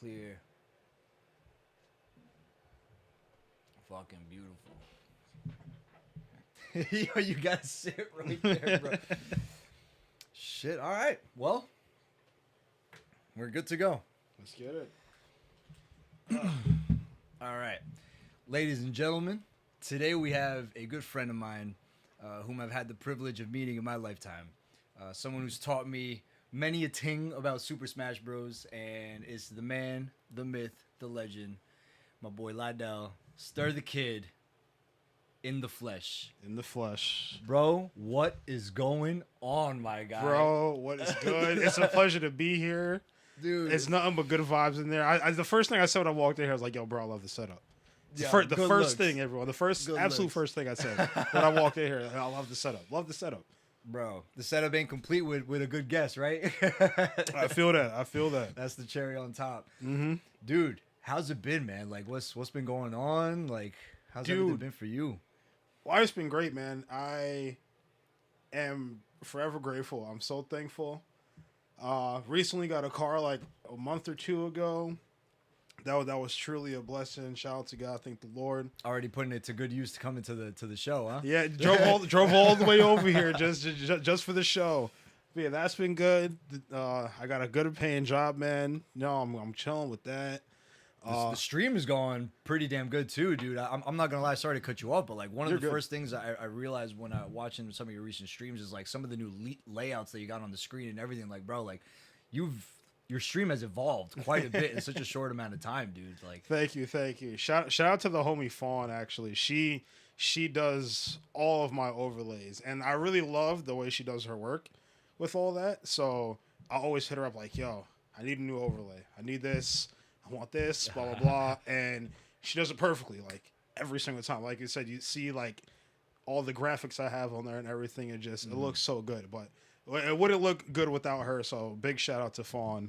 clear. Fucking beautiful. Yo, you gotta sit right there, bro. Shit. All right. Well, we're good to go. Let's get it. All right. Ladies and gentlemen, today we have a good friend of mine whom I've had the privilege of meeting in my lifetime. Someone who's taught me many a ting about Super Smash Bros. And it's the man, the myth, the legend, my boy Lydell SteRxThaxKiid in the flesh. In the flesh. Bro, what is going on, my guy? Bro, what is good? It's a pleasure to be here. Dude. It's nothing but good vibes in there. The first thing I said when I walked in here, I was like, yo, bro, I love the setup. Yo, The good first looks. thing, everyone. The first, Good absolute looks. first thing I said when I walked in here. I love the setup. Love the setup. Bro, the setup ain't complete with a good guest, right? I feel that. That's the cherry on top. Mm-hmm. Dude, how's it been, man? Like, what's been going on? Like, how's everything been for you? Life's been great, man. I am forever grateful. I'm so thankful. Recently got a car like a month or two ago. That was truly a blessing. Shout out to God. Thank the Lord. Already putting it to good use to come into the show, huh? Yeah, drove all the way over here just for the show. But yeah, that's been good. I got a good paying job, man. No, I'm chilling with that. The stream is going pretty damn good too, dude. I'm not gonna lie, sorry to cut you off, but like one of You're the good. first things I realized when I watching some of your recent streams is like some of the new layouts that you got on the screen and everything. Like, bro, like your stream has evolved quite a bit in such a short amount of time, dude. Like, Thank you. Shout out to the homie Fawn. Actually, she does all of my overlays, and I really love the way she does her work with all that. So I always hit her up like, yo, I need a new overlay. I need this. I want this, blah, blah, blah. And she does it perfectly, like, every single time. Like you said, you see, like, all the graphics I have on there and everything. It looks so good. But it wouldn't look good without her, so big shout out to Fawn.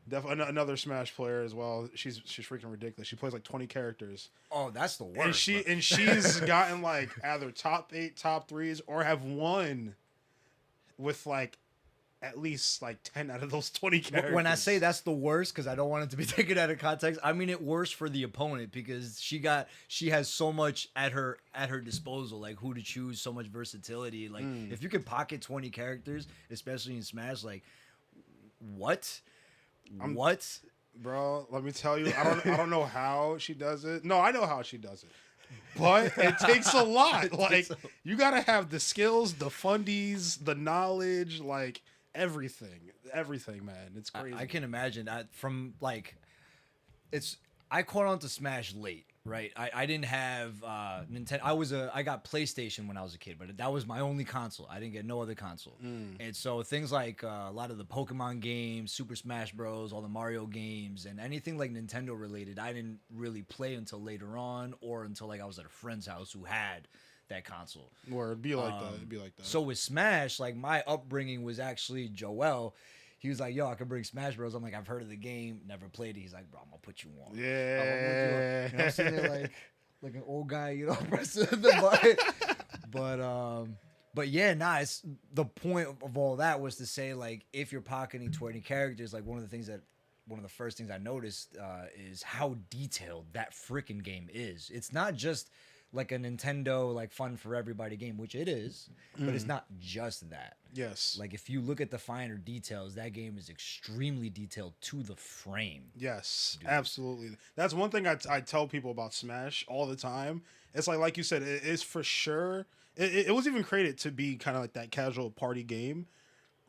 Definitely another Smash player as well. She's freaking ridiculous. She plays, like, 20 characters. oh, that's the worst. And she's gotten, like, either top 8, top 3s, or have won with, like, at least like 10 out of those 20 characters. When I say that's the worst, because I don't want it to be taken out of context, I mean it worse for the opponent because she has so much at her disposal, like who to choose, so much versatility. Like if you could pocket 20 characters, especially in Smash, like what? Bro, let me tell you, I don't know how she does it. No, I know how she does it. But it takes a lot. Like you gotta have the skills, the fundies, the knowledge, like everything, man. It's crazy. I can imagine. I caught on to Smash late, right? I didn't have Nintendo. I got PlayStation when I was a kid, but that was my only console. I didn't get no other console. And so things like a lot of the Pokemon games, Super Smash Bros, all the Mario games, and anything like Nintendo related, I didn't really play until later on, or until like I was at a friend's house who had that console. Or it'd be like that. It'd be like that. So with Smash, like my upbringing was actually Joel. He was like, yo, I can bring Smash Bros. I'm like, I've heard of the game, never played it. He's like, bro, I'm gonna put you on. Yeah. I'm gonna put you on. You know, I'm sitting there like an old guy, you know, pressing the button. But yeah, nah, it's the point of all that was to say, like, if you're pocketing 20 characters, like one of the first things I noticed is how detailed that freaking game is. It's not just like a Nintendo like fun for everybody game, which it is, but it's not just that. Yes. Like if you look at the finer details, that game is extremely detailed to the frame. Yes, dude. Absolutely. That's one thing I tell people about Smash all the time. It's like you said, it is for sure. It was even created to be kind of like that casual party game,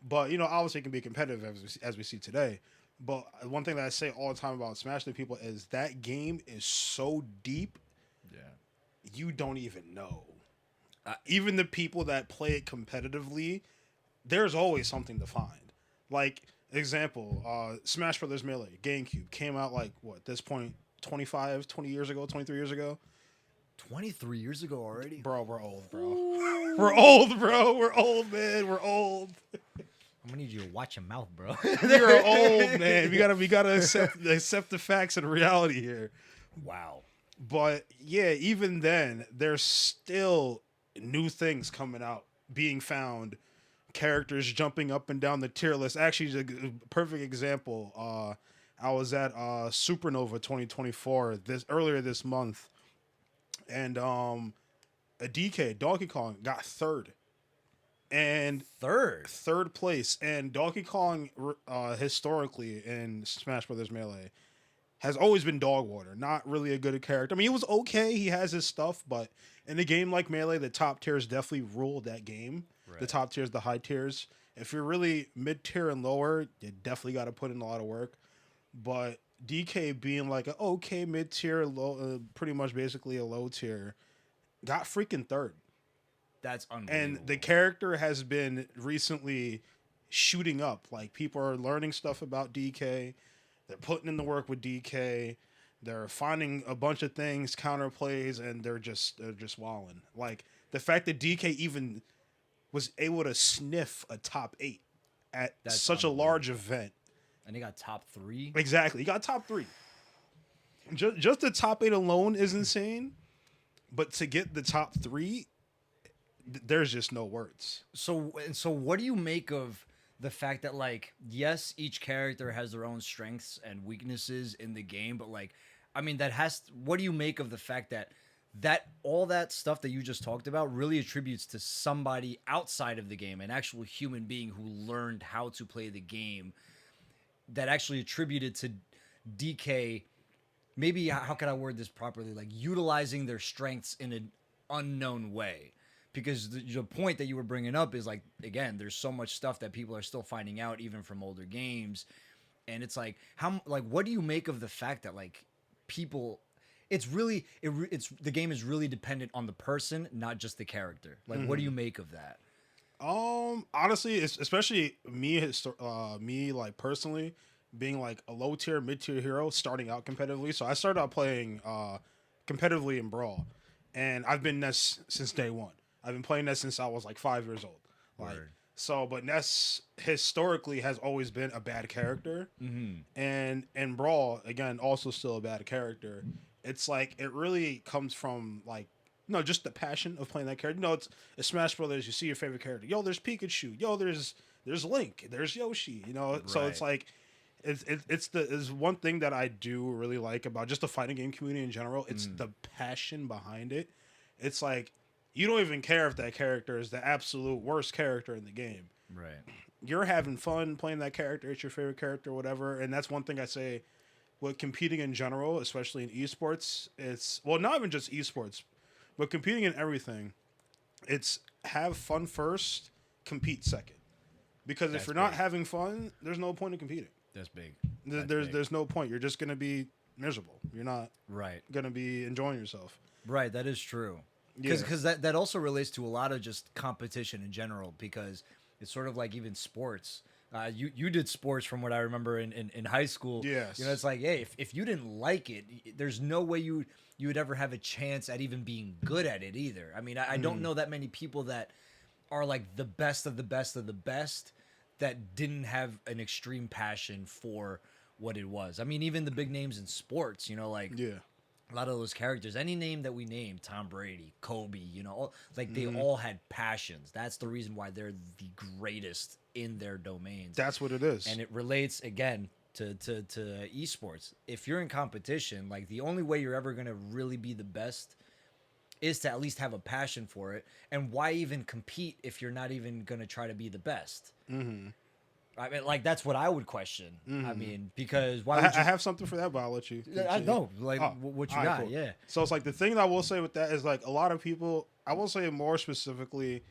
but you know, obviously it can be competitive as we see today. But one thing that I say all the time about Smash to people is that game is so deep. Yeah. You don't even know. Even the people that play it competitively, there's always something to find. Like, example, Smash Brothers Melee, GameCube, came out like, what, at this point, 20 years ago, 23 years ago? 23 years ago already? Bro, we're old, bro. We're old, bro. We're old, man. We're old. I'm gonna need you to watch your mouth, bro. We're old, man. We gotta accept the facts and reality here. Wow. But yeah, even then, there's still new things coming out, being found, characters jumping up and down the tier list. Actually, a perfect example. I was at Supernova 2024 earlier this month, and a DK Donkey Kong got third. And third place, and Donkey Kong historically in Smash Brothers Melee has always been dog water. Not really a good character. I mean, he was okay. He has his stuff, but in a game like Melee, the top tiers definitely ruled that game. Right. The top tiers, the high tiers. If you're really mid tier and lower, you definitely got to put in a lot of work. But DK being like an okay mid tier, low, pretty much basically a low tier, got freaking third. That's unbelievable. And the character has been recently shooting up. Like, people are learning stuff about DK. They're putting in the work with DK. They're finding a bunch of things, counterplays, and they're just wilding. Like, the fact that DK even was able to sniff a top 8 at such a large event. And he got top 3? Exactly. He got top 3. Just the top 8 alone is insane. But to get the top 3... there's just no words. So what do you make of the fact that, like, yes, each character has their own strengths and weaknesses in the game, but, like, I mean, what do you make of the fact that all that stuff that you just talked about really attributes to somebody outside of the game, an actual human being who learned how to play the game, that actually attributed to DK, maybe, how can I word this properly, like, utilizing their strengths in an unknown way? Because the point that you were bringing up is, like, again, there's so much stuff that people are still finding out, even from older games. And it's like, what do you make of the fact that, like, people, the game is really dependent on the person, not just the character. Like, what do you make of that? Honestly, it's especially me, like, personally, being like a low tier, mid tier hero, starting out competitively. So I started out playing competitively in Brawl, and I've been Ness since day one. I've been playing Ness since I was like 5 years old. But Ness historically has always been a bad character. And Brawl, again, also still a bad character. It's like, it really comes from, like, no, just the passion of playing that character. No, it's Smash Brothers. You see your favorite character. Yo, there's Pikachu. Yo, there's Link. There's Yoshi. You know, so it's like, it's one thing that I do really like about just the fighting game community in general. It's the passion behind it. It's like, you don't even care if that character is the absolute worst character in the game. Right. You're having fun playing that character. It's your favorite character, whatever. And that's one thing I say with competing in general, especially in esports. It's, well, not even just esports, but competing in everything. It's have fun first, compete second. Because if you're not having fun, there's no point in competing. That's big. There's no point. You're just going to be miserable. You're not going to be enjoying yourself. Right. That is true. Because that also relates to a lot of just competition in general, because it's sort of like even sports. You did sports from what I remember in high school. Yes. You know, it's like, hey, if you didn't like it, there's no way you would ever have a chance at even being good at it either. I mean, I don't know that many people that are like the best of the best of the best that didn't have an extreme passion for what it was. I mean, even the big names in sports, you know, like... Yeah. A lot of those characters, any name that we name, Tom Brady, Kobe, you know, they all had passions. That's the reason why they're the greatest in their domains. That's what it is. And it relates, again, to esports. If you're in competition, like, the only way you're ever going to really be the best is to at least have a passion for it. And why even compete if you're not even going to try to be the best? I mean, like, that's what I would question. I mean, because why would you... I have something for that, but I'll let you. I know. Like, what you got, cool. Yeah. So it's like, the thing that I will say with that is, like, a lot of people, I will say more specifically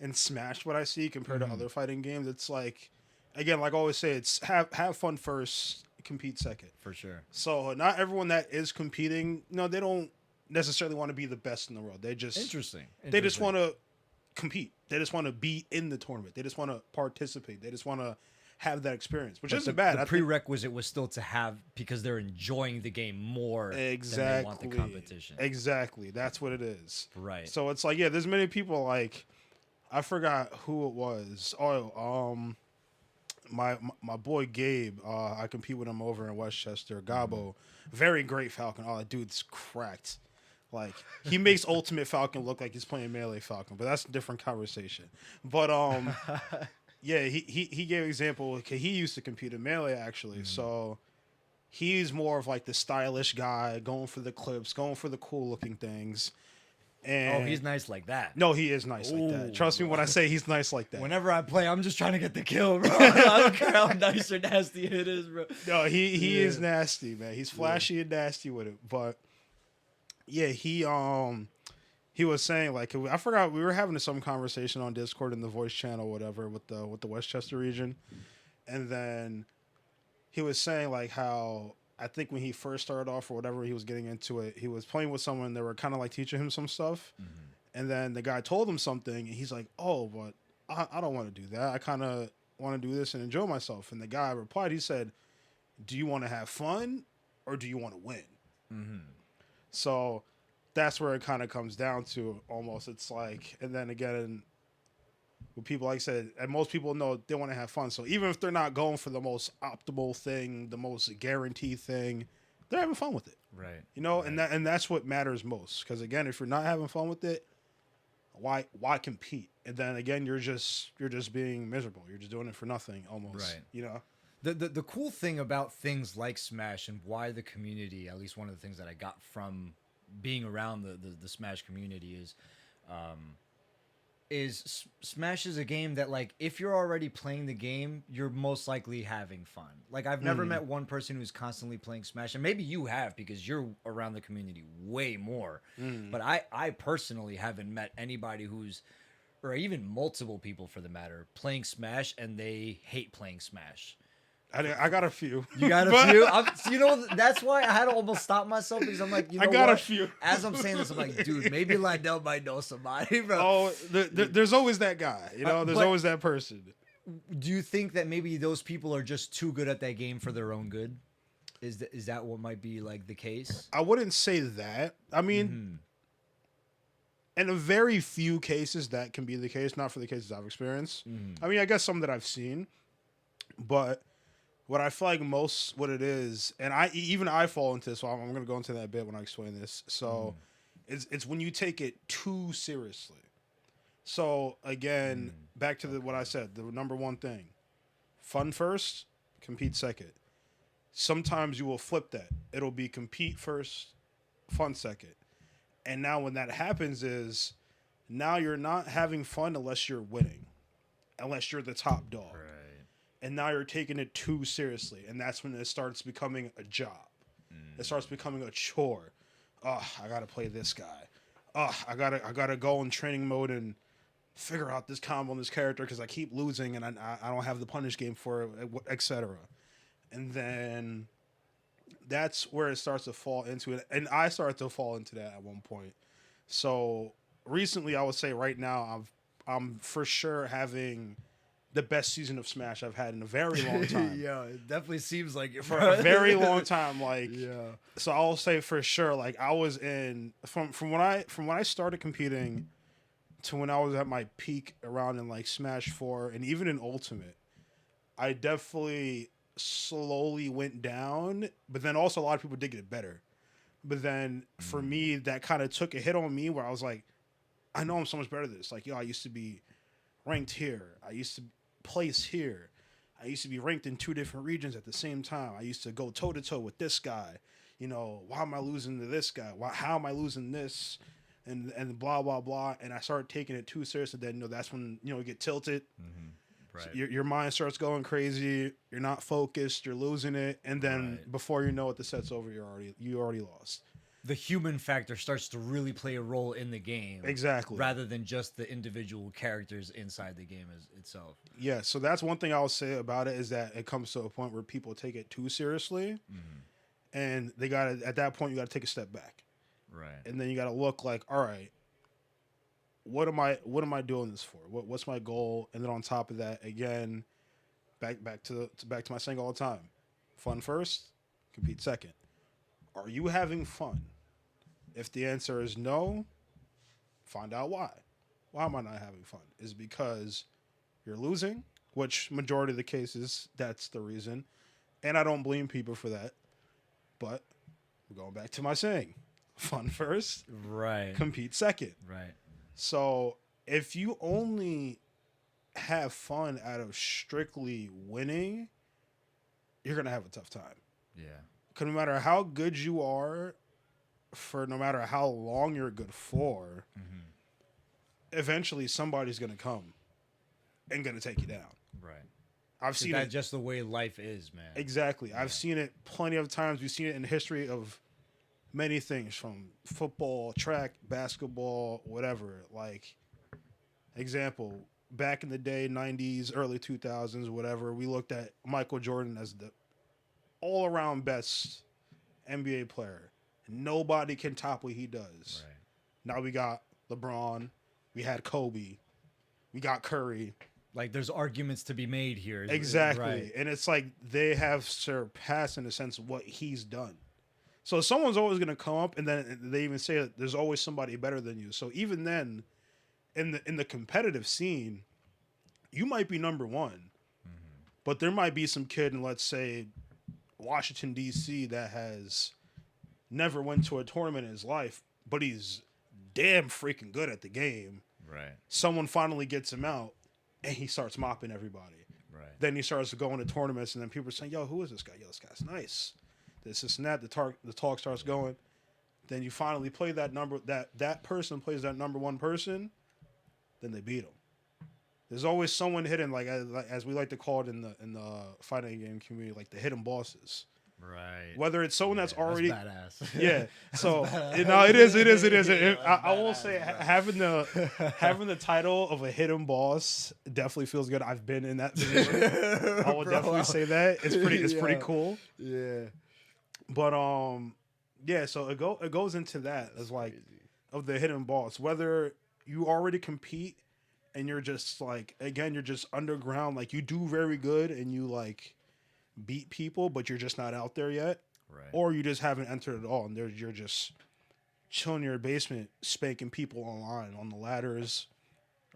in Smash, what I see compared to other fighting games, it's like, again, like I always say, it's have fun first, compete second. For sure. So not everyone that is competing, no, they don't necessarily want to be the best in the world. They just... Interesting. They just want to compete. They just want to be in the tournament. They just want to participate. They just want to have that experience, which isn't bad. The prerequisite was still to have, because they're enjoying the game more than they want the competition. Exactly. That's what it is. Right. So it's like, yeah, there's many people, like, I forgot who it was. My boy Gabe, I compete with him over in Westchester. Gabo, very great Falcon. Oh, that dude's cracked. Like, he makes Ultimate Falcon look like he's playing Melee Falcon, but that's a different conversation. But yeah, he gave an example. He used to compete in Melee, actually. So he's more of like the stylish guy, going for the clips, going for the cool looking things. And he's nice like that. No, he is nice like that. Trust me when I say he's nice like that. Whenever I play, I'm just trying to get the kill, bro. I don't care how nice or nasty it is, bro. No, he is nasty, man. He's flashy and nasty with it. But yeah, he was saying, like, I forgot, we were having some conversation on Discord in the voice channel, whatever, with the Westchester region, and then he was saying like how, I think when he first started off or whatever, he was getting into it, he was playing with someone that were kind of like teaching him some stuff. Mm-hmm. And then the guy told him something and he's like, oh, but I don't want to do that. I kind of want to do this and enjoy myself. And the guy replied, he said, do you want to have fun or do you want to win? Mm-hmm. So that's where it kind of comes down to almost. It's like, and then again, with people, like I said, and most people know they want to have fun. So even if they're not going for the most optimal thing, the most guaranteed thing, they're having fun with it. Right. You know, right. and that's what matters most. Because again, if you're not having fun with it, why compete? And then again, you're just being miserable. You're just doing it for nothing almost. Right. You know? The cool thing about things like Smash and why the community, at least one of the things that I got from being around the Smash community is Smash is a game that, like, if you're already playing the game, you're most likely having fun. Like, I've never met one person who's constantly playing Smash, and maybe you have because you're around the community way more. But I personally haven't met anybody who's, or even multiple people for the matter, playing Smash and they hate playing Smash. I got a few. You got a few? You know, that's why I had to almost stop myself because I'm like, you know, I got a few. As I'm saying this, I'm like, dude, maybe Lydell might know somebody, bro. Oh, there's always that guy. You know, there's always that person. Do you think that maybe those people are just too good at that game for their own good? Is that what might be, like, the case? I wouldn't say that. I mean, in a very few cases, that can be the case. Not for the cases I've experienced. I mean, I guess some that I've seen. But what I feel like what it is, and I fall into this, so I'm going to go into that bit when I explain this. So it's when you take it too seriously. So again, back to what I said, the number one thing, fun first, compete second. Sometimes you will flip that. It'll be compete first, fun second. And now when that happens is, now you're not having fun unless you're winning, unless you're the top dog. Right. And now you're taking it too seriously. And that's when it starts becoming a job. It starts becoming a chore. Oh, I got to play this guy. Oh, I gotta go in training mode and figure out this combo on this character because I keep losing and I don't have the punish game for it, etc. And then that's where it starts to fall into it. And I started to fall into that at one point. So recently, I would say right now, I'm for sure having the best season of Smash I've had in a very long time. Yeah, it definitely seems like it for a very long time. Like, yeah. So I'll say for sure, like I was in from when I started competing to when I was at my peak around in like Smash 4 and even in Ultimate, I definitely slowly went down. But then also a lot of people did get better. But then for me, that kind of took a hit on me where I was like, I know I'm so much better at this. Like, yo, I used to be ranked here. I used to place here. I used to be ranked in 2 different regions at the same time. I used to go toe to toe with this guy. You know, why am I losing to this guy? How am I losing this? And blah blah blah. And I started taking it too seriously. Then that's when you get tilted. Right. So your mind starts going crazy. You're not focused. You're losing it. And then before you know it, the set's over. You already lost. The human factor starts to really play a role in the game. Exactly. Rather than just the individual characters inside the game itself. Yeah, so that's one thing I'll say about it is that it comes to a point where people take it too seriously. And they got to, at that point, you got to take a step back. Right. And then you got to look like, all right, what am I doing this for? What's my goal? And then on top of that, again, back to my saying all the time. Fun first, compete second. Are you having fun? If the answer is no, find out why. Why am I not having fun? Is it because you're losing? Which majority of the cases, that's the reason. And I don't blame people for that. But we're going back to my saying. Fun first. Right. Compete second. Right. So if you only have fun out of strictly winning, you're going to have a tough time. Yeah. Because no matter how good you are, for no matter how long you're good for, eventually somebody's gonna come and gonna take you down. Right. I've seen That's it. just the way life is, man. Exactly. I've seen it plenty of times. We've seen it in the history of many things, from football, track, basketball, whatever. Like, example, back in the day, 90s, early 2000s, whatever, we looked at Michael Jordan as the all-around best NBA player. Nobody can top what he does. Right. Now we got LeBron. We had Kobe. We got Curry. Like, there's arguments to be made here. Exactly. Right. And it's like they have surpassed, in a sense, what he's done. So someone's always going to come up, and then they even say that there's always somebody better than you. So even then, in the competitive scene, you might be number one, but there might be some kid in, let's say, Washington, D.C. that has never went to a tournament in his life, but he's damn freaking good at the game. Right. Someone finally gets him out, and he starts mopping everybody. Right. Then he starts going to tournaments, and then people are saying, yo, who is this guy? Yo, this guy's nice. This and that. The talk starts going. Then you finally play that that person plays that number one person. Then they beat him. There's always someone hidden, like as we like to call it in the fighting game community, like the hidden bosses. Right. Whether it's someone that's already that's badass. yeah. So badass. no, it is. Yeah, I will badass, say bro. having the title of a hidden boss definitely feels good. I've been in that position. I will definitely say that. It's pretty cool. Yeah. But yeah. So it goes into that as like of the hidden boss. Whether you already compete and you're just like, again, you're just underground, like you do very good and you like beat people, but you're just not out there yet. Right. Or you just haven't entered at all, and you're just chilling in your basement, spanking people online, on the ladders,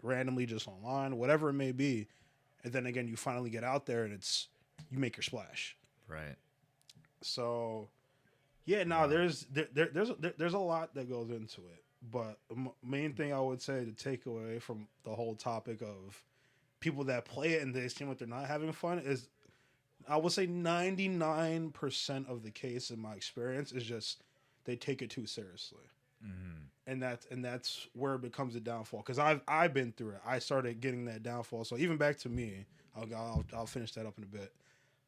randomly just online, whatever it may be. And then again, you finally get out there, and you make your splash. Right. So, yeah, no, there's a lot that goes into it. But the main thing I would say to take away from the whole topic of people that play it and they seem like they're not having fun is, I would say 99% of the case in my experience is just they take it too seriously, and that's where it becomes a downfall. Because I've been through it. I started getting that downfall. So even back to me, I'll finish that up in a bit.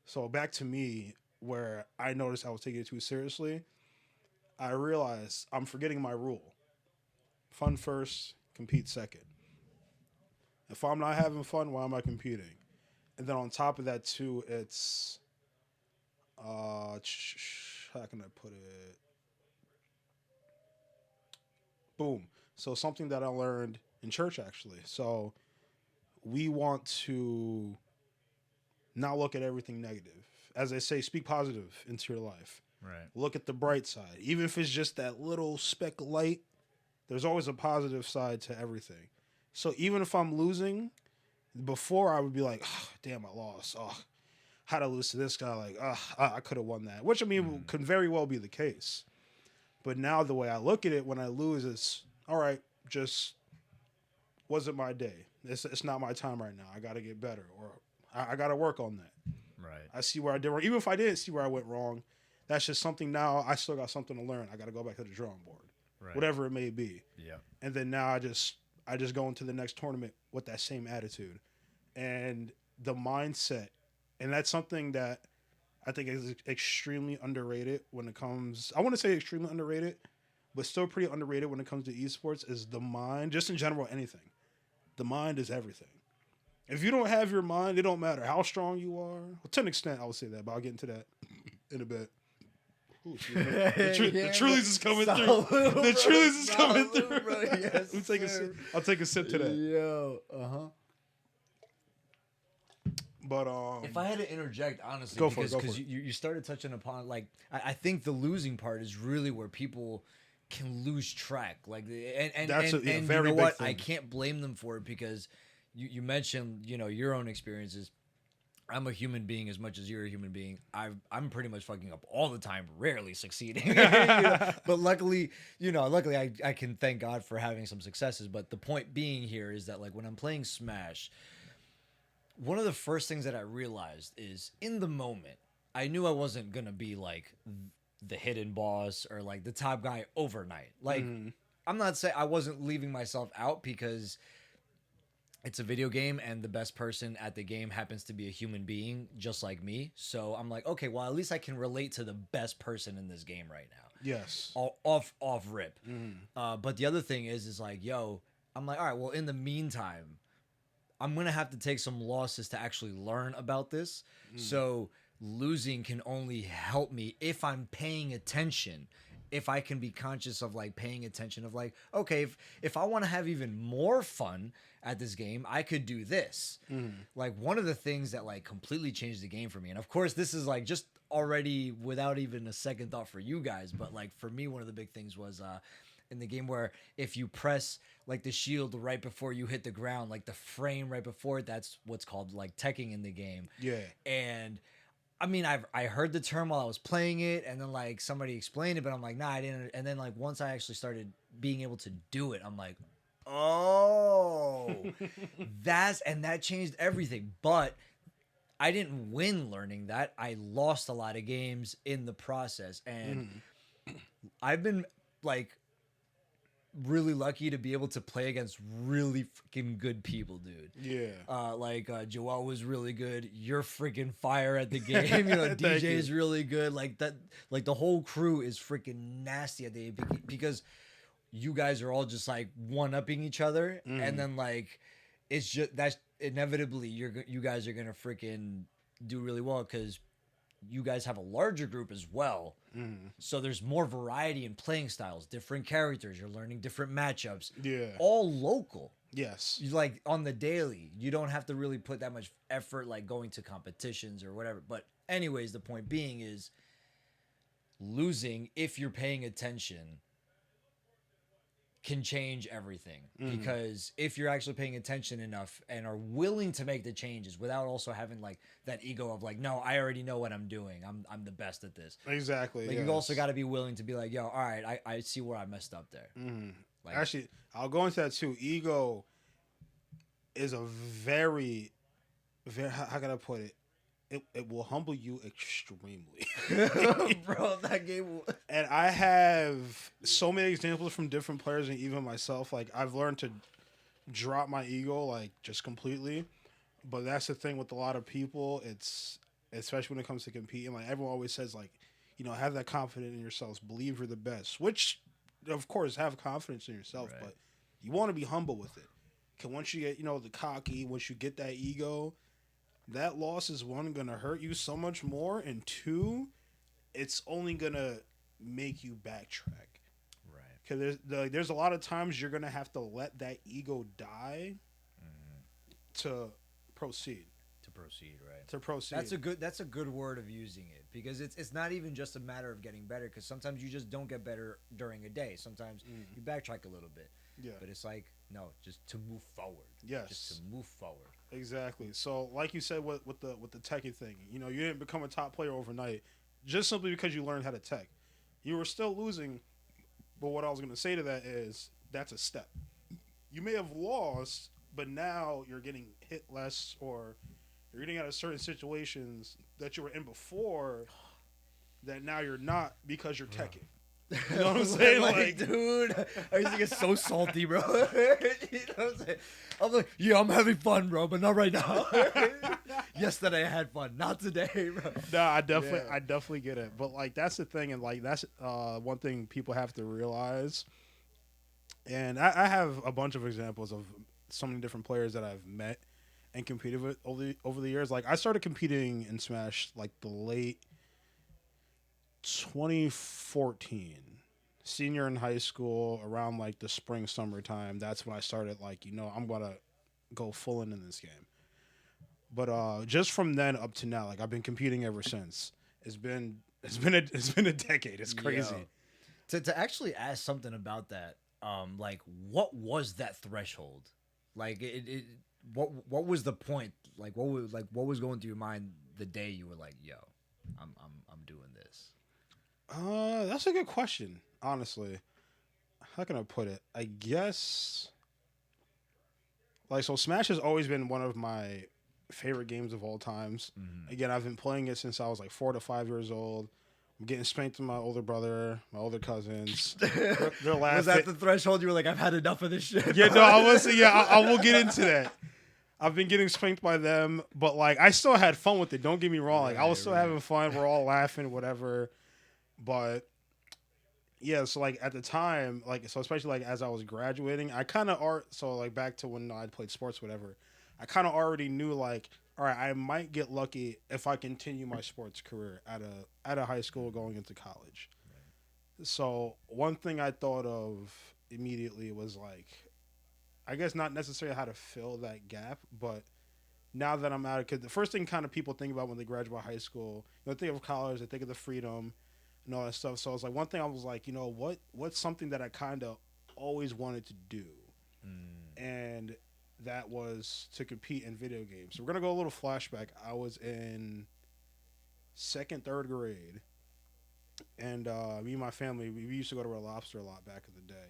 So back to me, where I noticed I was taking it too seriously, I realized I'm forgetting my rule: fun first, compete second. If I'm not having fun, why am I competing? And then on top of that too, it's how can I put it? Boom. So something that I learned in church, actually. So we want to not look at everything negative. As I say, speak positive into your life. Right. Look at the bright side. Even if it's just that little speck of light, there's always a positive side to everything. So even if I'm losing, before I would be like, oh, damn, I lost. Oh, how'd I lose to this guy? Like, I could have won that. Which, I mean, could very well be the case. But now the way I look at it when I lose is, all right, just wasn't my day. It's not my time right now. I got to get better, or I got to work on that. Right. I see where I did wrong. Even if I didn't see where I went wrong, that's just something now. I still got something to learn. I got to go back to the drawing board, Right. whatever it may be. Yeah. And then now I just go into the next tournament with that same attitude. And the mindset, and that's something that I think is extremely underrated when it comes, I want to say extremely underrated, but still pretty underrated when it comes to esports, is the mind. Just in general, anything. The mind is everything. If you don't have your mind, it don't matter how strong you are. Well, to an extent, I would say that, but I'll get into that in a bit. Ooh, the Trulies is coming through. The Trulies is coming through. Bro, yes, I'll take a sip to that. Yo, But if I had to interject, honestly, Go for it, because you started touching upon, like, I think the losing part is really where people can lose track. Like, and That's a and very you know big what? thing. I can't blame them for it, because you mentioned, your own experiences. I'm a human being as much as you're a human being. I'm pretty much fucking up all the time, rarely succeeding. But luckily, I can thank God for having some successes. But the point being here is that, like, when I'm playing Smash, one of the first things that I realized is, in the moment, I knew I wasn't gonna be like the hidden boss or like the top guy overnight. Like, I'm not saying I wasn't leaving myself out because it's a video game and the best person at the game happens to be a human being just like me. So I'm like, okay, well, at least I can relate to the best person in this game right now. Yes. Off rip. But the other thing is like, yo, I'm like, all right, well, in the meantime, I'm going to have to take some losses to actually learn about this. So losing can only help me if I'm paying attention. If I can be conscious of like paying attention of like, okay, if I want to have even more fun at this game, I could do this. Like one of the things that like completely changed the game for me. And of course, this is like just already without even a second thought for you guys. But like for me, one of the big things was in the game where if you press like the shield right before you hit the ground, like the frame right before it, that's what's called like teching in the game. Yeah. And I mean, I heard the term while I was playing it, and then like somebody explained it, but I'm like, nah, I didn't. And then like once I actually started being able to do it, I'm like, oh, that changed everything. But I didn't win learning that. I lost a lot of games in the process, and I've been like really lucky to be able to play against really freaking good people, dude. Yeah. Joel was really good. You're freaking fire at the game. You know, DJ is really good. Like that. Like the whole crew is freaking nasty at the because you guys are all just like one-upping each other, and then like it's just that's inevitably you guys are gonna freaking do really well because you guys have a larger group as well. So there's more variety in playing styles, different characters. You're learning different matchups. Yeah. All local. Yes. You like on the daily. You don't have to really put that much effort like going to competitions or whatever. But anyways, the point being is losing, if you're paying attention, can change everything. Because if you're actually paying attention enough and are willing to make the changes without also having like that ego of like, no, I already know what I'm doing. I'm the best at this. Exactly. Like you also got to be willing to be like, yo, all right, I see where I messed up there. Like, actually, I'll go into that too. Ego is a very, very, how can I put it? It will humble you extremely. Bro, that game. And I have so many examples from different players and even myself. Like, I've learned to drop my ego, like, just completely. But that's the thing with a lot of people. It's, especially when it comes to competing, like, everyone always says, like, you know, have that confidence in yourselves. Believe you're the best. Which, of course, have confidence in yourself. Right. But you want to be humble with it. Because once you get, you know, the cocky, once you get that ego, that loss is, one, going to hurt you so much more, and two, it's only going to make you backtrack. Right. Because there's a lot of times you're going to have to let that ego die to proceed. Right. To proceed. That's a good word of using it, because it's not even just a matter of getting better, because sometimes you just don't get better during a day. Sometimes you backtrack a little bit. Yeah. But it's like, no, just to move forward. Yes. Just to move forward. Exactly. So, like you said with the techie thing, you know, you didn't become a top player overnight just simply because you learned how to tech. You were still losing, but what I was going to say to that is that's a step. You may have lost, but now you're getting hit less, or you're getting out of certain situations that you were in before that now you're not because you're teching. You know what I'm saying? Like, dude, I used to get so salty, bro. You know what I'm saying? I'm like, yeah, I'm having fun, bro, but not right now. Yesterday I had fun, not today, bro. No, I definitely get it. But like, that's the thing, and like that's one thing people have to realize. And I have a bunch of examples of so many different players that I've met and competed with over the years. Like, I started competing in Smash like the late 2014, senior in high school, around like the spring, summertime. That's when I started, like, you know, I'm gonna go full in this game. But just from then up to now, like, I've been competing ever since. It's been a decade. It's crazy. To actually ask something about that, like, what was that threshold? Like, what was the point? Like, what was going through your mind the day you were like, yo, I'm doing this? That's a good question, honestly. How can I put it? I guess, like, so Smash has always been one of my favorite games of all times. Again, I've been playing it since I was like 4 to 5 years old. I'm getting spanked with my older brother, my older cousins. They're laughing. Was that the threshold? You were like, I've had enough of this shit. Yeah, no, I was. Yeah, I will get into that. I've been getting spanked by them, but like I still had fun with it. Don't get me wrong. Like I was still having fun. We're all laughing, whatever. But yeah, so like at the time, like so especially like as I was graduating, I kind of so like back to when I played sports, whatever. I kind of already knew like, all right, I might get lucky if I continue my sports career at a high school going into college. Right. So one thing I thought of immediately was like, I guess not necessarily how to fill that gap, but now that I'm out, because the first thing kind of people think about when they graduate high school, you know, they think of college, they think of the freedom and all that stuff. So it's like one thing I was like, you know, what's something that I kind of always wanted to do, and that was to compete in video games. So we're gonna go a little flashback. I was in second, third grade, and me and my family, we used to go to Red Lobster a lot back in the day.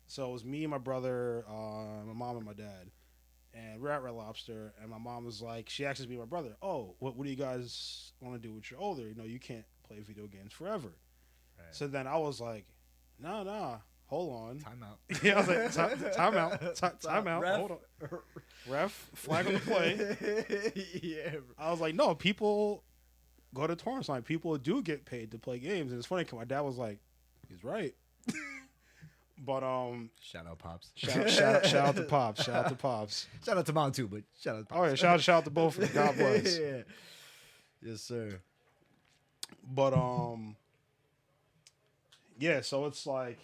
So it was me and my brother, my mom and my dad, and we're at Red Lobster. And my mom was like, she asks me and my brother, "Oh, what do you guys want to do when you're older? You know, you can't play video games forever." Right. So then I was like, "Nah, hold on, time out." Yeah, I was like, time out, Ref. hold on, ref, flag on the play. Yeah, I was like, no, people go to tournaments. Like people do get paid to play games, and it's funny because my dad was like, he's right. But shout out Pops. Shout out to Pops. Shout out to Pops. Shout out to Mom too, but shout out to Pops. Oh yeah, shout out to both of them. God bless. Yeah. Yes, sir. But yeah, so it's like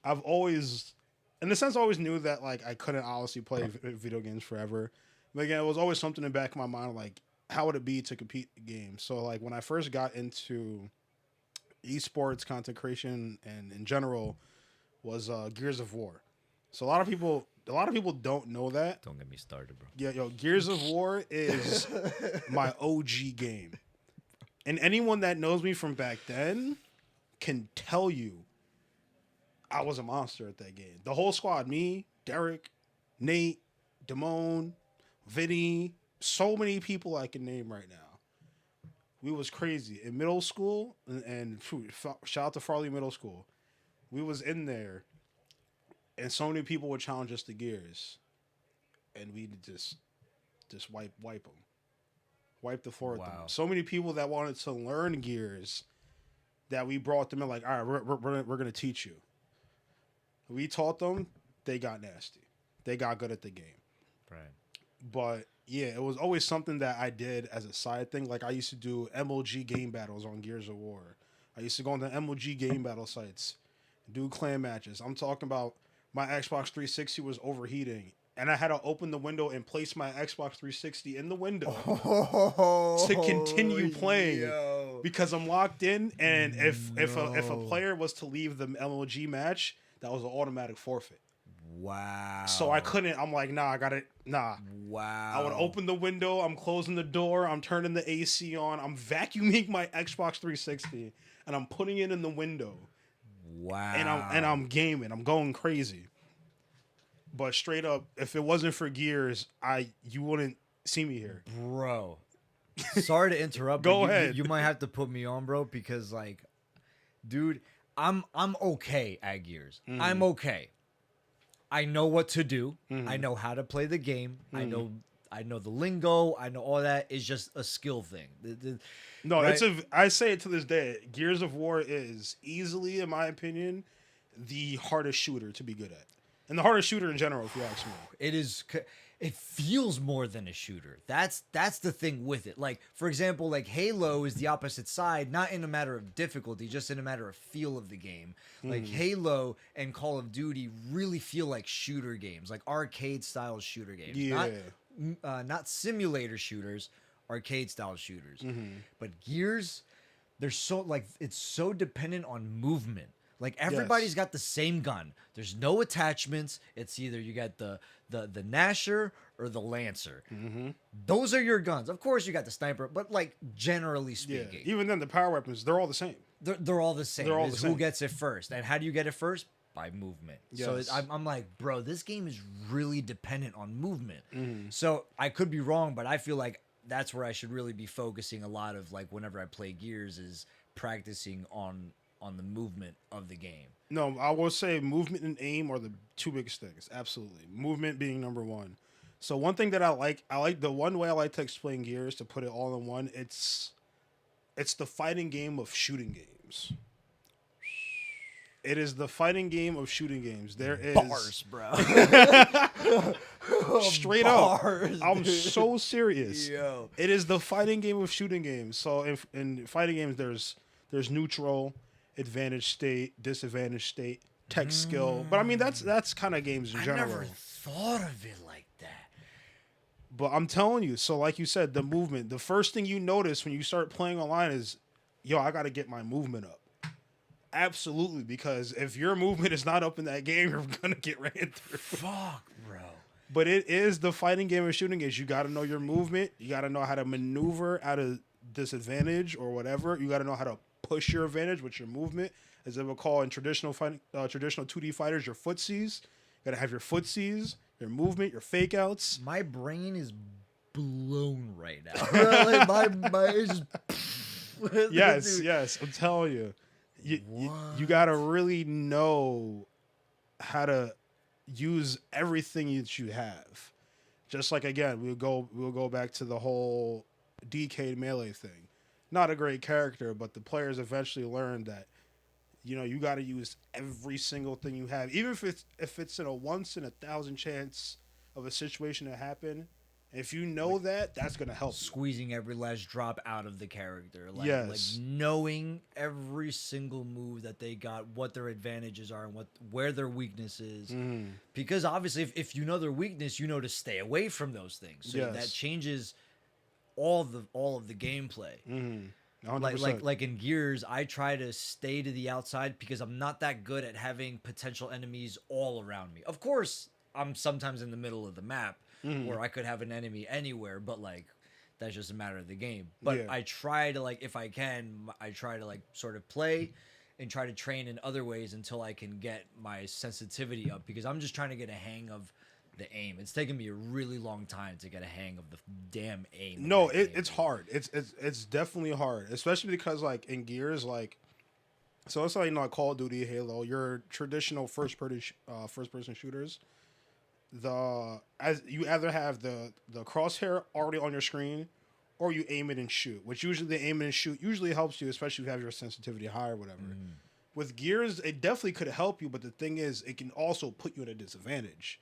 I've always, in a sense, always knew that like I couldn't honestly play video games forever. But again, it was always something in the back of my mind, like how would it be to compete in games? So like when I first got into esports, content creation, and in general, was Gears of War. So a lot of people don't know that. Don't get me started, bro. Yeah, Gears of War is my OG game. And anyone that knows me from back then can tell you I was a monster at that game. The whole squad, me, Derek, Nate, Damone, Vinny, so many people I can name right now. We was crazy. In middle school, and shout out to Farley Middle School, we was in there, and so many people would challenge us to Gears, and we'd just wipe them, wipe the floor with them. So many people that wanted to learn Gears, that we brought them in like, all right, we're gonna teach you. We taught them, they got nasty, they got good at the game, right? But yeah, it was always something that I did as a side thing. Like I used to do MLG game battles on Gears of War. I used to go on the MLG game battle sites, do clan matches. I'm talking about my Xbox 360 was overheating, and I had to open the window and place my Xbox 360 in the window to continue playing because I'm locked in. And if a player was to leave the MLG match, that was an automatic forfeit. Wow. So I couldn't. I'm like, nah, I got it. Nah. Wow. I would open the window. I'm closing the door. I'm turning the AC on. I'm vacuuming my Xbox 360, and I'm putting it in the window. Wow. And I'm gaming. I'm going crazy. But straight up, if it wasn't for Gears, you wouldn't see me here. Bro. Sorry to interrupt. Go ahead. You might have to put me on, bro, because like, dude, I'm okay at Gears. I'm okay. I know what to do. I know how to play the game. I know the lingo. I know all that. It's just a skill thing. No, right? I say it to this day. Gears of War is easily, in my opinion, the hardest shooter to be good at. And the hardest shooter in general, if you ask me. It is. It feels more than a shooter. That's the thing with it. Like, for example, like Halo is the opposite side, not in a matter of difficulty, just in a matter of feel of the game. Like Halo and Call of Duty really feel like shooter games, like arcade style shooter games. Yeah. Not simulator shooters, arcade style shooters. But Gears, they're so like it's so dependent on movement. Like everybody's got the same gun. There's no attachments. It's either you got the Gnasher or the Lancer. Those are your guns. Of course, you got the sniper, but like generally speaking, even then the power weapons they're all the same. They're all the same. They're all the It's same. who gets it first, and how do you get it first? by movement. Yes. So I'm like, bro, this game is really dependent on movement. Mm-hmm. So I could be wrong, but I feel like that's where I should really be focusing a lot of like whenever I play Gears is practicing on the movement of the game. No, I will say movement and aim are the two biggest things. Absolutely. Movement being number one. So one thing that I like the one way I like to explain Gears, to put it all in one, it's the fighting game of shooting games. It is the fighting game of shooting games. There is Bars, bro. Straight Bars, up. I'm dude. so serious. Yo. It is the fighting game of shooting games. So in fighting games, there's neutral, advantage state, disadvantage state, tech skill. But I mean that's kind of games in general. I never thought of it like that. But I'm telling you, so like you said, the movement. The first thing you notice when you start playing online is, yo, I got to get my movement up. Absolutely, because if your movement is not up in that game, you're gonna get ran through. Fuck, bro. But it is the fighting game of shooting games. You got to know your movement. You got to know how to maneuver out of disadvantage or whatever. You got to know how to push your advantage with your movement, as they would call in traditional fighting, traditional 2D fighters, your footsies. You got to have your footsies, your movement, your fake outs. My brain is blown right now. Like my it's just Yes, Dude. yes. I'm telling you. You got to really know how to use everything that you have. Just like, again, we'll go back to the whole DK melee thing. Not a great character, but the players eventually learned that, you know, you got to use every single thing you have, even if it's in a once in 1,000 chance of a situation to happen. If you know that, that's going to help. Squeezing every last drop out of the character. Like, Yes. like knowing every single move that they got, what their advantages are, and where their weakness is. Mm. Because obviously, if you know their weakness, you know to stay away from those things. So Yes. that changes all of the gameplay. Mm. 100%. Like in Gears, I try to stay to the outside because I'm not that good at having potential enemies all around me. Of course, I'm sometimes in the middle of the map. Where I could have an enemy anywhere, but like that's just a matter of the game. But Yeah. I try to, like, if I can, I try to like sort of play and try to train in other ways until I can get my sensitivity up, because I'm just trying to get a hang of the aim. It's taken me a really long time to get a hang of the damn aim. No, of that game. it's hard. It's definitely hard, especially because like in Gears, like, so it's like, you know, like Call of Duty, Halo, your traditional first person shooters. As you either have the crosshair already on your screen, or you aim it and shoot. Which usually the aim it and shoot usually helps you, especially if you have your sensitivity high or whatever. With Gears, it definitely could help you, but the thing is, it can also put you at a disadvantage.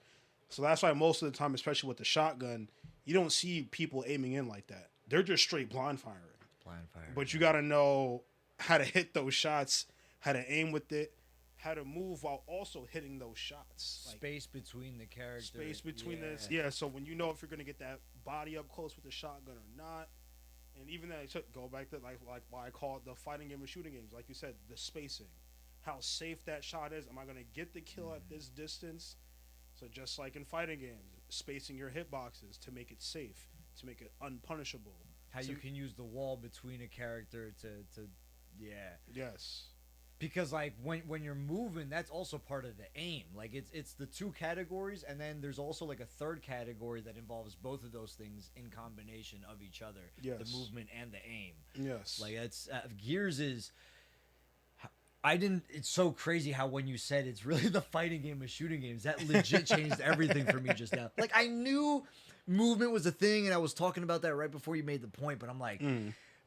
So that's why most of the time, especially with the shotgun, you don't see people aiming in like that. They're just straight blind firing. Blind fire. But you got to know how to hit those shots, how to aim with it, how to move while also hitting those shots. Like, space between the characters. space between this. Yeah, so when you know if you're going to get that body up close with the shotgun or not. And even that, go back to like why I call it the fighting game of shooting games. Like you said, the spacing. How safe that shot is. Am I going to get the kill at this distance? So just like in fighting games, spacing your hitboxes to make it safe, to make it unpunishable. How you can use the wall between a character to yeah. Yes. Because like when you're moving, that's also part of the aim. Like it's the two categories, and then there's also like a third category that involves both of those things in combination of each other. Yes. The movement and the aim. Yes. Like that's Gears is. It's so crazy how when you said it's really the fighting game of shooting games, that legit changed everything for me just now. Like I knew movement was a thing, and I was talking about that right before you made the point, but I'm like.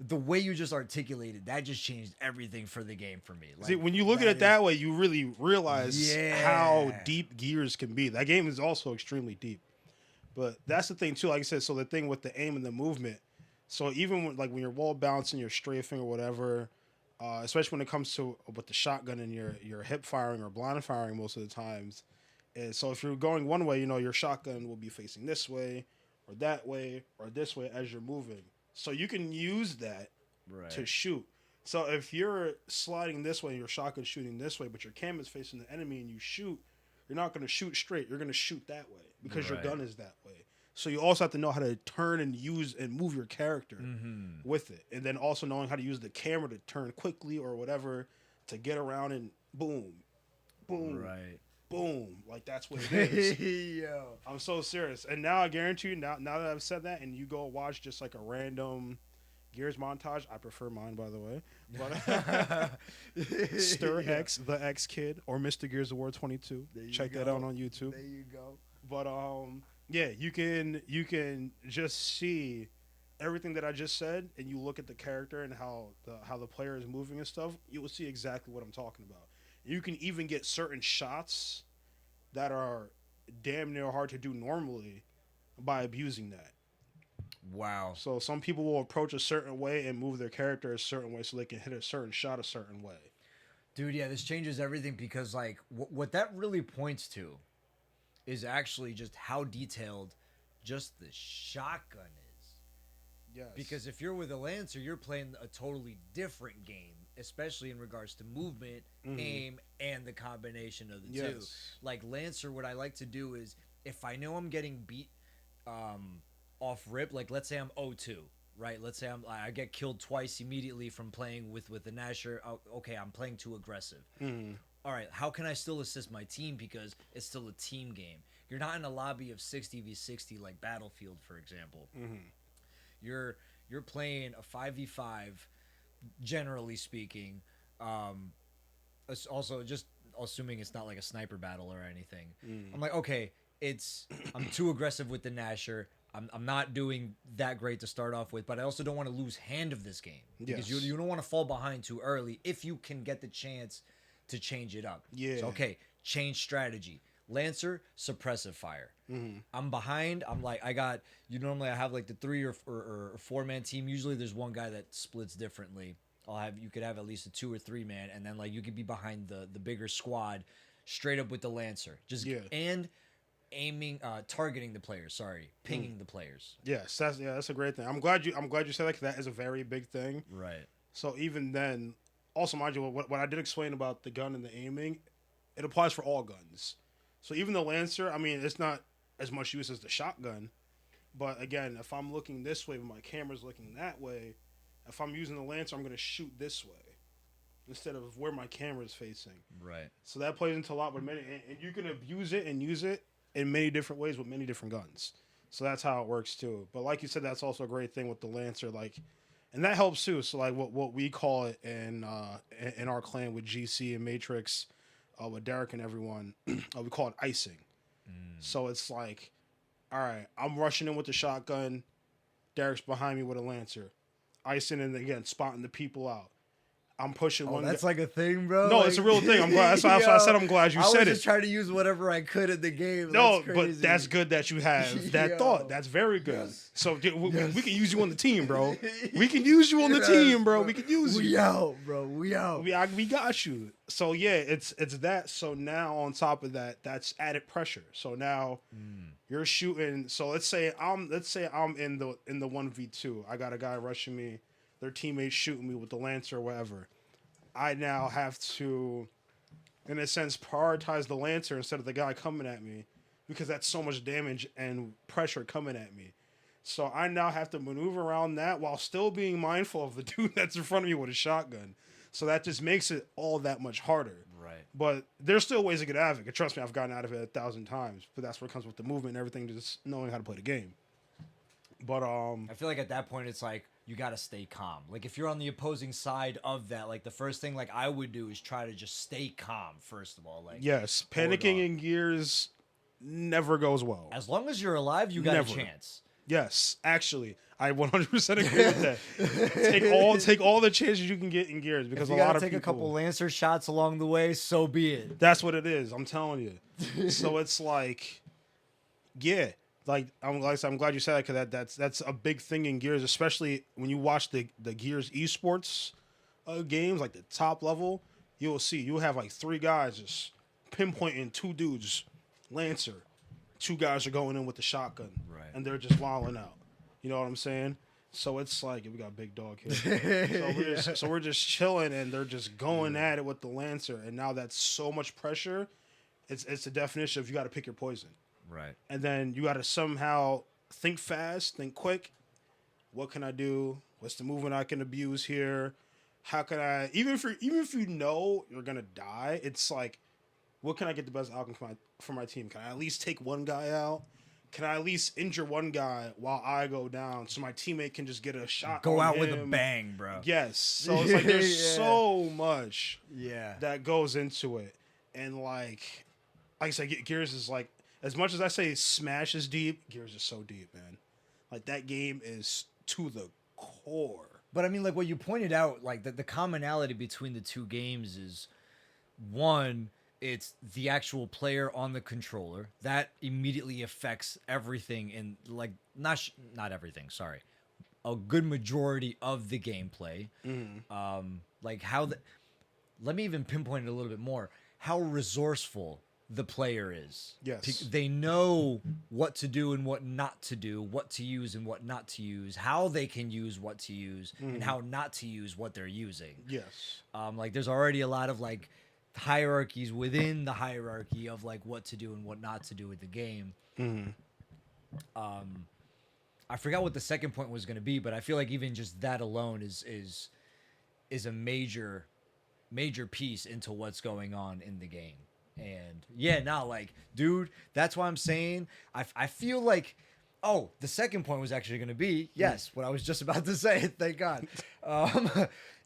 The way you just articulated, that just changed everything for the game for me. Like, see, when you look at it that way, you really realize Yeah. how deep Gears can be. That game is also extremely deep. But that's the thing, too. Like I said, so the thing with the aim and the movement. So even when you're wall balancing, your strafing or whatever, especially when it comes to with the shotgun and your hip firing or blind firing most of the times, is so if you're going one way, you know, your shotgun will be facing this way or that way or this way as you're moving. So you can use that to shoot. So if you're sliding this way and your shotgun's shooting this way, but your cam is facing the enemy and you shoot, you're not going to shoot straight. You're going to shoot that way because your gun is that way. So you also have to know how to turn and use and move your character with it. And then also knowing how to use the camera to turn quickly or whatever to get around and boom. boom, Right. boom. Like that's what it is. Yo. I'm so serious. And now I guarantee you, now that I've said that, and you go watch just like a random Gears montage, I prefer mine, by the way. But SteRxThaxKiid or Mr. Gears Award 22. Check that out on YouTube. There you go. But yeah, you can just see everything that I just said, and you look at the character and how the player is moving and stuff. You will see exactly what I'm talking about. You can even get certain shots that are damn near hard to do normally by abusing that. Wow. So some people will approach a certain way and move their character a certain way so they can hit a certain shot a certain way. Dude, yeah, this changes everything because, like, what that really points to is actually just how detailed just the shotgun is. Yes. Because if you're with a Lancer, you're playing a totally different game, especially in regards to movement, aim, and the combination of the two. Like, Lancer, what I like to do is, if I know I'm getting beat off rip, like, let's say I'm 0-2, right? Let's say I get killed twice immediately from playing with the Nasher. Okay, I'm playing too aggressive. All right, how can I still assist my team because it's still a team game? You're not in a lobby of 60v60 like Battlefield, for example. You're playing a 5v5, generally speaking. Also, just assuming it's not like a sniper battle or anything. I'm like, okay, I'm too aggressive with the Nasher. I'm not doing that great to start off with, but I also don't want to lose hand of this game because you don't want to fall behind too early if you can get the chance to change it up. Yeah. So, okay, change strategy. Lancer, suppressive fire. I'm behind. I'm like, normally I have like the 3 or 4 man team. Usually there's one guy that splits differently. You could have at least a 2 or 3 man, and then like you could be behind the bigger squad straight up with the Lancer. And aiming, targeting the players. Pinging the players. Yes, that's a great thing. I'm glad you said that, 'cause that is a very big thing. Right. So even then, also mind you, what I did explain about the gun and the aiming, it applies for all guns. So even the Lancer, I mean, it's not as much use as the shotgun, but again, if I'm looking this way, but my camera's looking that way, if I'm using the Lancer, I'm going to shoot this way instead of where my camera's facing. Right. So that plays into a lot with many, and you can abuse it and use it in many different ways with many different guns. So that's how it works too. But like you said, that's also a great thing with the Lancer, like, and that helps too. So like what we call it in our clan with GC and Matrix, with Derek and everyone, we call it icing. So it's like, all right, I'm rushing in with the shotgun, Derek's behind me with a Lancer, icing, and again spotting the people out. I'm pushing one. That's like a thing, bro. No, it's a real thing. I'm glad. That's why I said I'm glad you said it. I was just trying to use whatever I could in the game. No, but that's good that you have that thought. That's very good. Yes. So we can use you on the team, bro. We can use you on the team, bro. We can use you. We out, bro. We out. We got you. So yeah, it's that. So now on top of that, that's added pressure. So now you're shooting. So let's say I'm in the 1v2. I got a guy rushing me. Their teammates shooting me with the Lancer or whatever. I now have to, in a sense, prioritize the Lancer instead of the guy coming at me because that's so much damage and pressure coming at me. So I now have to maneuver around that while still being mindful of the dude that's in front of me with a shotgun. So that just makes it all that much harder. Right. But there's still ways to get out of it. Trust me, I've gotten out of it 1,000 times. But that's what comes with the movement and everything, just knowing how to play the game. But I feel like at that point it's like you gotta stay calm. Like if you're on the opposing side of that, like the first thing like I would do is try to just stay calm first of all. Like yes, panicking in Gears never goes well. As long as you're alive, you got a chance. Yes, actually, I 100% agree with that. Take all the chances you can get in Gears because a lot of people take a couple Lancer shots along the way. So be it. That's what it is. I'm telling you. So it's like, yeah. Like I'm glad you said that because that's a big thing in Gears, especially when you watch the Gears esports games, like the top level. You'll see you'll have like 3 guys just pinpointing 2 dudes, Lancer. 2 guys are going in with the shotgun, right? And they're just wilding out. You know what I'm saying? So it's like we got a big dog here. So we're just chilling, and they're just going at it with the Lancer, and now that's so much pressure. It's the definition of you got to pick your poison. Right. And then you got to somehow think fast, think quick. What can I do? What's the movement I can abuse here? How can I even if you know you're gonna die, it's like what can I get the best outcome for my team? Can I at least take one guy out? Can I at least injure one guy while I go down so my teammate can just get a shot? Go on out him? with a bang, bro. Yes. So it's like there's so much Yeah. that goes into it. And like I said, Gears is like, as much as I say Smash is deep, Gears is so deep, man. Like that game is to the core. But I mean, like what you pointed out, like the commonality between the two games is, one, it's the actual player on the controller that immediately affects everything in like not everything. Sorry, a good majority of the gameplay. Like how let me even pinpoint it a little bit more. How resourceful the player is. Yes. They know what to do and what not to do, what to use and what not to use, how they can use what to use, and how not to use what they're using. Yes. Like there's already a lot of like hierarchies within the hierarchy of like what to do and what not to do with the game. I forgot what the second point was going to be, but I feel like even just that alone is a major piece into what's going on in the game. And yeah, now like, dude, that's why I'm saying I feel like, oh, the second point was actually going to be, yes, what I was just about to say, thank God,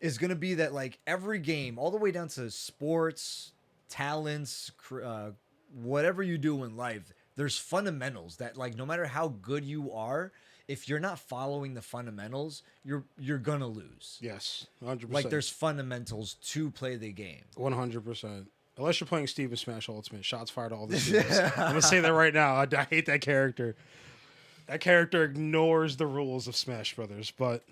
is going to be that like every game, all the way down to sports, talents, whatever you do in life, there's fundamentals that like, no matter how good you are, if you're not following the fundamentals, you're going to lose. Yes, 100%. Like there's fundamentals to play the game. 100%. Unless you're playing Steve in Smash Ultimate, shots fired all the teams. I'm gonna say that right now. I hate that character. That character ignores the rules of Smash Brothers. But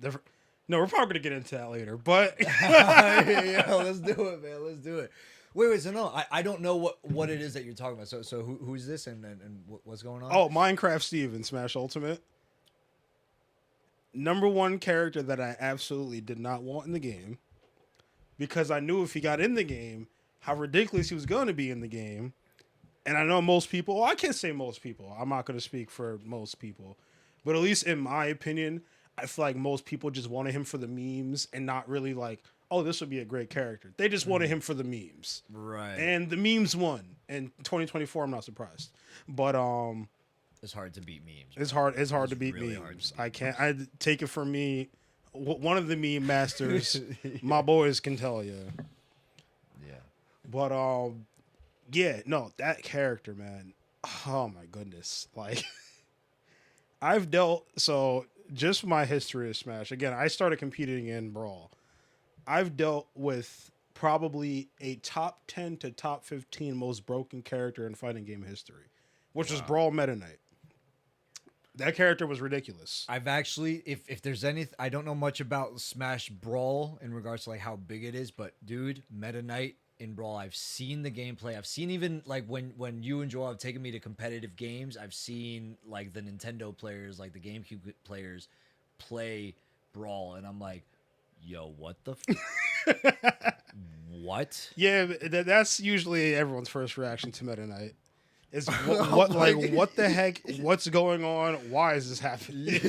no, we're probably gonna get into that later. But yeah, let's do it, man. Let's do it. Wait. So no, I don't know what it is that you're talking about. So who's this and what's going on? oh, Minecraft Steve in Smash Ultimate. Number one character that I absolutely did not want in the game, because I knew if he got in the game, how ridiculous he was going to be in the game. And I know most people, well, I can't say most people. I'm not going to speak for most people. But at least in my opinion, I feel like most people just wanted him for the memes and not really like, oh, this would be a great character. They just wanted him for the memes. Right. And the memes won. In 2024, I'm not surprised. But it's hard to beat memes. It's hard to beat really memes. hard to beat I can't. I take it from me. One of the meme masters, my boys can tell you. Yeah. But yeah, no, that character, man. Oh my goodness. Like I've dealt just my history of Smash. Again, I started competing in Brawl. I've dealt with probably a top 10 to top 15 most broken character in fighting game history, which was Brawl Meta Knight. That character was ridiculous. I've actually, if there's anything, I don't know much about Smash Brawl in regards to like how big it is, but dude, Meta Knight in Brawl, I've seen the gameplay. I've seen even like when you and Joel have taken me to competitive games, I've seen like the Nintendo players, like the GameCube players play Brawl, and I'm like, yo, what the what? Yeah, that's usually everyone's first reaction to Meta Knight. Is what the heck? What's going on? Why is this happening?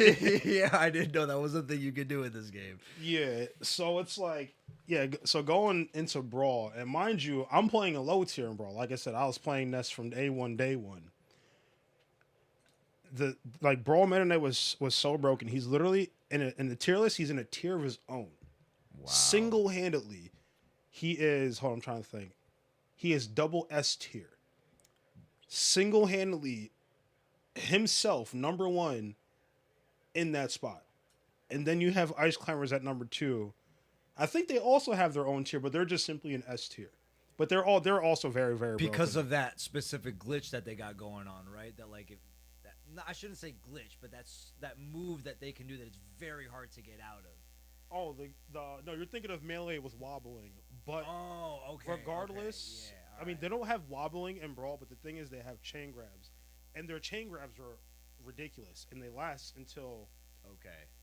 Yeah, I didn't know that was a thing you could do in this game. Yeah, so it's like, so going into Brawl, and mind you, I'm playing a low tier in Brawl. Like I said, I was playing Ness from day one. The Brawl Meta Knight was so broken. He's literally in the tier list. He's in a tier of his own. Wow. Single-handedly, he is. Hold on, I'm trying to think. He is double S tier. Single-handedly, himself number one in that spot, and then you have Ice Climbers at number 2. I think they also have their own tier, but they're just simply an S tier. But they're also very, very because broken. of that specific glitch that they got going on, right? That like I shouldn't say glitch, but that's that move that they can do that it's very hard to get out of. Oh, no, you're thinking of melee with wobbling, but regardless, okay. Yeah, I mean they don't have wobbling in Brawl, but the thing is they have chain grabs, and their chain grabs are ridiculous, and they last until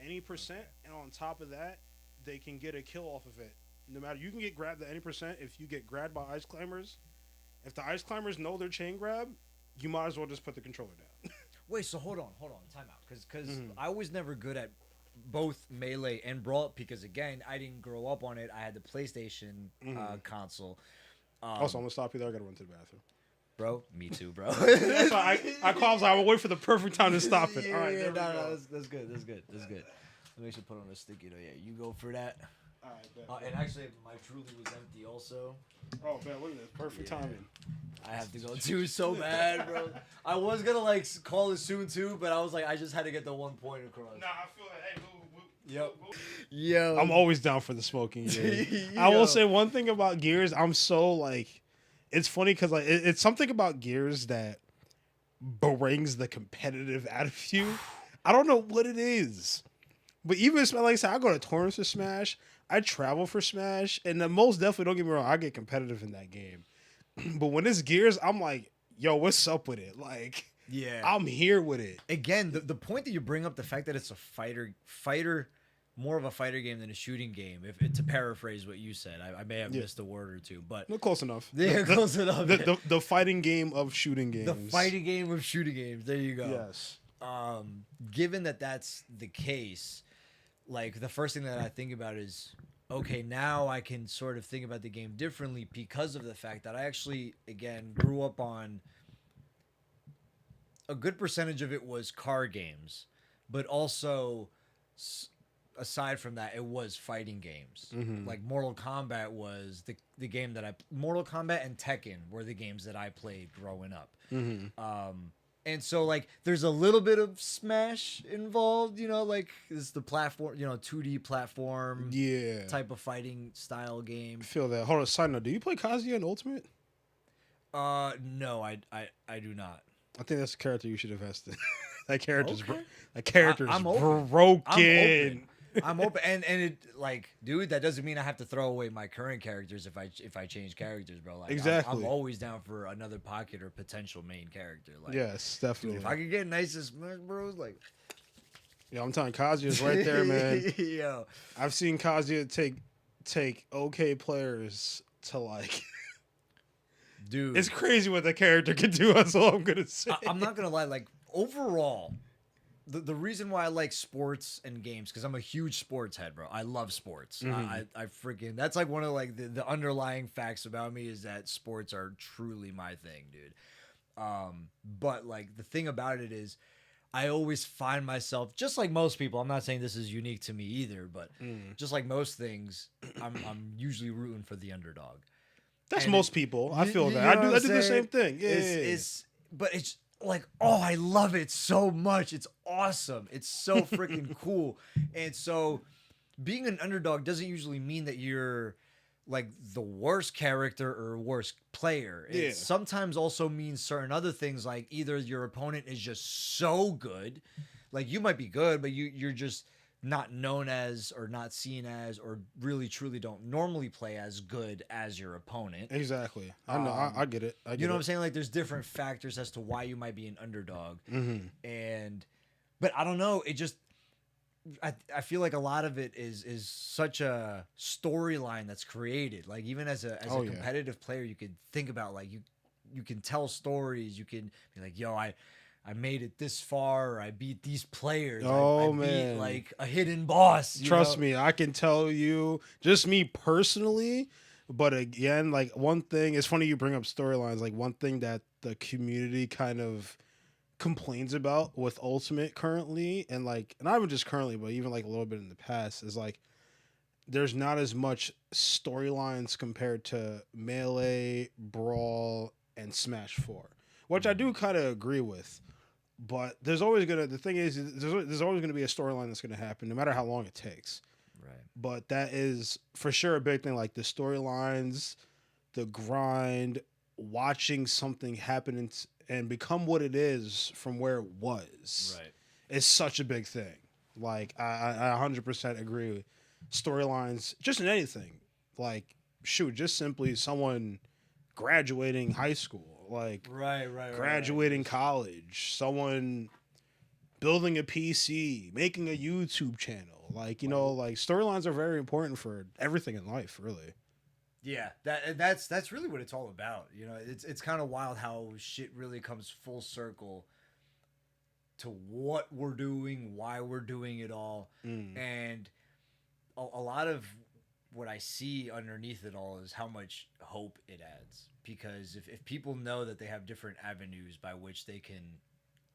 any percent, and on top of that, they can get a kill off of it. No matter, you can get grabbed at any percent. If you get grabbed by Ice Climbers, if the Ice Climbers know their chain grab, you might as well just put the controller down. Wait, so hold on, time out, because I was never good at both Melee and Brawl, because again, I didn't grow up on it. I had the PlayStation console. Also, I'm gonna stop you there. I gotta run to the bathroom. Bro, me too, bro. That's why I called. I will wait for the perfect time to stop it. Yeah, All right, yeah, there we go. that's good. That's good. Let me actually put on a sticky though. Yeah, you go for that. All right, bet. And actually, my Truly was empty also. Oh man, look at this. Perfect timing. I have to go too so bad, bro. I was gonna like call it soon too, but I was like, I just had to get the 1 point across. Nah, I feel like, hey, Yep. Yo. I'm always down for the smoking Gears. I will say one thing about Gears. I'm so like, it's funny because like it's something about Gears that brings the competitive out of you. I don't know what it is, but even like I said, I go to tournaments for Smash. I travel for Smash, and the most definitely, don't get me wrong, I get competitive in that game. But when it's Gears, I'm like, yo, what's up with it? Like, yeah, I'm here with it. Again, the point that you bring up, the fact that it's a fighter, more of a fighter game than a shooting game. If to paraphrase what you said, I may have missed a word or two, but no, close enough. Yeah, close enough. The fighting game of shooting games. The fighting game of shooting games. There you go. Yes. Given that that's the case, like the first thing that I think about is, okay, now I can sort of think about the game differently because of the fact that I actually, again, grew up on a good percentage of it was car games, but also aside from that, it was fighting games. Mm-hmm. Like Mortal Kombat was the game that Mortal Kombat and Tekken were the games that I played growing up. Mm-hmm. And so, like, there's a little bit of Smash involved, you know, like, it's the platform, 2D platform type of fighting style game. I feel that. Hold on, side note, do you play Kazuya in Ultimate? No, I do not. I think that's the character you should invest in. That character's I'm broken. I'm open, and it, like, dude, that doesn't mean I have to throw away my current characters if I change characters, bro. Like, exactly. I'm always down for another pocket or potential main character. Like, yes, definitely. Dude, if I could get nice as Smash Bros, like, yeah, I'm telling you, Kazuya's right there, man. Yo, I've seen Kazuya take okay players to like. Dude, it's crazy what the character can do. That's all I'm gonna say. I'm not gonna lie. Like, overall, the reason why I like sports and games, because I'm a huge sports head, bro. I love sports. Mm-hmm. I freaking, that's like one of like the underlying facts about me is that sports are truly my thing, dude. But like the thing about it is, I always find myself, just like most people, I'm not saying this is unique to me either, but just like most things, I'm usually rooting for the underdog. That's And most people. I feel you that. know I do the same thing. Yeah, but it's like, oh, I love it so much. It's awesome. It's so freaking cool. And so being an underdog doesn't usually mean that you're like the worst character or worst player. It sometimes also means certain other things, like either your opponent is just so good, like you might be good, but you're just not known as or not seen as or really truly don't normally play as good as your opponent. Exactly. I know. I get it. You know what I'm saying? Like there's different factors as to why you might be an underdog. Mm-hmm. But I don't know. It just, I feel like a lot of it is such a storyline that's created. Like even as a competitive player, you could think about like you can tell stories. You can be like, yo, I made it this far, or I beat these players. I beat like a hidden boss. Trust me, I can tell you, just me personally. But again, like one thing, it's funny you bring up storylines. Like one thing that the community kind of complains about with Ultimate currently, and like, not even just currently, but even like a little bit in the past, is like there's not as much storylines compared to Melee, Brawl, and Smash 4, which I do kind of agree with. But there's always the thing is, there's always gonna be a storyline that's gonna happen, no matter how long it takes. Right. But that is for sure a big thing. Like the storylines, the grind, watching something happen and become what it is from where it was. Right. Is such a big thing. Like I 100% agree with storylines, just in anything. Like shoot, just simply someone graduating high school. Like graduating college, someone building a PC, making a YouTube channel. Like, you know, like storylines are very important for everything in life, really. Yeah, that's really what it's all about. You know, it's kind of wild how shit really comes full circle to what we're doing, why we're doing it all. And a lot of what I see underneath it all is how much hope it adds. Because if people know that they have different avenues by which they can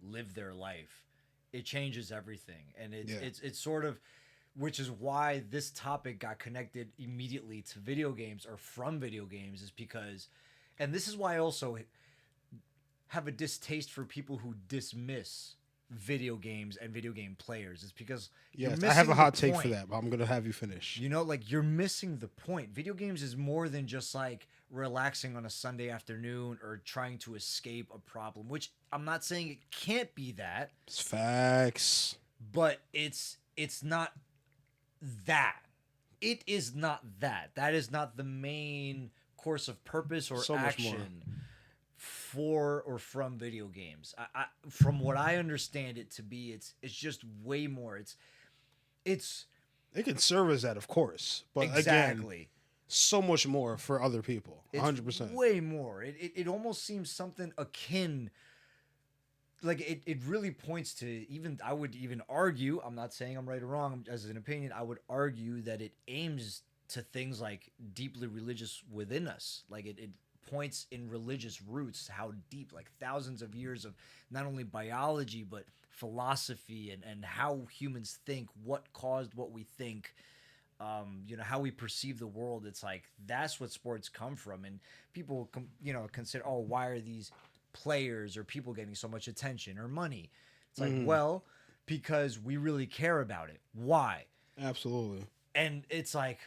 live their life, it changes everything. And it's sort of, which is why this topic got connected immediately to video games or from video games, is because, and this is why I also have a distaste for people who dismiss video games and video game players. It's because yes, I have a hot take for that, but I'm gonna have you finish. You know, like, you're missing the point. Video games is more than just like relaxing on a Sunday afternoon or trying to escape a problem, which I'm not saying it can't be that. It's facts. But it's not that. It is not that. That is not the main course of purpose or so action for or from video games. I from what I understand it to be, it's just way more. It can serve as that, of course, but exactly. Again, so much more for other people. 100%. Way more. It almost seems something akin. Like, it really points to, even, I would even argue, I'm not saying I'm right or wrong as an opinion, I would argue that it aims to things like deeply religious within us. Like, it points in religious roots, how deep, like thousands of years of not only biology, but philosophy and how humans think, what caused what we think, you know, how we perceive the world. It's like, that's what sports come from. And people, you know, consider, oh, why are these players or people getting so much attention or money? It's like, well, because we really care about it. Why? Absolutely. And it's like,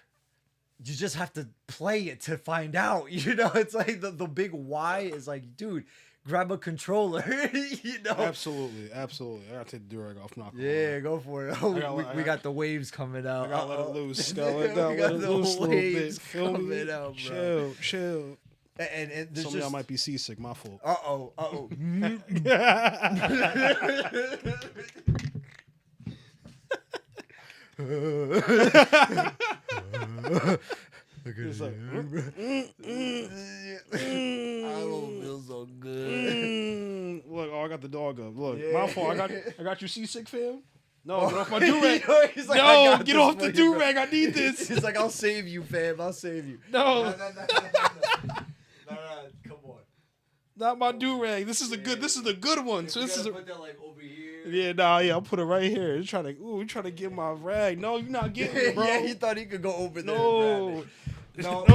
you just have to play it to find out, you know? It's like the big why is like, dude, grab a controller, you know? Absolutely. I gotta take the durag off. Yeah, go for it. Oh, we got the waves coming out. I gotta let it loose. We got the waves coming out, bro. Chill. And there's some of y'all might be seasick. My fault. Uh-oh. It's like, I don't feel so good. Look, I got the dog up. Look, my fault. I got you seasick, fam. No, get off my durag. Like, no, get off the durag. I need this. He's like, I'll save you, fam. I'll save you. No. No, come on. Not my durag. This is the good one. So this is put that like over here. Yeah, I'll put it right here. You're trying to get my rag. No, you're not getting it, bro. Yeah, he thought he could go over there. No. No.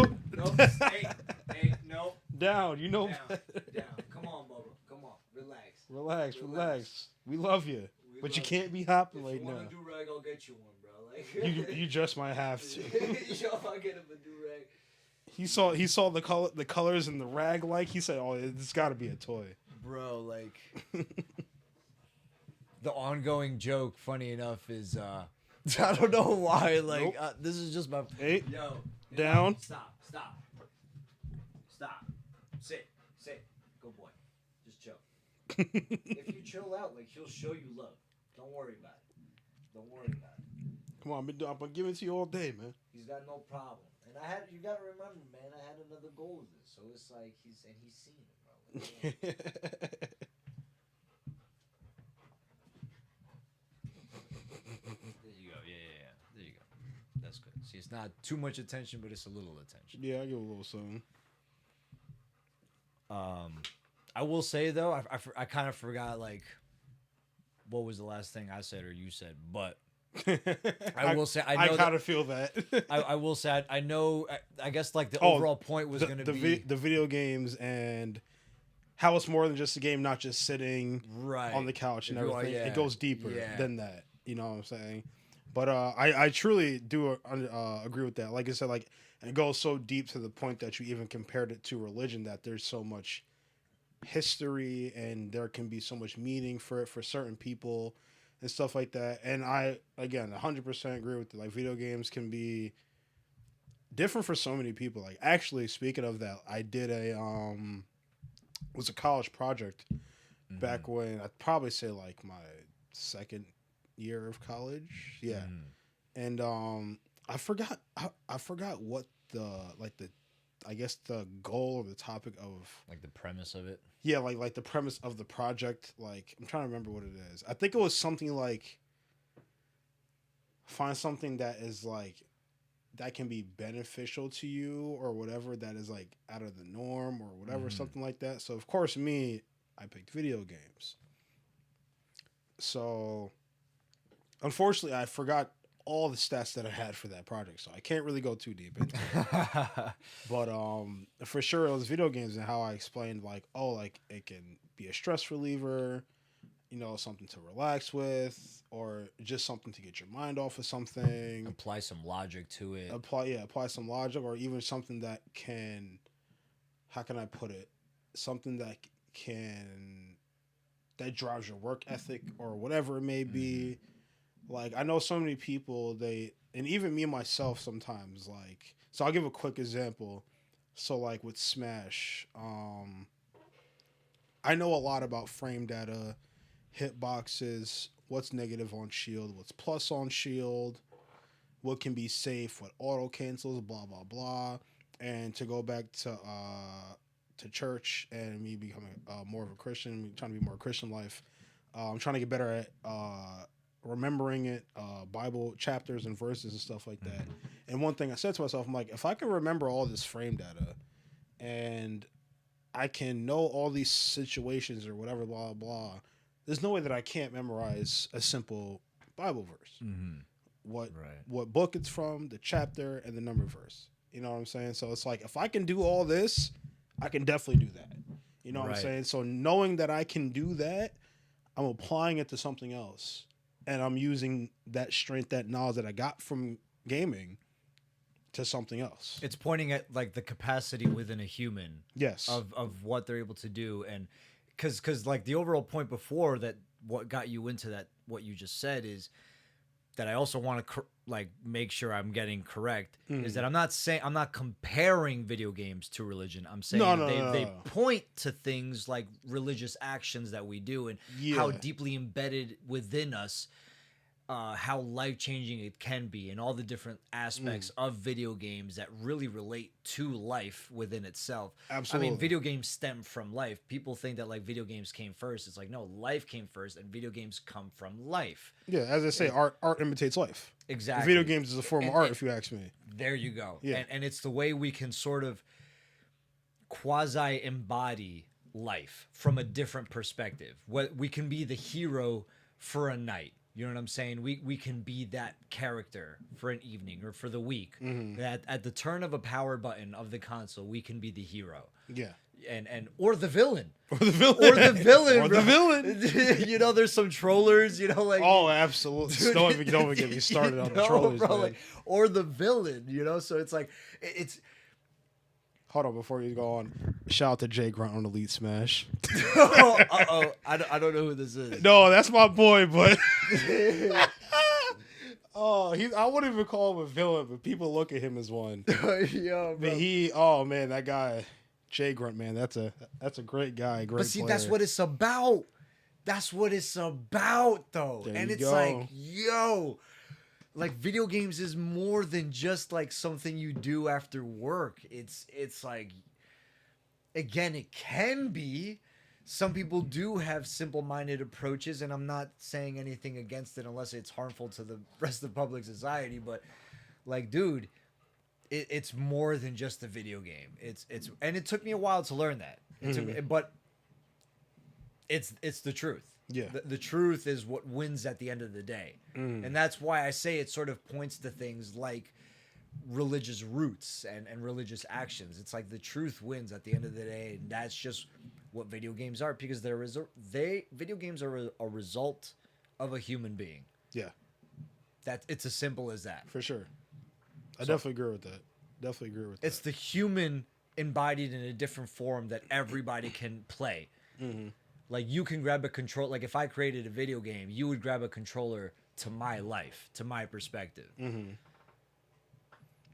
Hey, no. Down, you know. Down. Come on, Bubba. Come on. Relax. We love you. But you can't be hopping right now. If you want a do-rag, I'll get you one, bro. Like, you just might have to. Yo, I'll get him a do-rag. He saw the colors and the rag, like he said, oh, it's got to be a toy. Bro, like, the ongoing joke, funny enough, is I don't know why, like, this is just my yo, down. Stop. Sit. Good boy. Just chill. If you chill out, like, he'll show you love. Don't worry about it. Come on, I'm gonna give it to you all day, man. He's got no problem. And you gotta remember, man, I had another goal with this. So it's like he's seen it, bro. There you go. Yeah. There you go. That's good. See, it's not too much attention, but it's a little attention. Yeah, I give a little something. I will say though, I kind of forgot, like, what was the last thing I said or you said, but I will say I kind of feel that. I will say I know. I guess like the overall point was going to be the video games and how it's more than just a game, not just sitting on the couch and everything. It goes deeper than that. You know what I'm saying? But I truly do agree with that. Like I said, like, and it goes so deep to the point that you even compared it to religion, that there's so much history and there can be so much meaning for it for certain people and stuff like that. And I, again, 100% agree with it. Like, video games can be different for so many people. Like, actually, speaking of that, I did it was a college project back when, I'd probably say like my second year of college. Yeah. And I forgot what I guess the goal or the topic of, like, the premise of it. Yeah, like the premise of the project. Like, I'm trying to remember what it is. I think it was something like, find something that is like that can be beneficial to you or whatever, that is like out of the norm or whatever, something like that. So of course I picked video games. So unfortunately I forgot all the stats that I had for that project, so I can't really go too deep into it. But for sure it was video games, and how I explained like, oh, like it can be a stress reliever, you know, something to relax with, or just something to get your mind off of something. Apply some logic to it. Apply some logic, or even something that can, how can I put it? Something that drives your work ethic or whatever it may be. Like, I know so many people, and even me myself sometimes, like, so I'll give a quick example. So like with Smash, I know a lot about frame data, hitboxes, what's negative on shield, what's plus on shield, what can be safe, what auto cancels, blah blah blah. And to go back to church and me becoming more of a Christian, trying to be more Christian life, I'm trying to get better at remembering it, Bible chapters and verses and stuff like that. And one thing I said to myself, I'm like, if I can remember all this frame data and I can know all these situations or whatever, blah blah, there's no way that I can't memorize a simple Bible verse. What book it's from, the chapter, and the number verse. You know what I'm saying? So it's like, if I can do all this, I can definitely do that. You know what I'm saying? So knowing that I can do that, I'm applying it to something else. And I'm using that strength, that knowledge that I got from gaming to something else. It's pointing at like the capacity within a human. Yes. Of what they're able to do. And because like the overall point before that, what got you into that, what you just said is that I also want to like make sure I'm getting correct, is that I'm not comparing video games to religion. I'm saying they point to things like religious actions that we do and how deeply embedded within us, how life-changing it can be, and all the different aspects of video games that really relate to life within itself. Absolutely. I mean, video games stem from life. People think that like video games came first. It's like, no, life came first, and video games come from life. Yeah, as I say, art imitates life. Exactly. Video games is a form of art, if you ask me. There you go. Yeah. And it's the way we can sort of quasi-embody life from a different perspective. We can be the hero for a night. You know what I'm saying? We can be that character for an evening or for the week. That at the turn of a power button of the console, we can be the hero. Yeah. Or the villain. Or the villain. Or the villain. You know, there's some trollers, you know, like, oh, absolutely. Dude, don't even get me started on the trollers, bro, like, or the villain, you know? So it's like it's hold on, before you go on, shout out to Jay Grunt on Elite Smash. I don't know who this is. No, that's my boy, but I wouldn't even call him a villain, but people look at him as one. Yo, bro. But that guy, Jay Grunt, man, that's a great guy, great But see, player. that's what it's about. That's what it's about, though. There and you it's go. like, yo, like video games is more than just like something you do after work. It's like, again, it can be. Some people do have simple-minded approaches, and I'm not saying anything against it unless it's harmful to the rest of public society. But like, dude, it's more than just a video game. And it took me a while to learn that. But it's the truth. Yeah. The truth is what wins at the end of the day. And that's why I say it sort of points to things like religious roots and religious actions. It's like the truth wins at the end of the day, and that's just what video games are, because video games are a result of a human being. Yeah. It's as simple as that. For sure. I definitely agree with that. It's the human embodied in a different form that everybody can play. Like, you can grab a control. Like, if I created a video game, you would grab a controller to my life, to my perspective.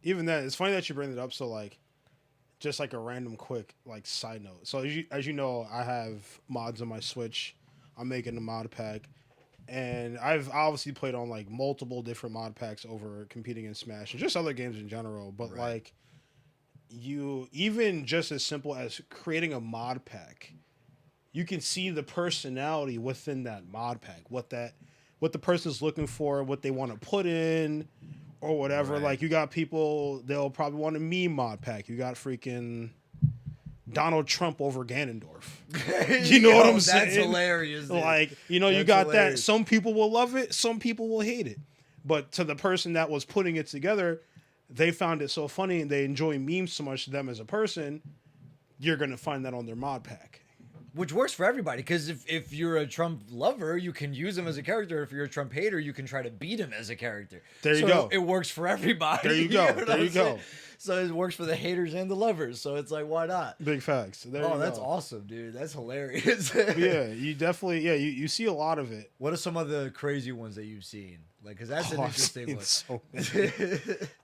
Even that, it's funny that you bring it up. So, like, just like a random quick like side note. So as you know, I have mods on my Switch. I'm making a mod pack, and I've obviously played on like multiple different mod packs over competing in Smash and just other games in general. But like, you even just as simple as creating a mod pack, you can see the personality within that mod pack, what the person's looking for, what they want to put in, or whatever. Right. Like you got people, they'll probably want a meme mod pack. You got freaking Donald Trump over Ganondorf. You know what I'm saying? That's hilarious. Dude. Like, you know, you got that. Some people will love it. Some people will hate it. But to the person that was putting it together, they found it so funny and they enjoy memes so much to them as a person. You're going to find that on their mod pack. Which works for everybody, because if you're a Trump lover, you can use him as a character. If you're a Trump hater, you can try to beat him as a character. There you go. It works for everybody. There you go. There you go. So it works for the haters and the lovers. So it's like, why not? Big facts. Oh, that's awesome, dude. That's hilarious. Yeah, you definitely, you see a lot of it. What are some of the crazy ones that you've seen? Like, because that's an interesting one. So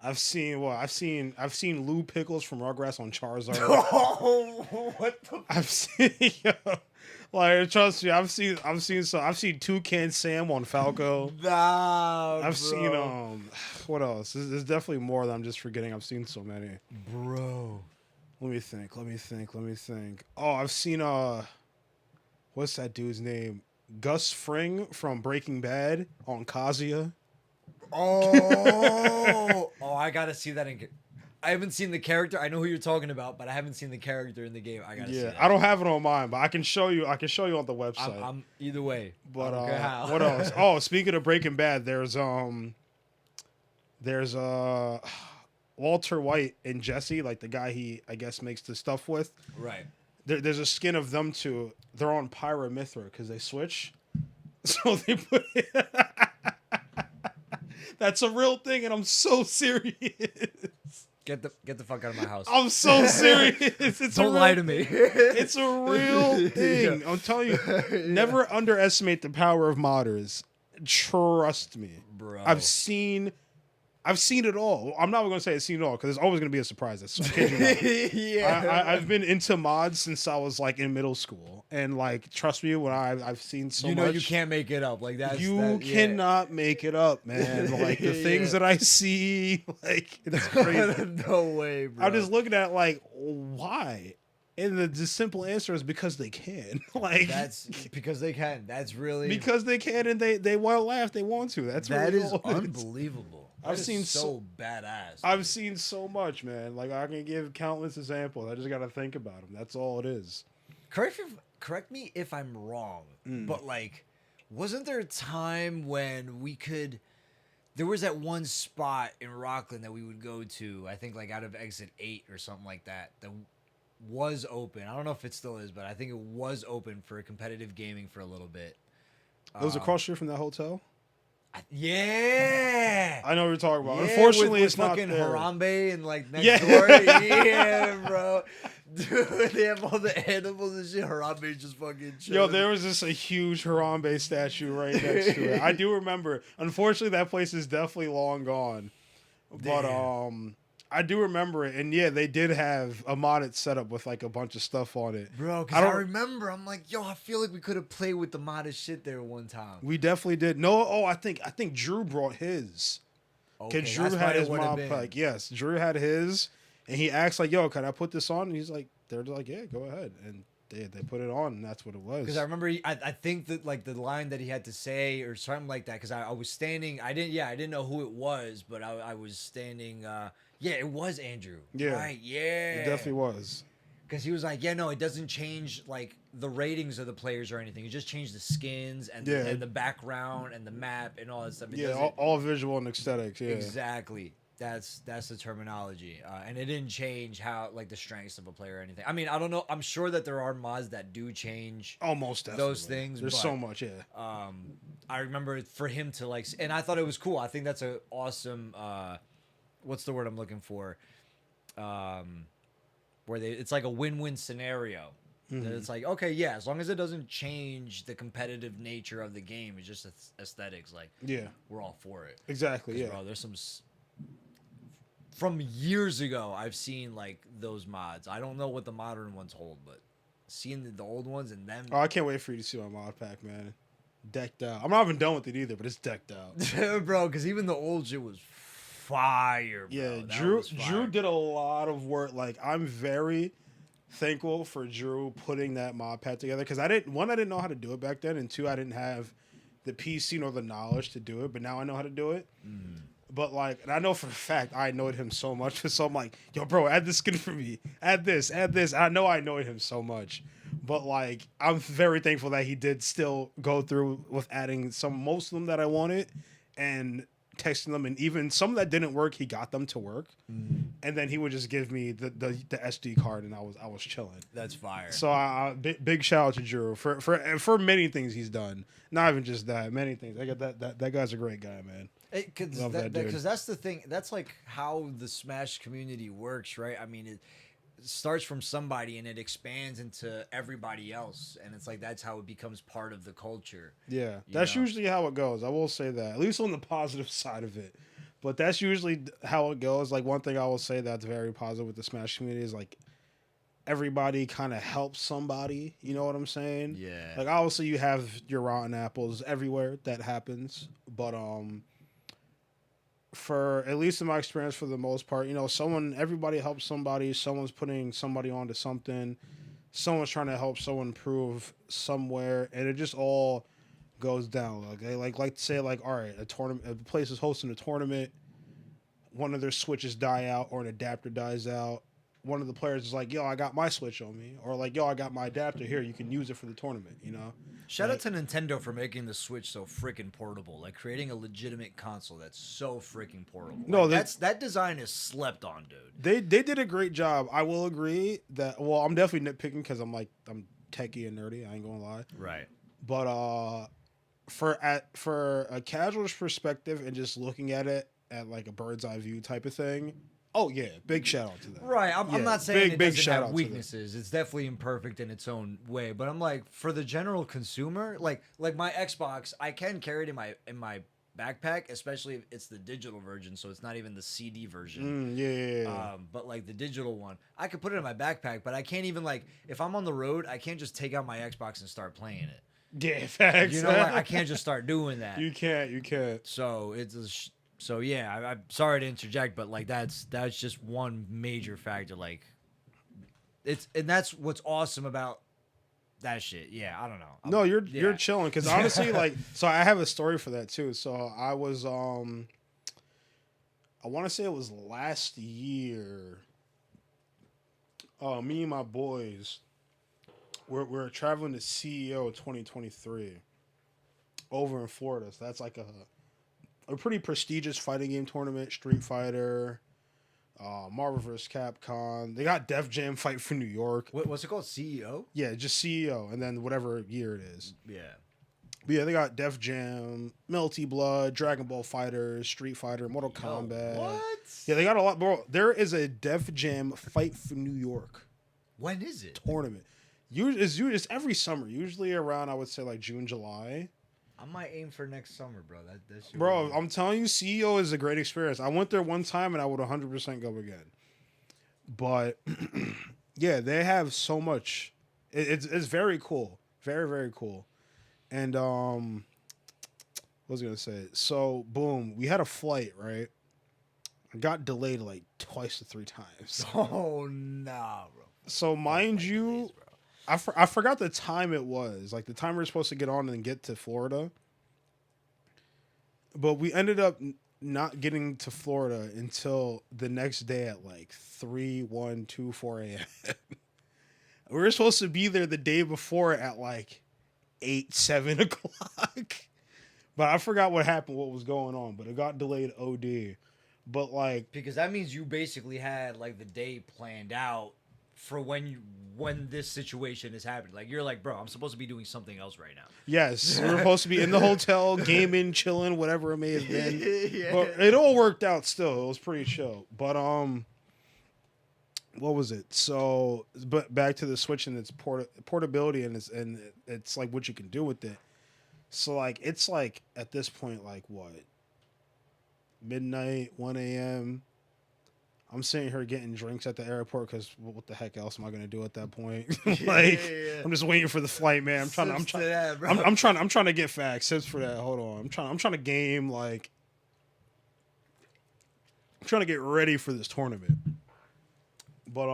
I've seen Lou Pickles from Rugrats on Charizard. Oh, what the? I've seen, like, trust me, I've seen Toucan Sam on Falco. Nah, I've seen what else? There's definitely more that I'm just forgetting. I've seen so many. Bro. Let me think. Oh, I've seen what's that dude's name? Gus Fring from Breaking Bad on Kazuya. Oh, I gotta see that in. I haven't seen the character. I know who you're talking about, but I haven't seen the character in the game. I gotta see that. I don't have it on mine, but I can show you on the website. I'm either way. But what else? Oh, speaking of Breaking Bad, there's Walter White and Jesse, like the guy he I guess makes the stuff with. Right. There's a skin of them two. They're on Pyra/Mythra because they switch. So they put That's a real thing, and I'm so serious. Get the fuck out of my house. I'm so serious. Don't lie to me. It's a real thing. Yeah. I'm telling you, never underestimate the power of modders. Trust me, bro. I've seen it all. I'm not going to say I've seen it all because there's always going to be a surprise. Yeah. I've been into mods since I was like in middle school, and like trust me, when I've seen so much. You can't make it up. Like that. You cannot make it up, man. Like the things that I see, like it's crazy. No way, bro. I'm just looking at like why. And the simple answer is because they can. Like that's because they can. That's really because they can, and they want to laugh. They want to. That is unbelievable. I've seen so badass. I've seen so much, man. Like I can give countless examples. I just got to think about them. That's all it is. Correct me if I'm wrong, but like, wasn't there a time when there was that one spot in Rockland that we would go to? I think like out of exit 8 or something like that. That was open. I don't know if it still is, but I think it was open for competitive gaming for a little bit. It was across the street from that hotel. Yeah, I know what you're talking about. Yeah, Unfortunately, it's not fucking there. Harambe and like next door. Yeah, bro. Dude, they have all the animals and shit. Harambe just fucking chilling. Yo, there was just a huge Harambe statue right next to it. I do remember. Unfortunately, that place is definitely long gone. But I do remember it, and yeah, they did have a modded setup with like a bunch of stuff on it. Bro, because I remember, I'm like, yo, I feel like we could have played with the modded shit there one time. We definitely did. No, I think Drew brought his. Okay, Drew had his mod pack. Yes, Drew had his, and he asked like, yo, can I put this on? And he's like, they're like, yeah, go ahead, and they put it on, and that's what it was. Because I remember, I think that like the line that he had to say or something like that. Because I was standing, I didn't know who it was, but I was standing. Yeah, it was Andrew. Yeah. Right, yeah. It definitely was. Because he was like, yeah, no, it doesn't change like the ratings of the players or anything. It just changed the skins and the background and the map and all that stuff. All visual and aesthetics, yeah. Exactly. That's the terminology. And it didn't change how like the strengths of a player or anything. I mean, I don't know. I'm sure that there are mods that do change almost those things. There's so much, yeah. I remember for him to like, and I thought it was cool. I think that's an awesome what's the word I'm looking for? Where it's like a win-win scenario. Mm-hmm. It's like, okay, yeah, as long as it doesn't change the competitive nature of the game, it's just aesthetics. Like, yeah, we're all for it. Exactly. Yeah, bro, there's some from years ago. I've seen like those mods. I don't know what the modern ones hold, but seeing the old ones and them. Oh, I can't wait for you to see my mod pack, man. Decked out. I'm not even done with it either, but it's decked out, bro. Because even the old shit was fire, bro. Yeah, Drew did a lot of work. Like, I'm very thankful for Drew putting that mod pack together because I didn't know how to do it back then, and two, I didn't have the PC nor the knowledge to do it, but now I know how to do it. But like, and I know for a fact I annoyed him so much. So I'm like, yo, bro, add this skin for me. Add this, add this. I know I annoyed him so much. But like, I'm very thankful that he did still go through with adding most of them that I wanted and texting them. And even some that didn't work, he got them to work. And then he would just give me the SD card, and I was chilling. That's fire. So big shout out to Drew for many things he's done. Not even just that, many things. I got that guy's a great guy, man. Because that's the thing. That's like how the Smash community works, right? I mean, it starts from somebody and it expands into everybody else, and it's like that's how it becomes part of the culture. Yeah, that's usually how it goes. I will say that, at least on the positive side of it. But that's usually how it goes. Like, one thing I will say that's very positive with the Smash community is like everybody kind of helps somebody. You know what I'm saying? Yeah. Like, obviously you have your rotten apples everywhere that happens, but for at least in my experience, for the most part, you know, everybody helps somebody. Someone's putting somebody onto something. Someone's trying to help someone improve somewhere, and it just all goes down. Like to say, like, all right, a place is hosting a tournament. One of their switches die out, or an adapter dies out. One of the players is like, yo, I got my Switch on me. Or like, yo, I got my adapter here. You can use it for the tournament, you know? Shout out to Nintendo for making the Switch so freaking portable. Like, creating a legitimate console that's so freaking portable. No, like, that design is slept on, dude. They did a great job. I will agree that, well, I'm definitely nitpicking because I'm techie and nerdy. I ain't gonna lie. Right. But for a casual's perspective and just looking at it at like a bird's eye view type of thing, oh yeah, big shout out to that. Right, I'm not saying it doesn't shout have out weaknesses. It's definitely imperfect in its own way. But I'm like, for the general consumer, like my Xbox, I can carry it in my backpack, especially if it's the digital version, so it's not even the CD version. Yeah. But like the digital one, I could put it in my backpack, but I can't even, like, if I'm on the road, I can't just take out my Xbox and start playing it. Yeah, facts. You know, like, I can't just start doing that. You can't. So so yeah, I'm sorry to interject, but like that's just one major factor. Like, and that's what's awesome about that shit. Yeah, I don't know. No, you're chilling, because honestly, like, so I have a story for that too. So I was I want to say it was last year. Me and my boys, we're traveling to CEO 2023 over in Florida. So that's like a pretty prestigious fighting game tournament. Street Fighter, Marvel vs. Capcom. They got Def Jam Fight for New York. What's it called? CEO? Yeah, just CEO, and then whatever year it is. Yeah. But yeah, they got Def Jam, Melty Blood, Dragon Ball Fighters, Street Fighter, Mortal Kombat. What? Yeah, they got a lot, bro. There is a Def Jam Fight for New York. When is it? Tournament. It's every summer, usually around, I would say, like June, July. I might aim for next summer, bro. That's Bro, I'm telling you, CEO is a great experience. I went there one time and I would 100% go again. But yeah, they have so much. It's very cool, very, very cool. And what was I gonna say? So boom, we had a flight, right? Got delayed like twice to 3 times. Oh nah, bro. So mind you, I forgot the time it was. Like the time we were supposed to get on and get to Florida. But we ended up not getting to Florida until the next day at like 3, 1, 2, 4 a.m. We were supposed to be there the day before at like 8, 7 o'clock. But I forgot what happened, what was going on. But it got delayed OD. But like, because that means you basically had like the day planned out for when this situation is happening. Like, you're like, bro, I'm supposed to be doing something else right now. Yes, we were supposed to be in the hotel, gaming, chilling, whatever it may have been. Yeah. But it all worked out still. It was pretty chill. But what was it? So, but back to the Switch and its portability and it's like what you can do with it. So like, it's like at this point, like what? Midnight, 1 a.m. I'm sitting here getting drinks at the airport because what the heck else am I gonna do at that point? Yeah. I'm just waiting for the flight, man. I'm trying to get facts. Sips for that. Hold on. I'm trying to game, like, I'm trying to get ready for this tournament. But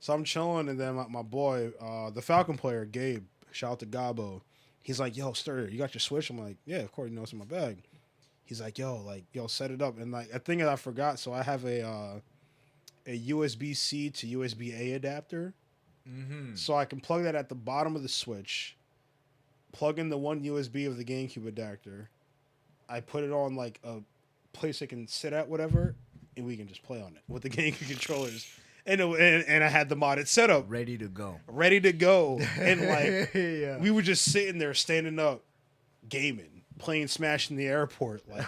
so I'm chilling, and then my boy, the Falcon player, Gabe, shout out to Gabo. He's like, yo, Stir, you got your Switch? I'm like, yeah, of course, you know it's in my bag. he's like, yo, set it up. And like a thing that I forgot, so I have a USB-C to USB-A adapter. Mm-hmm. So I can plug that at the bottom of the Switch, plug in the one USB of the GameCube adapter. I put it on like a place it can sit at, whatever, and we can just play on it with the GameCube controllers. And I had the modded setup. Ready to go. And like, Yeah. we were just sitting there, standing up, gaming. Playing Smash in the airport, like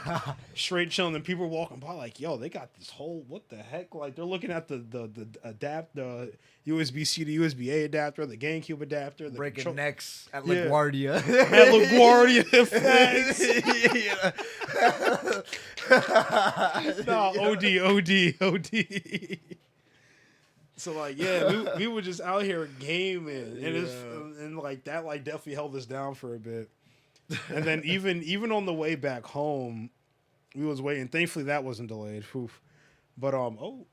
straight chilling, and people were walking by like, yo, they got this whole, what the heck? Like, they're looking at the USB-C to USB-A adapter, the GameCube adapter, the breaking necks at Yeah. LaGuardia. At LaGuardia, facts. No, OD. So like, yeah, we were just out here gaming, and like that, like definitely held us down for a bit. And then even on the way back home, we was waiting. Thankfully, that wasn't delayed. Oof. But yo,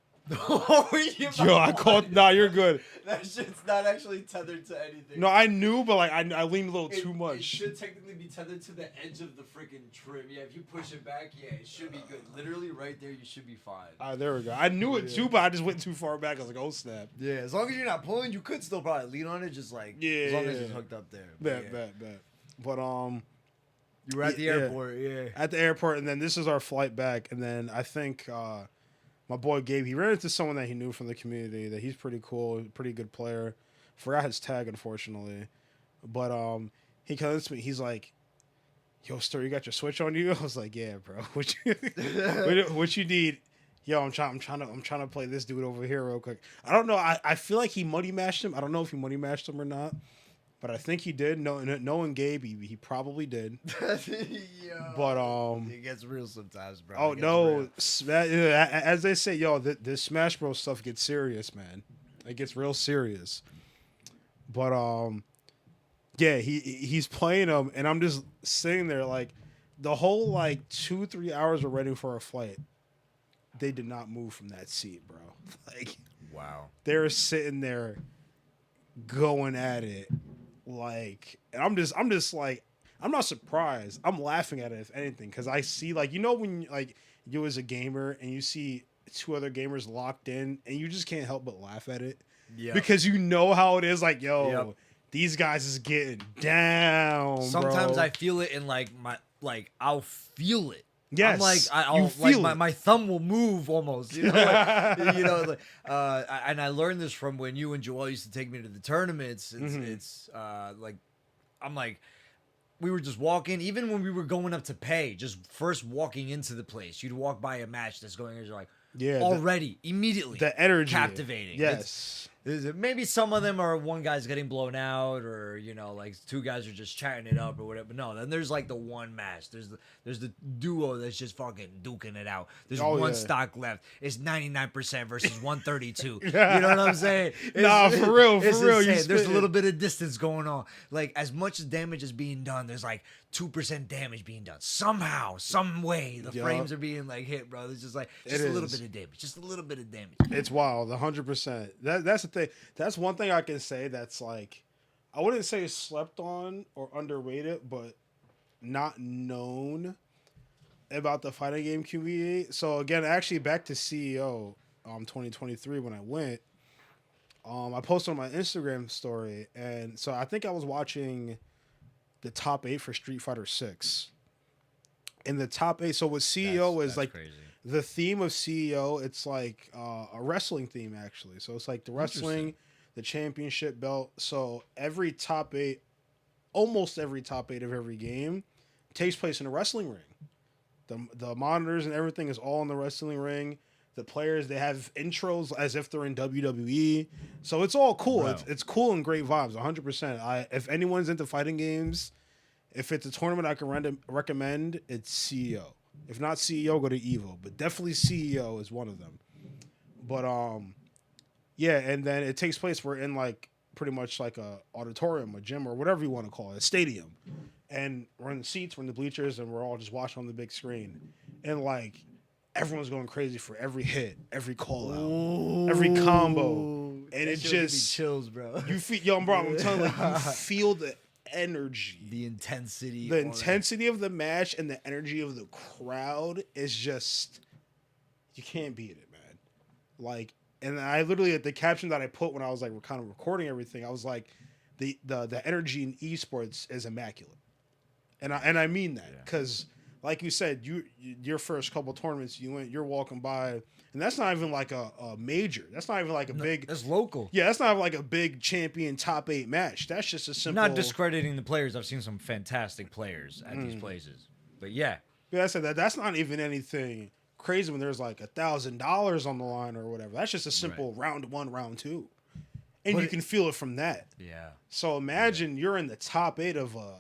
I caught. Nah, you're good. That shit's not actually tethered to anything. No, I knew, but like I leaned a little too much. It should technically be tethered to the edge of the freaking trim. Yeah, if you push it back, yeah, it should be good. Literally right there, you should be fine. All right, there we go. I knew it too, but I just went too far back. I was like, oh snap. Yeah, as long as you're not pulling, you could still probably lean on it, just like as long as it's hooked up there. Bet. But you were at the airport, at the airport, and then this is our flight back, and then I think my boy Gabe, he ran into someone that he knew from the community that he's pretty cool, pretty good player. Forgot his tag, unfortunately, but he comes to me, he's like, yo, Stir, you got your Switch on you? I was like, yeah, bro. What you need? Yo, I'm trying to play this dude over here real quick. I don't know. I feel like he money mashed him. I don't know if he money mashed him or not. But I think he did. Knowing Gabe, he probably did. Yo, but it gets real sometimes, bro. Oh no, as they say, yo, this Smash Bros stuff gets serious, man. It gets real serious. But yeah, he's playing them, and I'm just sitting there like the whole like 2-3 hours we're waiting for a flight. They did not move from that seat, bro. Like, wow, they're sitting there going at it. Like, and I'm just like, I'm not surprised. I'm laughing at it, if anything, because I see, like, you know, when like you as a gamer and you see two other gamers locked in, and you just can't help but laugh at it, because you know how it is. Like, yo, these guys is getting down. Sometimes bro. I feel it in like I'll feel it. Yes, I'm like, you feel like it. my thumb will move almost, you know, like, and I learned this from when you and Joel used to take me to the tournaments. It's like, I'm like, we were just walking, even when we were going up to pay, just first walking into the place, you'd walk by a match that's going on, you're like, immediately, the energy, captivating. Yes. Maybe some of them are one guy's getting blown out, or you know, like two guys are just chatting it up or whatever. But no, then there's like the one match. There's the duo that's just fucking duking it out. There's one stock left. It's 99% versus 132. You know what I'm saying? For real. There's a little bit of distance going on. Like, as much damage is being done, there's like 2% damage being done. Somehow, some way, the frames are being like hit, bro. It's just like just a little bit of damage. Just a little bit of damage. It's wild, 100%. That's the thing. That's one thing I can say that's like, I wouldn't say slept on or underrated, but not known about the fighting game community. So again, actually back to CEO 2023 when I went, I posted on my Instagram story, and so I think I was watching the top 8 for Street Fighter 6. In the top 8, so what CEO is like crazy. The theme of CEO, it's like a wrestling theme, actually. So it's like the wrestling, the championship belt. So every top 8, almost every top 8 of every game takes place in a wrestling ring. The monitors and everything is all in the wrestling ring. The players, they have intros as if they're in WWE. So it's all cool. It's cool and great vibes, 100%. If anyone's into fighting games, if it's a tournament I can recommend, it's CEO. If not CEO, go to Evo. But definitely CEO is one of them. But, yeah, and then it takes place, we're in, like, pretty much like a auditorium, a gym, or whatever you want to call it, a stadium. And we're in the seats, we're in the bleachers, and we're all just watching on the big screen. And, like, everyone's going crazy for every hit, every call-out, every combo. And it's just... chills, bro. You feel... Yo, bro, I'm telling you, like, you feel energy, the intensity, of the match, and the energy of the crowd is just, you can't beat it, man. Like, and I literally, the caption that I put when I was like kind of recording everything, I was like, the energy in esports is immaculate, and I mean that because. Like you said, your first couple tournaments you're walking by, and that's not even like a major. That's not even like a big. That's local. Yeah, that's not like a big champion top 8 match. That's just a simple. Not discrediting the players. I've seen some fantastic players at these places, but yeah. I said that's not even anything crazy when there's like $1,000 on the line or whatever. That's just a simple round 1, round 2, and you can feel it from that. Yeah. So imagine you're in the top 8 of a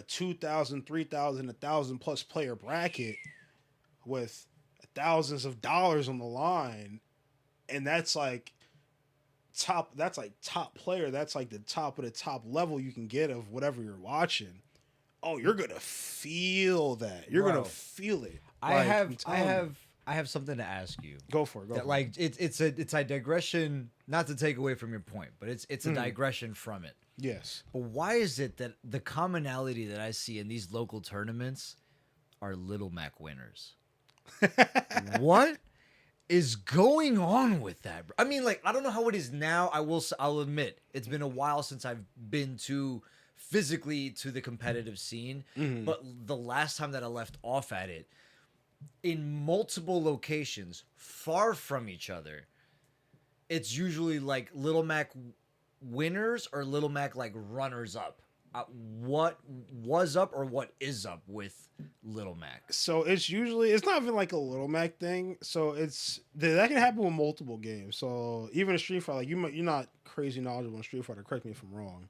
2,000, 3,000, 1,000 plus player bracket with thousands of dollars on the line, and that's like top player. That's like the top of the top level you can get of whatever you're watching. Oh, you're gonna feel that. You're gonna feel it. I have something to ask you. Go for it. Like it's a digression, not to take away from your point, but it's a digression from it. Yes. But why is it that the commonality that I see in these local tournaments are Little Mac winners? What is going on with that? I mean, like, I don't know how it is now. I'll admit it's been a while since I've been physically to the competitive scene. But the last time that I left off at it, in multiple locations far from each other, it's usually like Little Mac winners or Little Mac like runners up. What was up or what is up with Little Mac? So it's not even like a Little Mac thing. So that can happen with multiple games. So even a Street Fighter, like you're not crazy knowledgeable in Street Fighter. Correct me if I'm wrong,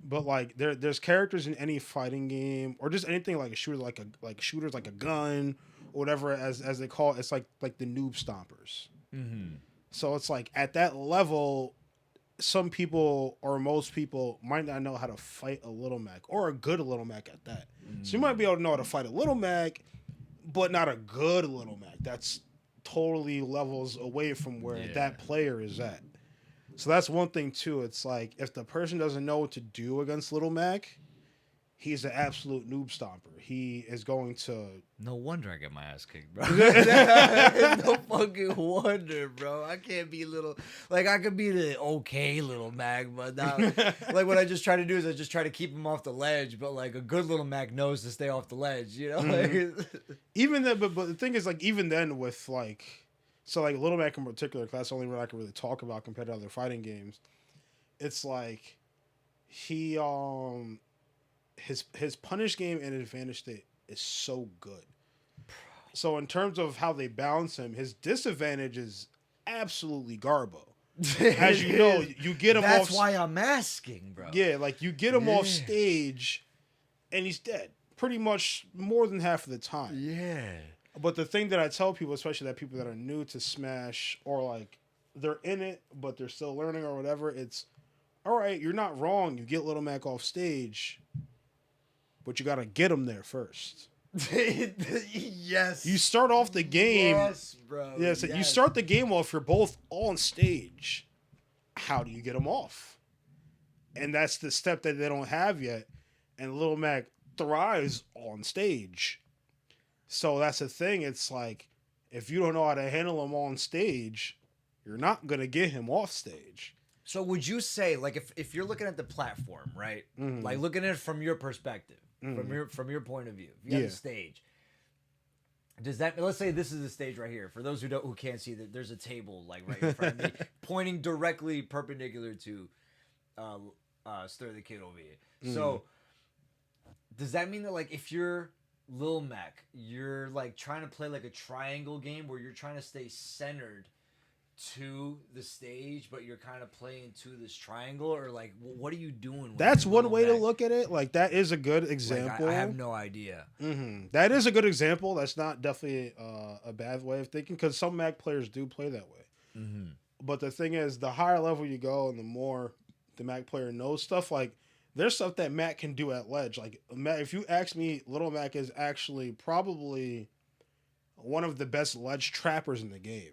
but like there's characters in any fighting game or just anything like a shooter, like shooters like a gun or whatever as they call it. It's like the noob stompers. So it's like at that level, some people or most people might not know how to fight a Little Mac or a good Little Mac at that. So you might be able to know how to fight a Little Mac, but not a good Little Mac. That's totally levels away from where that player is at. So that's one thing too. It's like if the person doesn't know what to do against Little Mac, he's an absolute noob stomper. He is going to... No wonder I get my ass kicked, bro. No fucking wonder, bro. I can't be little... Like, I could be the okay Little Mac, but not... Like, what I just try to do is I just try to keep him off the ledge, but, like, a good Little Mac knows to stay off the ledge, you know? Like, even then, but the thing is, like, even then with, like... So, like, Little Mac in particular, because that's the only one I can really talk about compared to other fighting games. It's like... He, His punish game and advantage state is so good. So in terms of how they balance him, his disadvantage is absolutely garbo. As you know, you get him off... That's why I'm asking, bro. Yeah, like you get him off stage and he's dead. Pretty much more than half of the time. Yeah. But the thing that I tell people, especially that people that are new to Smash or like they're in it but they're still learning or whatever, it's, all right, you're not wrong. You get Little Mac off stage, but you got to get him there first. Yes. You start off the game. Yes, bro. Yes, you start the game off. You're both on stage. How do you get them off? And that's the step that they don't have yet. And Little Mac thrives on stage. So that's the thing. It's like, if you don't know how to handle him on stage, you're not going to get him off stage. So would you say, like, if you're looking at the platform, right? Mm-hmm. Like, looking at it from your perspective, from your point of view, if you have the stage, does that, let's say this is the stage right here. For those who can't see, that there's a table, like, right in front of me, pointing directly perpendicular to Sterthakiid over here. So does that mean that, like, if you're Lil Mac, you're, like, trying to play, like, a triangle game where you're trying to stay centered to the stage, but you're kind of playing to this triangle, or like, what are you doing? That's one way to look at it. Like, that is a good example. Like, I have no idea. That is a good example. That's not definitely a bad way of thinking, because some Mac players do play that way. But the thing is, the higher level you go and the more the Mac player knows stuff, like, there's stuff that Mac can do at ledge. Like, if you ask me, Little Mac is actually probably one of the best ledge trappers in the game.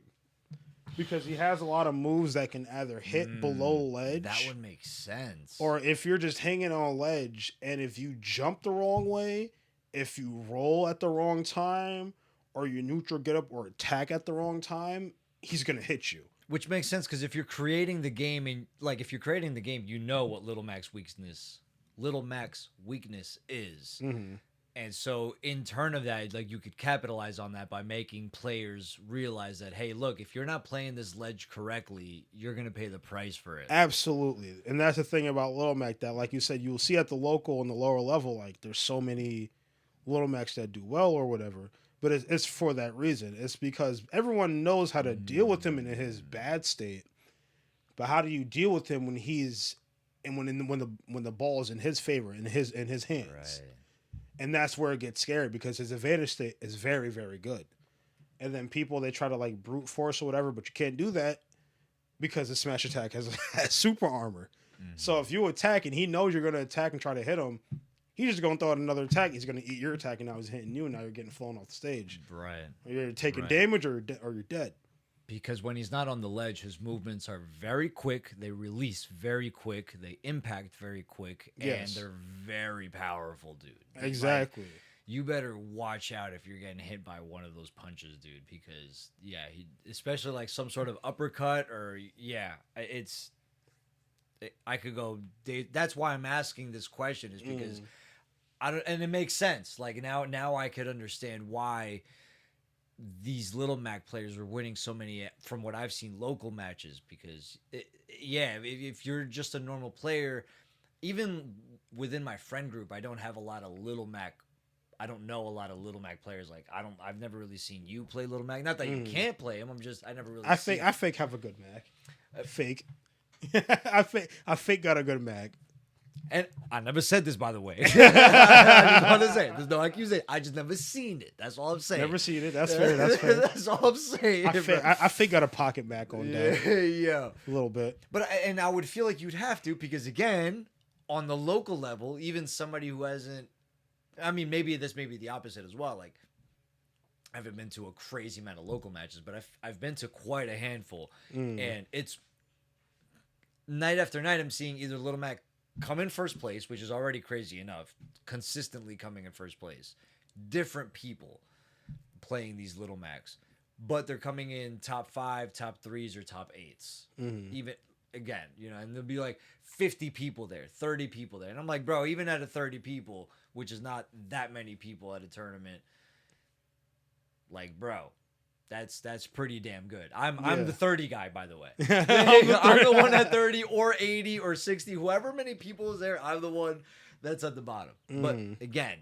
because he has a lot of moves that can either hit below ledge. That would make sense. Or if you're just hanging on ledge, and if you jump the wrong way, if you roll at the wrong time, or you neutral get up or attack at the wrong time, he's gonna hit you. Which makes sense because if you're creating the game you know what Little Mac's weakness is. Mm-hmm. And so in turn of that, like you could capitalize on that by making players realize that, hey, look, if you're not playing this ledge correctly, you're going to pay the price for it. Absolutely. And that's the thing about Little Mac that, like you said, you'll see at the local and the lower level, like there's so many Little Macs that do well or whatever. But it's for that reason. It's because everyone knows how to deal with him in his bad state. But how do you deal with him when when the ball is in his favor, in his hands? Right. And that's where it gets scary because his advantage state is very, very good. And then people, they try to like brute force or whatever, but you can't do that because the smash attack has super armor. Mm-hmm. So if you attack and he knows you're going to attack and try to hit him, he's just going to throw out another attack. He's going to eat your attack, and now he's hitting you, and now you're getting flown off the stage. Right. Or you're taking damage or you're dead. Because when he's not on the ledge, his movements are very quick. They release very quick. They impact very quick. Yes. And they're very powerful, dude. Exactly. Like, you better watch out if you're getting hit by one of those punches, dude. Because, especially like some sort of uppercut or, I could go. That's why I'm asking this question is because and it makes sense. Like now I could understand why these Little Mac players are winning so many from what I've seen local matches because if you're just a normal player, even within my friend group, I don't have a lot of Little Mac. I don't know a lot of Little Mac players. Like I've never really seen you play Little Mac. Not that you can't play him. I never really. I fake have a good Mac. Fake. I fake got a good Mac. And I never said this, by the way. I just want to say, there's no accusation. I just never seen it. That's all I'm saying. Never seen it. That's fair. That's fair. That's all I'm saying. I think got a pocket Mac on deck. Yeah. A little bit. But I would feel like you'd have to because, again, on the local level, even somebody who hasn't... I mean, maybe this may be the opposite as well. Like, I haven't been to a crazy amount of local matches, but I've been to quite a handful. And it's... Night after night, I'm seeing either Little Mac come in first place, which is already crazy enough, consistently coming in first place. Different people playing these Little Macs, but they're coming in top 5, top 3s, or top 8s. Even again, and there'll be like 50 people there, 30 people there, and I'm like, bro, even at a 30 people, which is not that many people at a tournament, like, bro. That's pretty damn good. I'm the 30 guy, by the way. I'm the one at 30 or 80 or 60, whoever many people is there. I'm the one that's at the bottom. But again,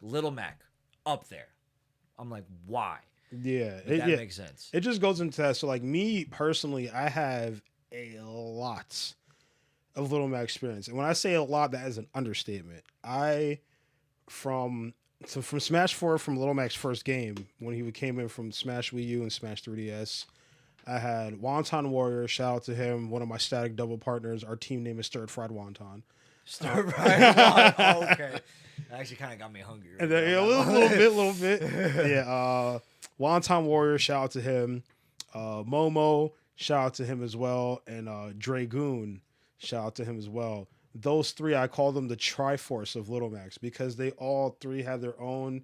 Little Mac up there. I'm like, why? Yeah, that makes sense. It just goes into that. So, like me personally, I have a lot of Little Mac experience, and when I say a lot, that is an understatement. From Smash 4, from Little Mac's first game, when he came in from Smash Wii U and Smash 3DS, I had Wonton Warrior, shout out to him, one of my static double partners. Our team name is Stirred Fried Wonton. Stirred Fried Wonton. Oh, okay. That actually kind of got me hungry. Right, and then, a little bit. Yeah. Wonton Warrior, shout out to him. Momo, shout out to him as well. And Dragoon, shout out to him as well. Those three, I call them the Triforce of Little Macs because they all three have their own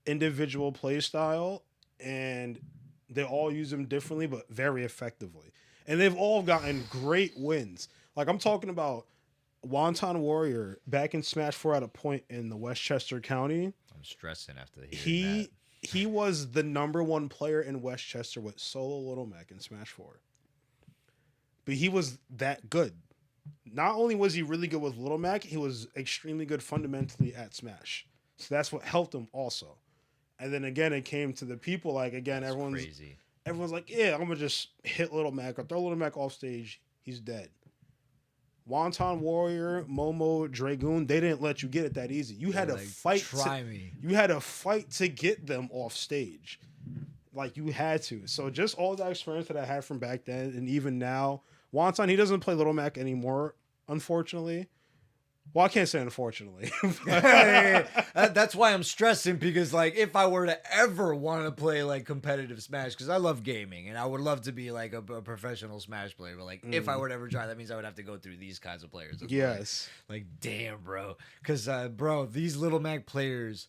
individual play style and they all use them differently but very effectively. And they've all gotten great wins. Like I'm talking about Wonton Warrior back in Smash 4 at a point in the Westchester County. I'm stressing after hearing that. He was the #1 player in Westchester with solo Little Mac in Smash 4. But he was that good. Not only was he really good with Little Mac, he was extremely good fundamentally at Smash. So that's what helped him also. And then again, it came to the people. Like again, everyone's like, yeah, I'm gonna just hit Little Mac or throw Little Mac off stage. He's dead. Wonton Warrior, Momo, Dragoon, they didn't let you get it that easy. You had to fight. You had to fight to get them off stage. Like you had to. So just all that experience that I had from back then, and even now. Wonton, he doesn't play Little Mac anymore, unfortunately. Well, I can't say unfortunately. That's why I'm stressing, because like if I were to ever want to play like competitive Smash, because I love gaming and I would love to be like a professional Smash player, but like if I were to ever try, that means I would have to go through these kinds of players. Yes. Like damn, bro. Because bro, these Little Mac players,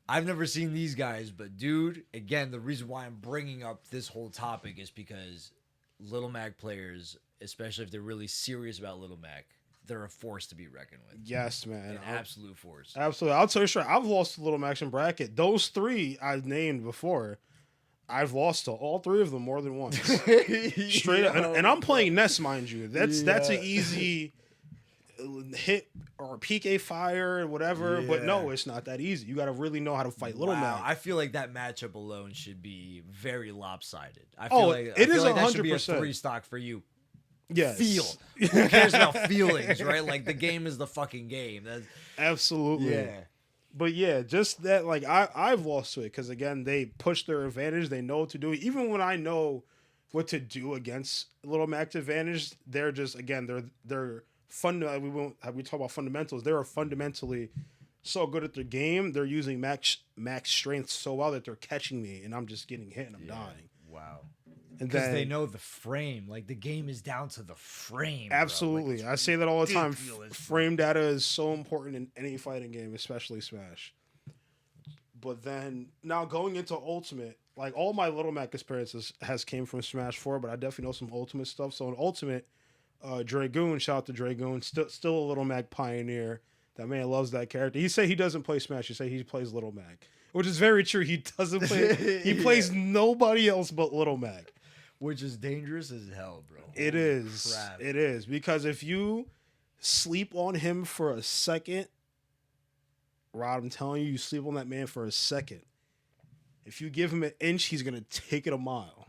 I've never seen these guys, but dude, again, the reason why I'm bringing up this whole topic is because Little Mac players, especially if they're really serious about Little Mac, they're a force to be reckoned with. Yes, man. An absolute force. Absolutely. I'll tell you straight, I've lost to Little Max in bracket. Those 3 I've named before, I've lost to all 3 of them more than once. Straight up. And I'm playing Ness, mind you. That's an easy hit or PK fire or whatever. But no, it's not that easy. You got to really know how to fight Little Mac. I feel like that matchup alone should be very lopsided. I feel like it is 100%. That should be a 3 stock for you. Yes. Feel. Who cares about feelings, right? Like the game is the fucking game. Absolutely. Yeah. But yeah, just that, like I've lost to it because again they push their advantage. They know what to do. Even when I know what to do against Little Mac's advantage, they're just they're we talk about fundamentals. They're fundamentally so good at their game. They're using max strength so well that they're catching me, and I'm just getting hit and I'm dying. Wow. Because they know the frame. Like, the game is down to the frame. Absolutely. Like, I say that all the time. Frame data is so important in any fighting game, especially Smash. But then, now going into Ultimate, like, all my Little Mac experiences has came from Smash 4, but I definitely know some Ultimate stuff. So in Ultimate, Dragoon, shout out to Dragoon, still a Little Mac pioneer. That man loves that character. He say he doesn't play Smash. He say he plays Little Mac, which is very true. He doesn't play. He plays nobody else but Little Mac. Which is dangerous as hell, bro. It is. Crap. It is. Because if you sleep on him for a second, Rod, I'm telling you sleep on that man for a second. If you give him an inch, he's going to take it a mile.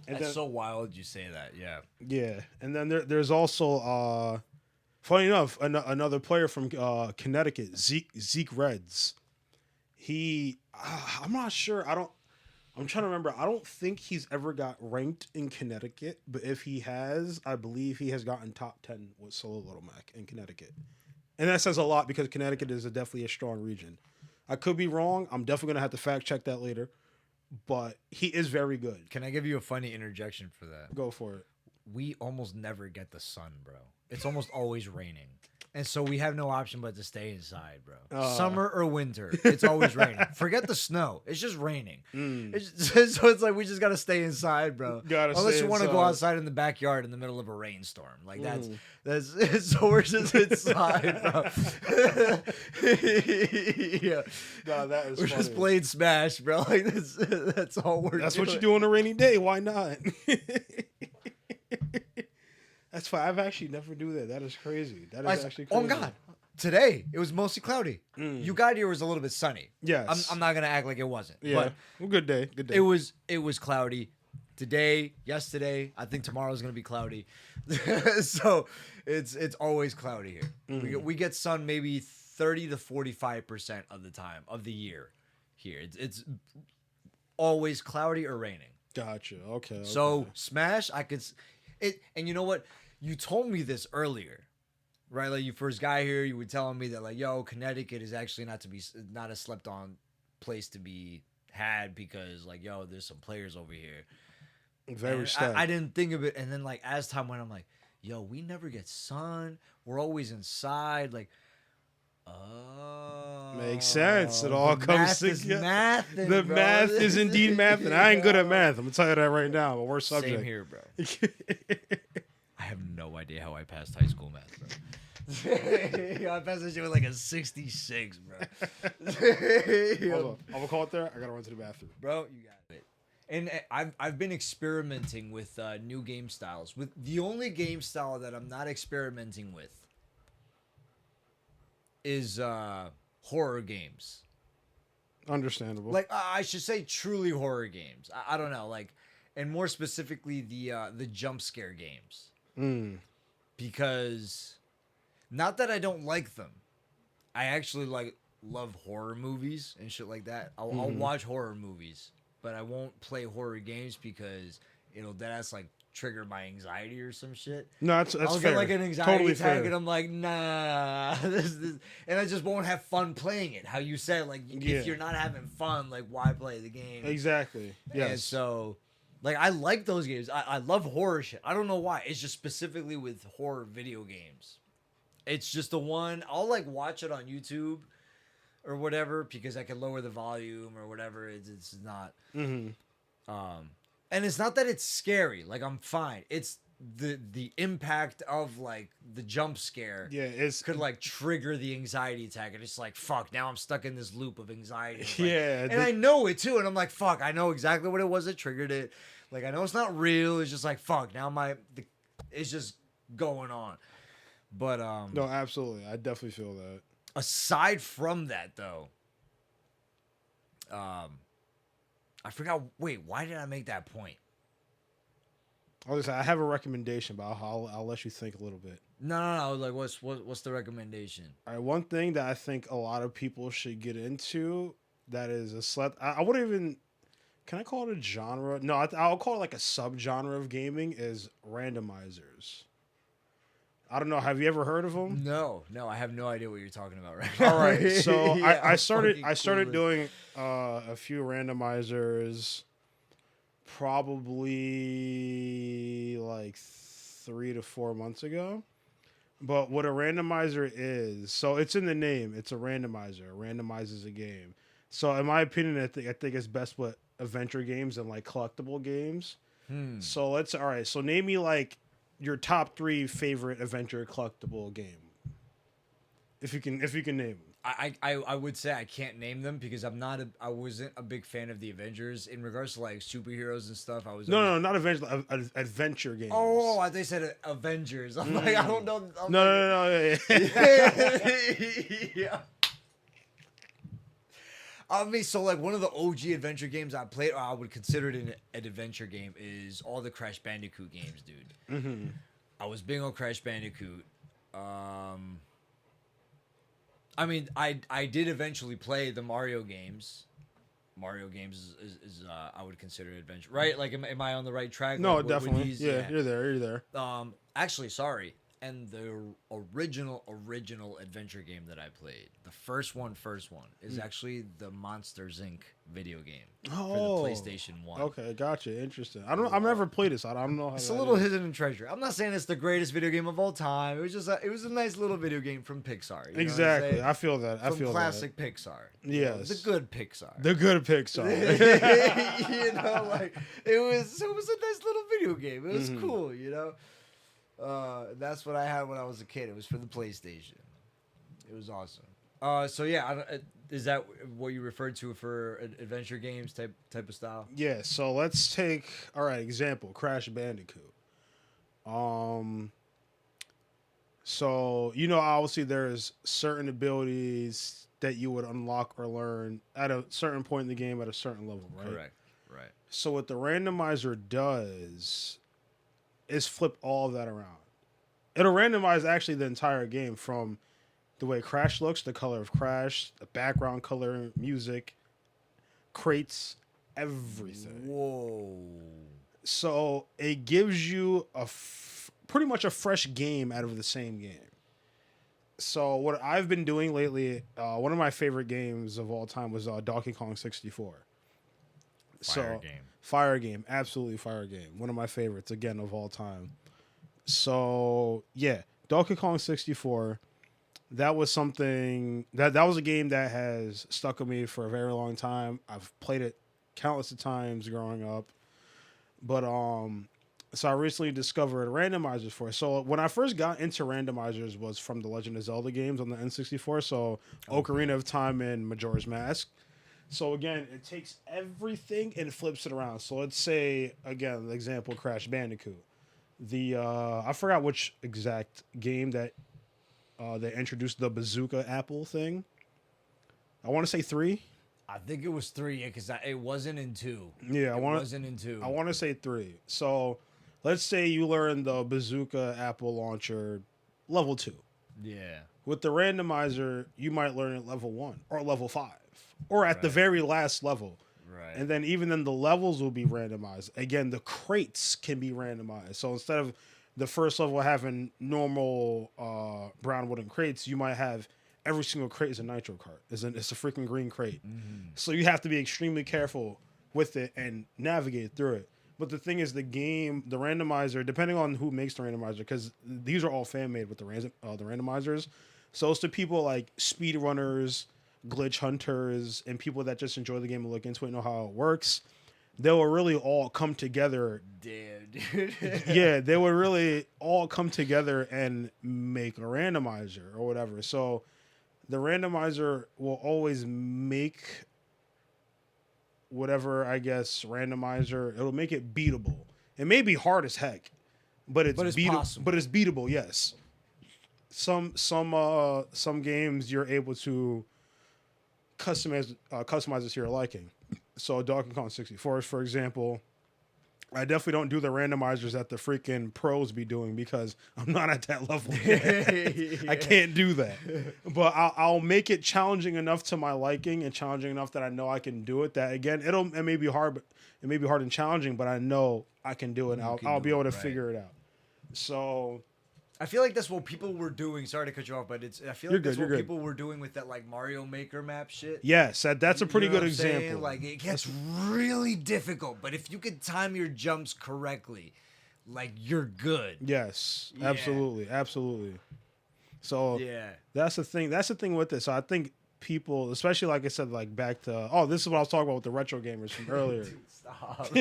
And that's so wild you say that, yeah. Yeah. And then there's also, funny enough, another player from Connecticut, Zeke Reds. I'm not sure. I'm trying to remember. I don't think he's ever got ranked in Connecticut, but if he has, I believe he has gotten top 10 with solo Little Mac in Connecticut. And that says a lot because Connecticut is definitely a strong region. I could be wrong. I'm definitely going to have to fact check that later, but he is very good. Can I give you a funny interjection for that? Go for it. We almost never get the sun, bro. It's almost always raining. And so we have no option but to stay inside, bro. Summer or winter, it's always raining. Forget the snow. It's just raining. So it's like we just got to stay inside, bro. Unless you want to go outside in the backyard in the middle of a rainstorm. Like that's so we're just inside, bro. Yeah. No, that is we're funny. Just playing Smash, bro. Like that's all we're That's doing. what you do on a rainy day. Why not? That's fine. I've actually never do that. That is crazy. That is actually crazy. Oh, God. Today, it was mostly cloudy. You got here, was a little bit sunny. Yes. I'm not going to act like it wasn't. Yeah. But well, good day. Good day. It was cloudy. Today, yesterday, I think tomorrow's going to be cloudy. So it's always cloudy here. We get sun maybe 30 to 45% of the time of the year here. It's always cloudy or raining. Gotcha. Okay. So Smash, I could... And you know what? You told me this earlier, right? Like you first got here, you were telling me that like, yo, Connecticut is actually not a slept on place to be had because like, yo, there's some players over here. Very stacked. I didn't think of it, and then like as time went, I'm like, yo, we never get sun. We're always inside. Like, oh, makes sense. It all comes together. The bro. math is indeed math, and I ain't good at math. I'm gonna tell you that right now. But we're subject. Same here, bro. I have no idea how I passed high school math, bro. I passed that shit with like a 66, bro. Hold on. I'm gonna call it there. I gotta run to the bathroom, bro. You got it. And I've been experimenting with new game styles. With the only game style that I'm not experimenting with is horror games. Understandable. Like I should say truly horror games. I don't know, like, and more specifically the jump scare games. Because not that I don't like them. I actually love horror movies and shit like that. I'll watch horror movies, but I won't play horror games because that's like trigger my anxiety or some shit. No, that's I'll fair. get like an anxiety Totally attack, fair. and I'm like, nah, and I just won't have fun playing it. How you said, like, Yeah. if you're not having fun, like, why play the game? Exactly. Yes. And so, like, I like those games. I love horror shit. I don't know why. It's just specifically with horror video games. It's just the one I'll like watch it on YouTube or whatever because I can lower the volume or whatever. It's not. Mm-hmm. And it's not that it's scary. Like, I'm fine. It's the impact of like the jump scare. Yeah, it's could like trigger the anxiety attack, and it's like, fuck, now I'm stuck in this loop of anxiety. Like, yeah, and I know it too, and I'm like, fuck, I know exactly what it was that triggered it. Like, I know it's not real. It's just like, fuck, now it's just going on. But no, absolutely, I definitely feel that. Aside from that, though, I forgot. Wait, why did I make that point? I have a recommendation, but I'll let you think a little bit. No. Like, what's the recommendation? All right, one thing that I think a lot of people should get into that is I wouldn't even. Can I call it a genre? No, I'll call it like a subgenre of gaming is randomizers. I don't know. Have you ever heard of them? No, I have no idea what you're talking about right now. All right, so Yeah, I started clueless. doing a few randomizers, probably like 3 to 4 months ago. But what a randomizer is, so it's in the name. It's a randomizer. It randomizes a game. So in my opinion, I think it's best with adventure games and like collectible games. So all right. So name me like your top 3 favorite adventure collectible game. If you can name them. I would say I can't name them because I wasn't a big fan of the Avengers in regards to like superheroes and stuff. I was No, not adventure. Adventure games. Oh, I they said Avengers. I'm like, I don't know. No. Yeah. I mean, so like one of the OG adventure games I played, or I would consider it an adventure game, is all the Crash Bandicoot games, dude. Mm-hmm. I was big on Crash Bandicoot. I mean, I did eventually play the Mario games. Mario games is I would consider adventure, right? Like, am I on the right track? No, Like, with definitely. these? Yeah, you're there. Actually, sorry. And the original adventure game that I played, the first one is actually the Monsters Inc. video game for the PlayStation 1. Okay, gotcha. Interesting. I've never played it, so I don't know how It's a little hidden treasure. I'm not saying it's the greatest video game of all time. It was just it was a nice little video game from Pixar. You know Exactly. what I'm I feel that. I saying? feel Classic Pixar. You know, Yes. the good Pixar. The good Pixar. You know, like it was a nice little video game. It was cool, you know. That's what I had when I was a kid. It was for the PlayStation. It was awesome. So yeah, is that what you referred to for adventure games type of style? Yeah, so let's take example, Crash Bandicoot. So obviously there's certain abilities that you would unlock or learn at a certain point in the game at a certain level, right? Correct. Right. So what the randomizer does is flip all of that around. It'll randomize actually the entire game from the way Crash looks, the color of Crash, the background color, music, crates, everything. Whoa. So it gives you pretty much a fresh game out of the same game. So what I've been doing lately, one of my favorite games of all time was Donkey Kong 64. Fire game, absolutely fire game. One of my favorites, again, of all time. So yeah, Donkey Kong 64. That was something that was a game that has stuck with me for a very long time. I've played it countless of times growing up, but so I recently discovered randomizers for it. So when I first got into randomizers was from the Legend of Zelda games on the N64. So Ocarina of Time and Majora's Mask. So again, it takes everything and flips it around. So let's say, again, the example, Crash Bandicoot. I forgot which exact game that they introduced the bazooka apple thing. I want to say 3. I think it was 3, because it wasn't in 2. Yeah, it wasn't in 2. I want to say 3. So let's say you learn the bazooka apple launcher level 2. Yeah. With the randomizer, you might learn it level 1 or level 5. Or at the very last level. Right. And then even then the levels will be randomized. Again, the crates can be randomized. So instead of the first level having normal brown wooden crates, you might have every single crate is a nitro cart. It's a freaking green crate. Mm-hmm. So you have to be extremely careful with it and navigate through it. But the thing is, the randomizer, depending on who makes the randomizer, because these are all fan made with the randomizers. So it's to people like speedrunners, glitch hunters, and people that just enjoy the game and look into it and know how it works. They will really all come together. Damn, dude. Yeah, they would really all come together and make a randomizer or whatever. So the randomizer will always make whatever, I guess, randomizer. It'll make it beatable. It may be hard as heck, but it's beatable. But it's beatable. Yes. Some games you're able to customize it to your liking. So Donkey Kong 64, for example, I definitely don't do the randomizers that the freaking pros be doing because I'm not at that level yet. Yeah. I can't do that. But I'll make it challenging enough to my liking and challenging enough that I know I can do it. That again, it may be hard, but it may be hard and challenging, but I know I can do it. And I'll be able to figure it out. So I feel like that's what people were doing. Sorry to cut you off, but I feel like that's what people were doing with that like Mario Maker map shit. Yes, that's a pretty good example. Saying? Like it gets really difficult, but if you could time your jumps correctly, like you're good. Yes, absolutely, absolutely. So that's the thing. That's the thing with this. So I think people, especially like I said, like back to this is what I was talking about with the retro gamers from earlier. Dude, stop.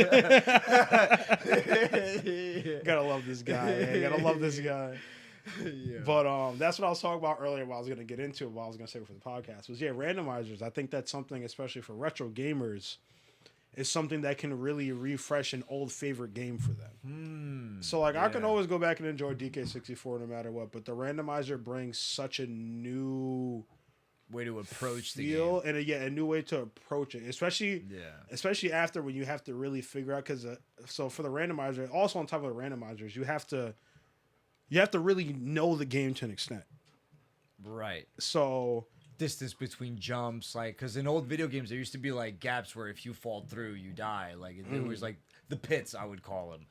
Gotta love this guy. Gotta love this guy. Yeah. But that's what I was talking about earlier. What I was gonna get into, what I was gonna say for the podcast was randomizers. I think that's something, especially for retro gamers, is something that can really refresh an old favorite game for them. So like I can always go back and enjoy DK64 no matter what, but the randomizer brings such a new way to approach the game, and a new way to approach it, especially after when you have to really figure out, because so for the randomizer, also on top of the randomizers, you have to really know the game to an extent, right? So distance between jumps, like, because in old video games there used to be like gaps where if you fall through you die, like it was like the pits, I would call them,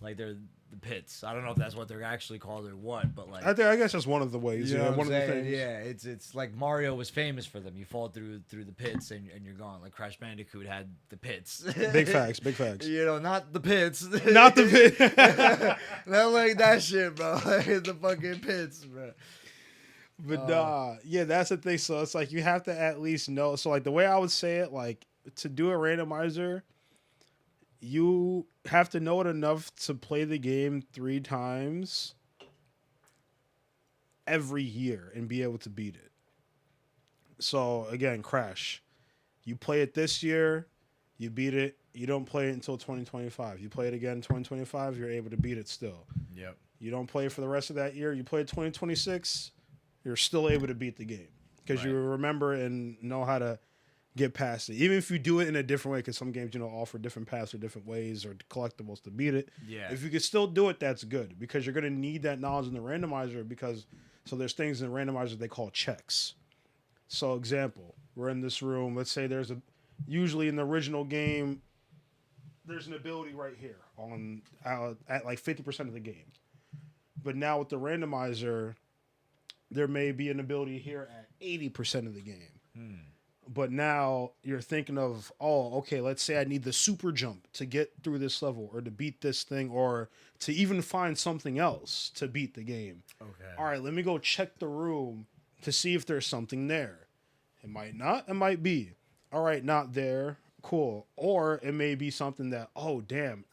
like they're the pits. I don't know if that's what they're actually called or what, but like I guess that's one of the ways. One of the things. Yeah, it's like Mario was famous for them. You fall through the pits and you're gone. Like Crash Bandicoot had the pits. Big facts. You know, not the pits. Not the pit. Not like that shit, bro. Like the fucking pits, bro. But that's the thing. So it's like you have to at least know. So like the way I would say it, like to do a randomizer, you have to know it enough to play the game 3 times every year and be able to beat it. So again, Crash, you play it this year, you beat it, you don't play it until 2025. You play it again in 2025, you're able to beat it still. Yep. You don't play it for the rest of that year, you play it 2026, you're still able to beat the game because you remember and know how to get past it. Even if you do it in a different way, because some games, offer different paths or different ways or collectibles to beat it. Yeah. If you can still do it, that's good, because you're going to need that knowledge in the randomizer, because so there's things in the randomizer they call checks. So example, we're in this room. Let's say usually in the original game, there's an ability right here at like 50% of the game. But now with the randomizer, there may be an ability here at 80% of the game. But now you're thinking of, let's say I need the super jump to get through this level or to beat this thing or to even find something else to beat the game. Okay. All right, let me go check the room to see if there's something there. It might not, it might be. All right, not there. Cool. Or it may be something that, I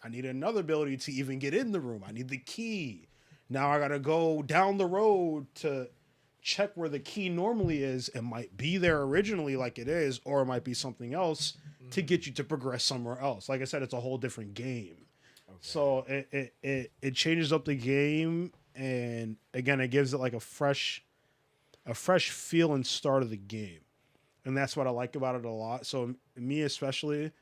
need another ability to even get in the room. I need the key. Now I got to go down the road to check where the key normally is. It might be there originally like it is, or it might be something else to get you to progress somewhere else. Like I said, it's a whole different game. Okay. So it changes up the game, and again, it gives it like a fresh feel and start of the game. And that's what I like about it a lot. So me especially,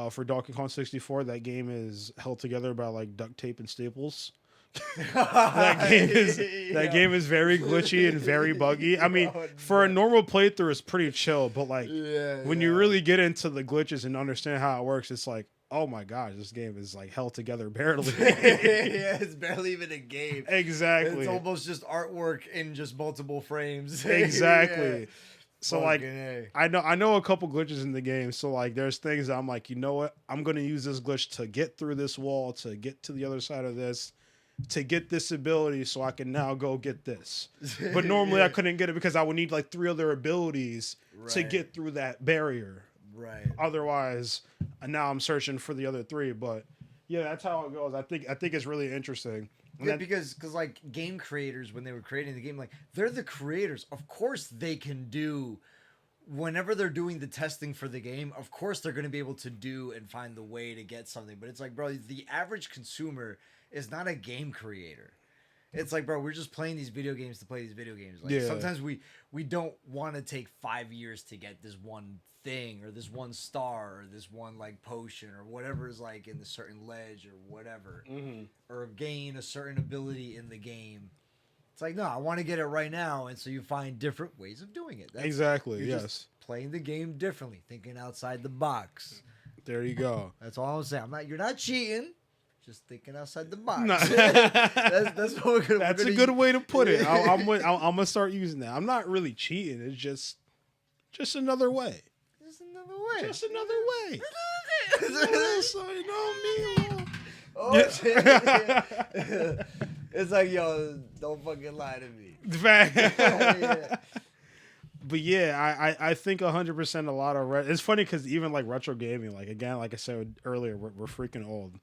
for Donkey Kong 64, that game is held together by like duct tape and staples. That game is very glitchy and very buggy. I mean, for a normal playthrough, it's pretty chill, but like when you really get into the glitches and understand how it works, it's like, oh my gosh, this game is like held together barely. Yeah, it's barely even a game. Exactly. It's almost just artwork in just multiple frames. Exactly. Yeah. So like I know a couple glitches in the game. So like there's things that I'm like, you know what? I'm gonna use this glitch to get through this wall, to get to the other side of this, to get this ability so I can now go get this. But normally I couldn't get it because I would need like 3 other abilities to get through that barrier. Right. Otherwise, now I'm searching for the other 3. But yeah, that's how it goes. I think it's really interesting. Yeah, because like game creators, when they were creating the game, like they're the creators. Of course they can do, whenever they're doing the testing for the game, of course they're going to be able to do and find the way to get something. But it's like, bro, the average consumer is not a game creator. It's like, bro, we're just playing these video games to play these video games. Like sometimes we don't want to take 5 years to get this one thing or this one star or this one like potion or whatever is like in the certain ledge or whatever, or gain a certain ability in the game. It's like, no, I want to get it right now, and so you find different ways of doing it. Exactly. You're just playing the game differently, thinking outside the box. There you go. That's all I'm saying. You're not cheating. Just thinking outside the box. No. that's what we're gonna. That's a good way to put it. I'm gonna start using that. I'm not really cheating. It's just another way. Just another way. Just another way. So you know me. Oh shit! It's like, yo, don't fucking lie to me. Yeah. But yeah, I think 100% a lot of it's funny because even like retro gaming, like again, like I said earlier, we're freaking old.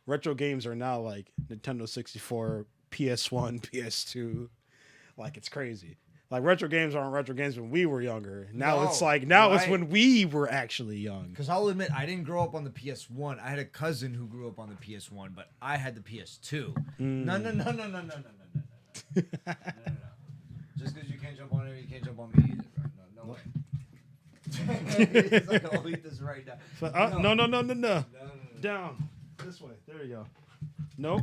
Retro games are now like Nintendo 64, PS1, PS2. Like, it's crazy. Like, retro games aren't retro games when we were younger. Now it's when we were actually young. Because I'll admit, I didn't grow up on the PS1. I had a cousin who grew up on the PS1, but I had the PS2. No. Just because you can't jump on it, you can't jump on me either, bro. No way. He's like, I'll eat this right now. No. Down. This way. There you go. Nope.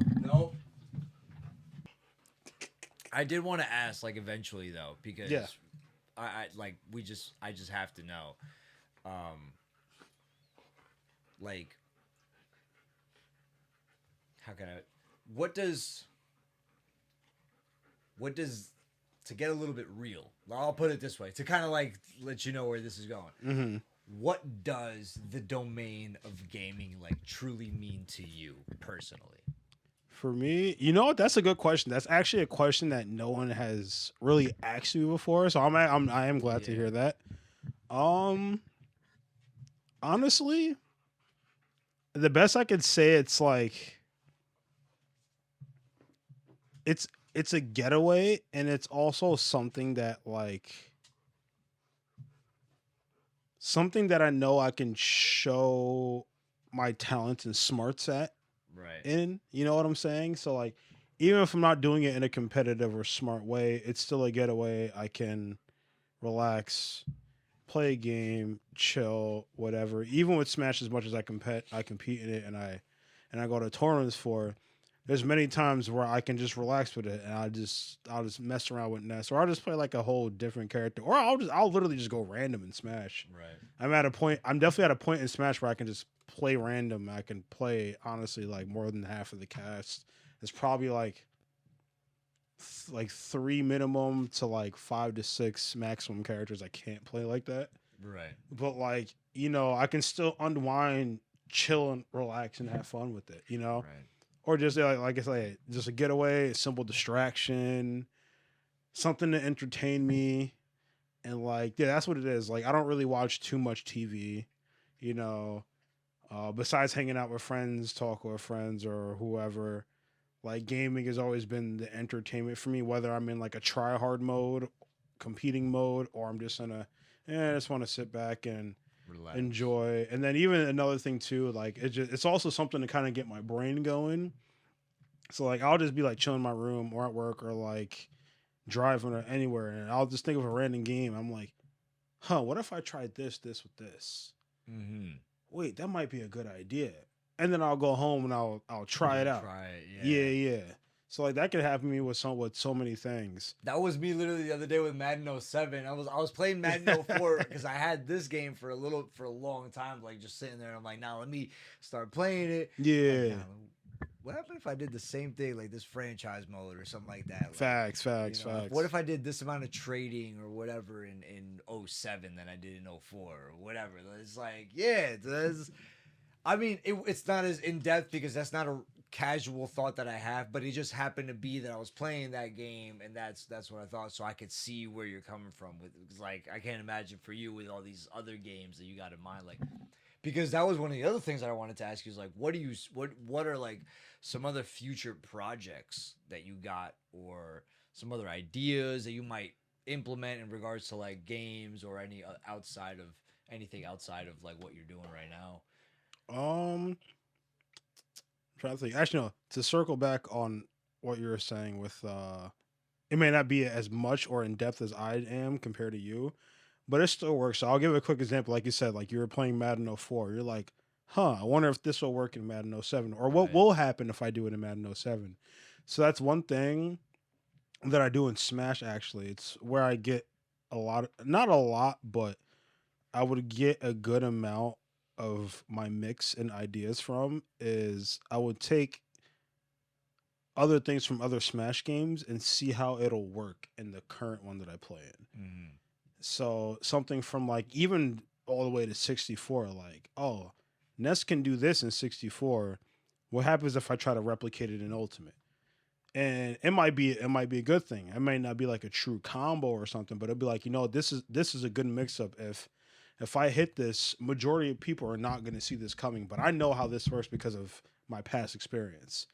I did want to ask, like, eventually though, because I just have to know, like, how can I? What does to get a little bit real? I'll put it this way to kind of like let you know where this is going. Mm-hmm. What does the domain of gaming like truly mean to you personally? For me, you know what? That's a good question. That's actually a question that no one has really asked me before. So I am glad to hear that. Honestly, the best I could say, it's like it's a getaway, and it's also something that I know I can show my talents and smarts at. Right. You know what I'm saying? So like, even if I'm not doing it in a competitive or smart way, it's still a getaway. I can relax, play a game, chill, whatever. Even with Smash, as much as I compete in it, and I go to tournaments for it, there's many times where I can just relax with it, and I'll just mess around with Ness, or I'll just play like a whole different character, or I'll literally just go random in Smash. Right. I'm definitely at a point in Smash where I can just play random. I can play, honestly, like more than half of the cast. It's probably like 3 minimum to like 5 to 6 maximum characters I can't play like that. Right. But like, you know, I can still unwind, chill, and relax and have fun with it, you know? Right. Or just like I say, just a getaway, a simple distraction, something to entertain me. And like, yeah, that's what it is. Like, I don't really watch too much TV, you know, besides hanging out with friends, talk with friends or whoever. Like, gaming has always been the entertainment for me, whether I'm in like a try hard mode, competing mode, or I'm just in I just want to sit back and relax, enjoy. And then even another thing too, like it's also something to kind of get my brain going. So like, I'll just be like chilling in my room or at work or like driving or anywhere, and I'll just think of a random game. I'm like, what if I tried this with this? Mm-hmm. Wait, that might be a good idea. And then I'll go home and I'll try it out. Try it, yeah. So like that could happen to me with so many things. That was me literally the other day with Madden '07. I was playing Madden '04 because I had this game for a long time, like just sitting there. And I'm like, now let me start playing it. Yeah. Like, what happened if I did the same thing, like this franchise mode or something like that? Like, Facts. What if I did this amount of trading or whatever in '07 than I did in '04 or whatever? It's like, yeah, I mean, it's not as in depth because that's not a casual thought that I have, but it just happened to be that I was playing that game, and that's what I thought, so I could see where you're coming from with. Because like I can't imagine for you with all these other games that you got in mind, like because that was one of the other things that I wanted to ask you is like, what are like some other future projects that you got or some other ideas that you might implement in regards to like games or any anything outside of like what you're doing right now. Trying to think. Actually, no. To circle back on what you were saying with, it may not be as much or in depth as I am compared to you, but it still works. So I'll give a quick example. Like you said, like you were playing Madden '04. You're like, huh, I wonder if this will work in Madden '07 or what will happen if I do it in Madden '07. So that's one thing that I do in Smash. Actually, it's where I get not a lot, but I would get a good amount of my mix and ideas from is I would take other things from other Smash games and see how it'll work in the current one that I play in. Mm-hmm. So something from like even all the way to 64, like, oh, Ness can do this in 64. What happens if I try to replicate it in Ultimate? And it might be a good thing. It might not be like a true combo or something, but it'll be like, this is a good mix up. If I hit this, majority of people are not going to see this coming, but I know how this works because of my past experience.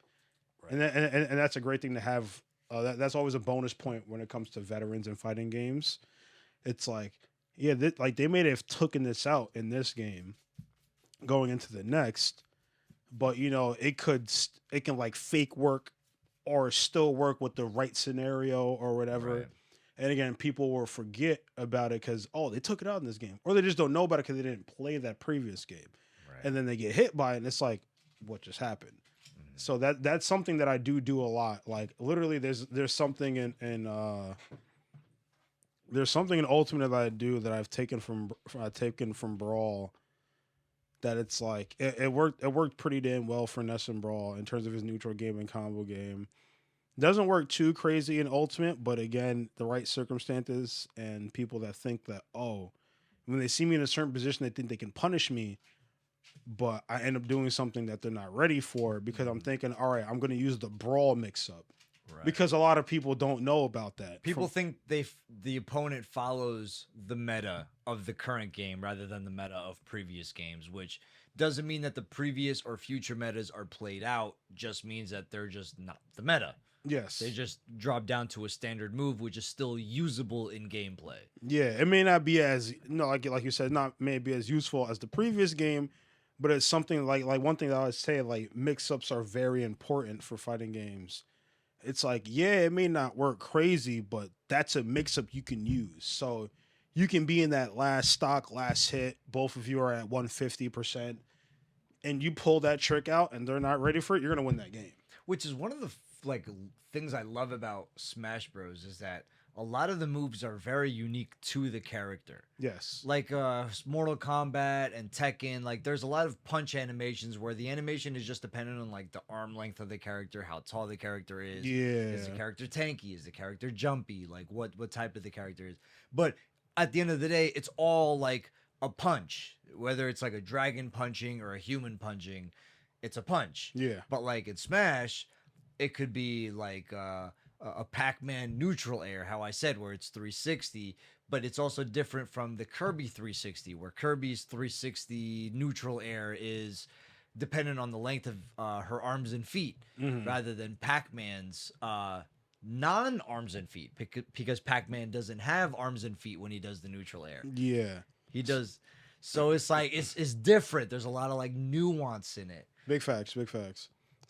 Right. And that's a great thing to have. That's always a bonus point when it comes to veterans and fighting games. It's like, yeah, like they may have taken this out in this game going into the next, but it can like fake work or still work with the right scenario or whatever. Right. And again, people will forget about it because, they took it out in this game. Or they just don't know about it because they didn't play that previous game. Right. And then they get hit by it, and it's like, what just happened? Mm-hmm. So that's something that I do a lot. Like, literally, there's something in Ultimate that I do that I've taken from Brawl that it's like, it worked pretty damn well for Ness and Brawl in terms of his neutral game and combo game. Doesn't work too crazy in Ultimate, but again, the right circumstances and people that think that, when they see me in a certain position, they think they can punish me, but I end up doing something that they're not ready for because I'm thinking, all right, I'm going to use the Brawl mix-up. Right. Because a lot of people don't know about that. People think the opponent follows the meta of the current game rather than the meta of previous games, which doesn't mean that the previous or future metas are played out, just means that they're just not the meta. Yes. They just drop down to a standard move, which is still usable in gameplay. Yeah, it may not be as, like you said, not maybe as useful as the previous game, but it's something like one thing that I would say, like, mix-ups are very important for fighting games. It's like, yeah, it may not work crazy, but that's a mix-up you can use. So you can be in that last hit, both of you are at 150%, and you pull that trick out and they're not ready for it, you're going to win that game. Which is one of the things I love about Smash Bros. Is that a lot of the moves are very unique to the character. Yes. Like Mortal Kombat and Tekken, like there's a lot of punch animations where the animation is just dependent on like the arm length of the character, how tall the character is. Yeah. Is the character tanky? Is the character jumpy? Like what type of the character is. But at the end of the day, it's all like a punch. Whether it's like a dragon punching or a human punching, it's a punch. Yeah. But like in Smash, it could be like a Pac-Man neutral air, how I said, where it's 360, but it's also different from the Kirby 360, where Kirby's 360 neutral air is dependent on the length of her arms and feet, rather than Pac-Man's non-arms and feet, because Pac-Man doesn't have arms and feet when he does the neutral air. Yeah. He does. So it's like, it's different. There's a lot of like nuance in it. Big facts.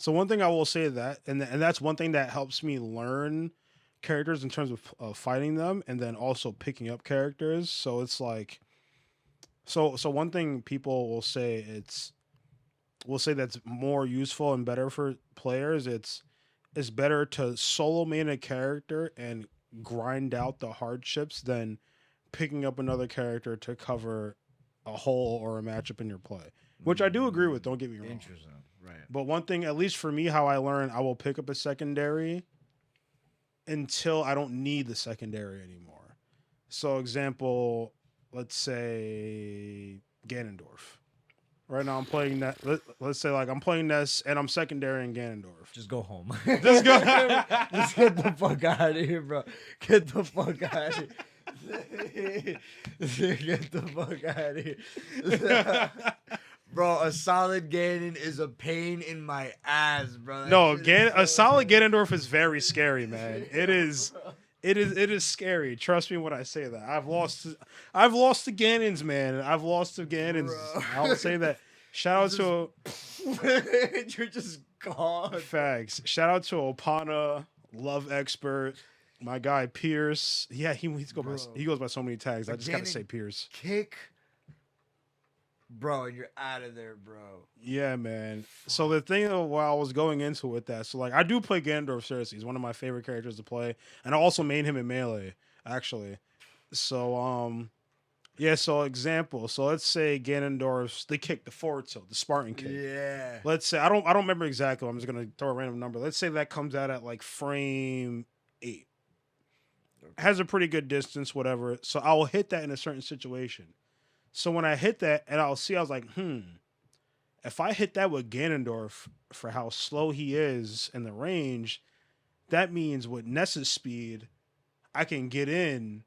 So one thing I will say that, and that's one thing that helps me learn characters in terms of fighting them, and then also picking up characters. So it's like, so one thing people will say that's more useful and better for players. It's it's better to solo main a character and grind out the hardships than picking up another character to cover a hole or a matchup in your play, which I do agree with. Don't get me wrong. Interesting, right? But one thing, at least for me, how I learn, I will pick up a secondary until I don't need the secondary anymore. So, example, let's say Ganondorf. Right now, I'm playing that. Let's say like I'm playing Ness and I'm secondary in Ganondorf. Just go home. Just go. Just get the fuck out of here, bro. Get the fuck out of here. Get the fuck out of here. Bro, a solid Ganon is a pain in my ass, bro. No, a solid Ganondorf is very scary, man. It is. It is scary. Trust me when I say that. I've lost to Ganons, man. I've lost to Ganons. Bro. I'll say that. Shout out to you're just gone. Facts. Shout out to Opana, Love Expert, my guy Pierce. Yeah, he goes by so many tags. I just gotta say Pierce. Kick. Bro, and you're out of there, bro. Yeah, man. So the thing while I was going into with that, so like I do play Ganondorf seriously. He's one of my favorite characters to play, and I also main him in Melee, actually. So yeah. So example. So let's say Ganondorf's the kick, the forward tilt, the Spartan kick. Yeah. Let's say I don't remember exactly. I'm just gonna throw a random number. Let's say that comes out at like frame 8. Okay. Has a pretty good distance, whatever. So I will hit that in a certain situation. So when I hit that, and I was like, if I hit that with Ganondorf for how slow he is in the range, that means with Ness's speed, I can get in,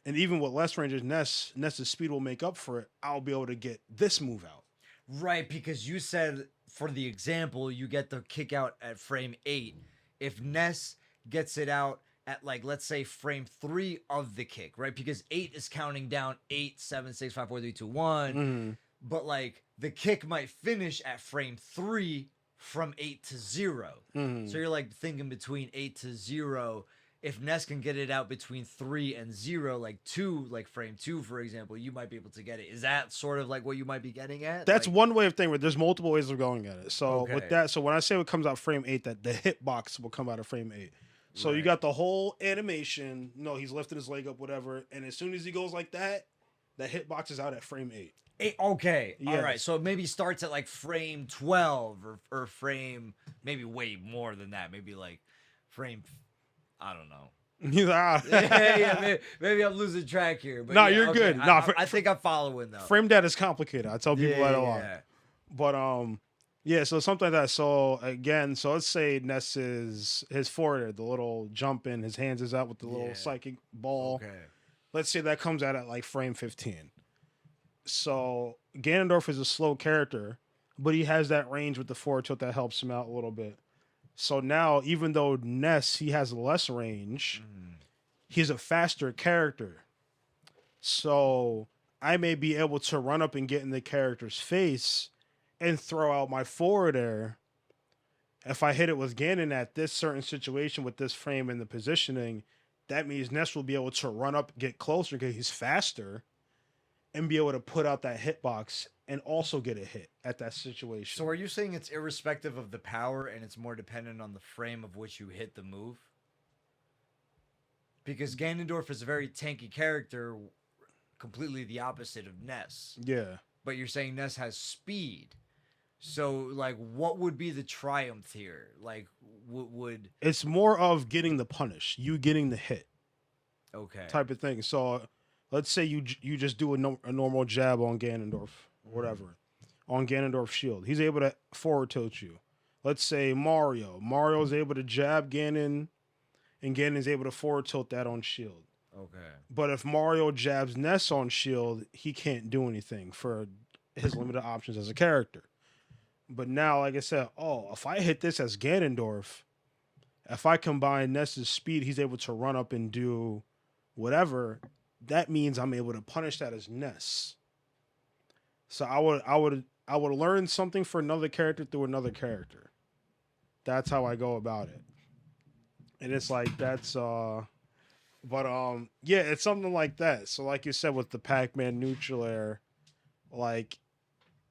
and even with less ranges, Ness's speed will make up for it. I'll be able to get this move out. Right, because you said, for the example, you get the kick out at frame 8. If Ness gets it out at, like, let's say frame 3 of the kick, right? Because 8 is counting down 8, 7, 6, 5, 4, 3, 2, 1. Mm-hmm. But, like, the kick might finish at frame 3 from 8 to 0. Mm-hmm. So you're, like, thinking between 8 to 0. If Ness can get it out between 3 and 0, like 2, like frame 2, for example, you might be able to get it. Is that sort of like what you might be getting at? That's like, one way of thinking, but there's multiple ways of going at it. So Okay. with that, so when I say it comes out frame 8, that the hitbox will come out of frame 8. So you got the whole animation. No, he's lifting his leg up, whatever. And as soon as he goes like that, the hitbox is out at frame 8. Okay. Yes. All right. So it maybe starts at like frame 12 or frame, maybe way more than that. Maybe like frame, I don't know. Maybe I'm losing track here. But no, you're good. No, I think I'm following though. Frame data is complicated. I tell people that a lot. Yeah. But yeah, so something like that. So again, so let's say Ness is his forward, the little jump in, his hands is out with the little psychic ball. Okay. Let's say that comes out at like frame 15. So Ganondorf is a slow character, but he has that range with the forward tilt that helps him out a little bit. So now, even though Ness, he has less range, he's a faster character. So I may be able to run up and get in the character's face and throw out my forward air. If I hit it with Ganon at this certain situation with this frame and the positioning, that means Ness will be able to run up, get closer because he's faster, and be able to put out that hitbox and also get a hit at that situation. So are you saying it's irrespective of the power and it's more dependent on the frame of which you hit the move? Because Ganondorf is a very tanky character, completely the opposite of Ness. Yeah. But you're saying Ness has speed. So, like, what would be the triumph here? Like, would... It's more of getting the punish, you getting the hit. Okay. Type of thing. So, let's say you just do a normal jab on Ganondorf, or whatever, on Ganondorf's shield. He's able to forward tilt you. Let's say Mario. Mario's able to jab Ganon, and Ganon's able to forward tilt that on shield. Okay. But if Mario jabs Ness on shield, he can't do anything for his limited options as a character. But now, like I said, if I hit this as Ganondorf, if I combine Ness's speed, he's able to run up and do whatever. That means I'm able to punish that as Ness. So I would learn something for another character through another character. That's how I go about it. And it's like that's yeah, it's something like that. So like you said with the Pac-Man neutral air, like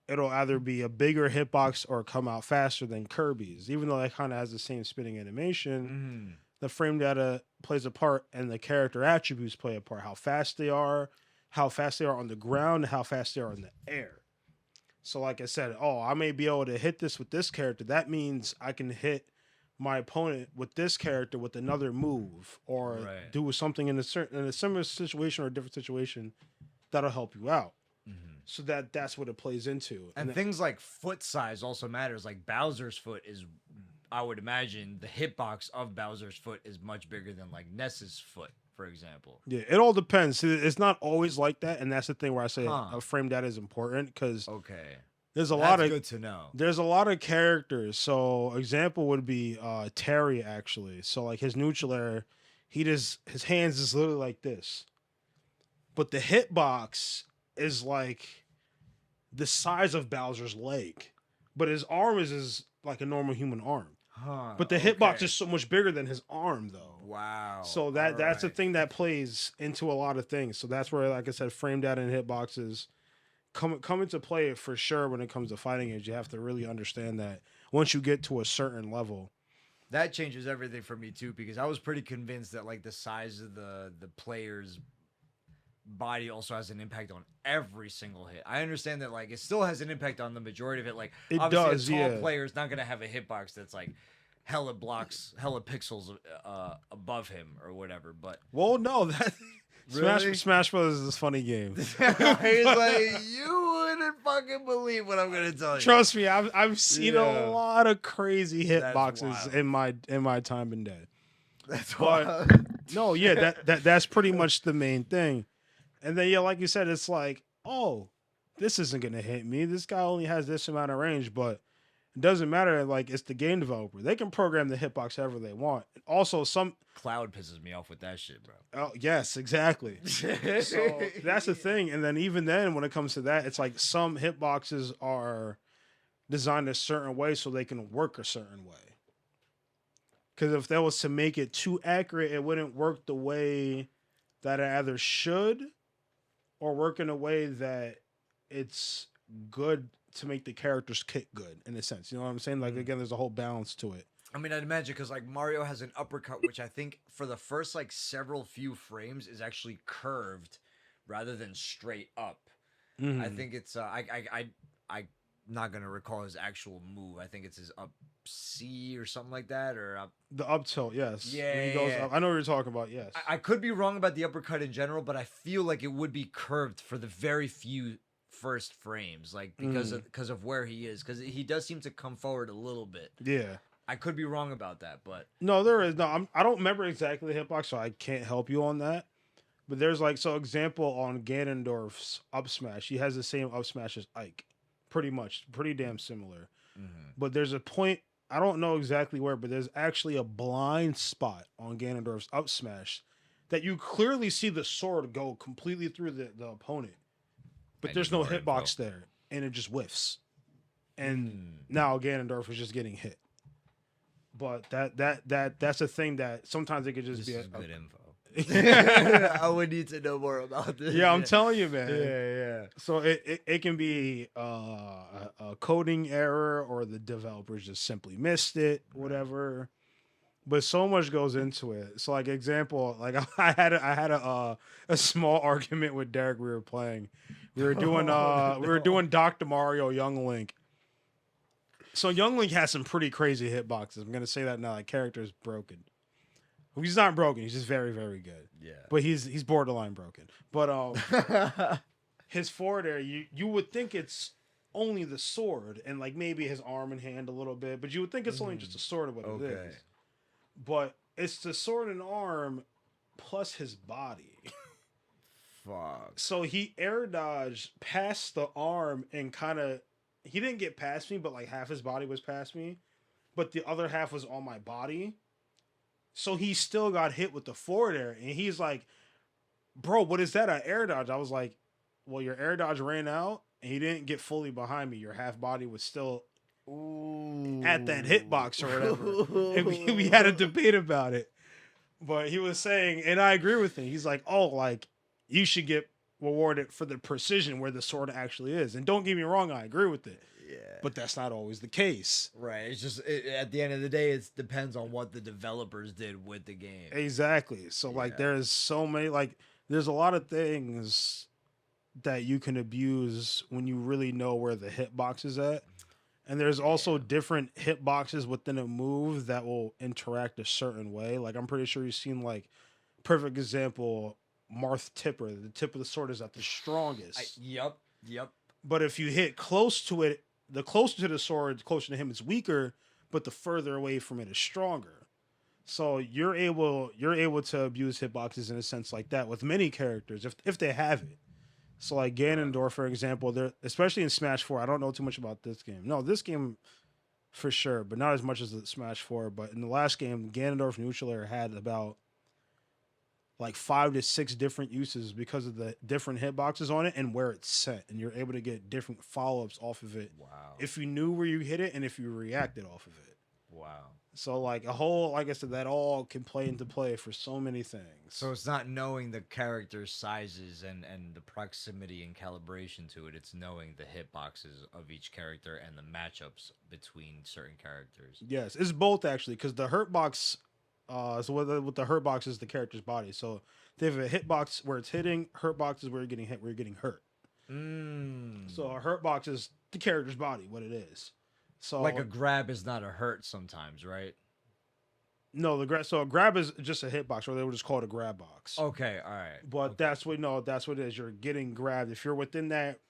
it'll either be a bigger hitbox or come out faster than Kirby's. Even though that kind of has the same spinning animation, the frame data plays a part and the character attributes play a part. How fast they are on the ground, and how fast they are in the air. So like I said, I may be able to hit this with this character. That means I can hit my opponent with this character with another move or do something in a similar situation or a different situation that'll help you out. So that's what it plays into. And things like foot size also matters. Like Bowser's foot is, I would imagine, the hitbox of Bowser's foot is much bigger than like Ness's foot, for example. Yeah, it all depends. It's not always like that, and that's the thing where I say a frame data is important because there's that's good to know. There's a lot of characters. So example would be Terry actually. So like his neutral air, his hands is literally like this, but the hitbox is like the size of Bowser's leg, but his arm is like a normal human arm. But the hitbox is so much bigger than his arm, though. Wow. So that's the thing that plays into a lot of things. So that's where, like I said, frame data and hitboxes come into play for sure when it comes to fighting games. You have to really understand that once you get to a certain level. That changes everything for me, too, because I was pretty convinced that like the size of the player's body also has an impact on every single hit. I understand that like it still has an impact on the majority of it. Like it obviously a tall player is not going to have a hitbox that's like hella pixels above him or whatever. But that really? Smash Bros is this funny game. He's like, you wouldn't fucking believe what I'm going to tell you. Trust me, I've seen a lot of crazy hitboxes in my time in day. That's wild. No, yeah, that's pretty much the main thing. And then, like you said, it's like, this isn't going to hit me. This guy only has this amount of range, but it doesn't matter. Like, it's the game developer. They can program the hitbox however they want. Also, Cloud pisses me off with that shit, bro. Oh, yes, exactly. So that's the thing. And then even then, when it comes to that, it's like some hitboxes are designed a certain way so they can work a certain way. Because if that was to make it too accurate, it wouldn't work the way that it either should or work in a way that it's good to make the characters kick good, in a sense. You know what I'm saying? Like, again, there's a whole balance to it. I mean, I'd imagine because, like, Mario has an uppercut, which I think for the first, like, several few frames is actually curved rather than straight up. I think it's, I'm not going to recall his actual move. I think it's his up C or something like that, or up... The up tilt, yes. Yeah, when he goes up. I know what you're talking about, yes. I could be wrong about the uppercut in general, but I feel like it would be curved for the very few first frames, like because of where he is, because he does seem to come forward a little bit. Yeah. I could be wrong about that, but... No, there is. No, I don't remember exactly the hitbox, so I can't help you on that. But there's like, so example on Ganondorf's up smash, he has the same up smash as Ike. Pretty much. Pretty damn similar. But there's a point, I don't know exactly where, but there's actually a blind spot on Ganondorf's up smash that you clearly see the sword go completely through the opponent. But there's no hitbox there, and it just whiffs. And now Ganondorf is just getting hit. But that's a thing that sometimes it could just be good info. I would need to know more about this. Yeah, I'm telling you, man. Yeah. So it can be a coding error, or the developers just simply missed it, whatever. But so much goes into it. So, like, example, like I had a small argument with Derek. We were playing. We were doing Dr. Mario Young Link. So Young Link has some pretty crazy hitboxes. I'm gonna say that now. Like, character is broken. He's not broken. He's just very, very good. Yeah. But he's borderline broken. But his forward air, you would think it's only the sword and like maybe his arm and hand a little bit, but you would think it's only just a sword of what it is. But it's the sword and arm plus his body. Fuck. So he air dodged past the arm and he didn't get past me, but like half his body was past me, but the other half was on my body. So he still got hit with the forward air, and he's like, bro, what is that, an air dodge? I was like, well, your air dodge ran out, and he didn't get fully behind me. Your half body was still at that hitbox or whatever. And we had a debate about it. But he was saying, and I agree with him, he's like, oh, like, you should get rewarded for the precision where the sword actually is. And don't get me wrong, I agree with it. Yeah. But that's not always the case. Right. It's just at the end of the day, it depends on what the developers did with the game. Exactly. So like there's so many there's a lot of things that you can abuse when you really know where the hitbox is at. And there's also different hitboxes within a move that will interact a certain way. Like I'm pretty sure you've seen like perfect example, Marth Tipper. The tip of the sword is at the strongest. Yep. But if you hit close to it, the closer to the sword, closer to him, it's weaker, but the further away from it is stronger. So you're able to abuse hitboxes in a sense like that with many characters if they have it. So like Ganondorf, for example, they're especially in Smash 4. I don't know too much about this game. No, this game for sure, but not as much as the Smash 4. But in the last game, Ganondorf Neutral Air had about like 5 to 6 different uses because of the different hitboxes on it and where it's set. And you're able to get different follow-ups off of it. Wow. If you knew where you hit it and if you reacted off of it. Wow. So like like I said, that all can play into play for so many things. So it's not knowing the character sizes and the proximity and calibration to it. It's knowing the hitboxes of each character and the matchups between certain characters. Yes, it's both actually, because the hurt box, so with the hurt box is the character's body. So they have a hitbox where it's hitting, hurt box is where you're getting hit, where you're getting hurt. So a hurt box is the character's body, what it is. So like a grab is not a hurt sometimes, right? No, a grab is just a hitbox, or they would just call it a grab box. Okay, all right. But that's what it is. You're getting grabbed. If you're within that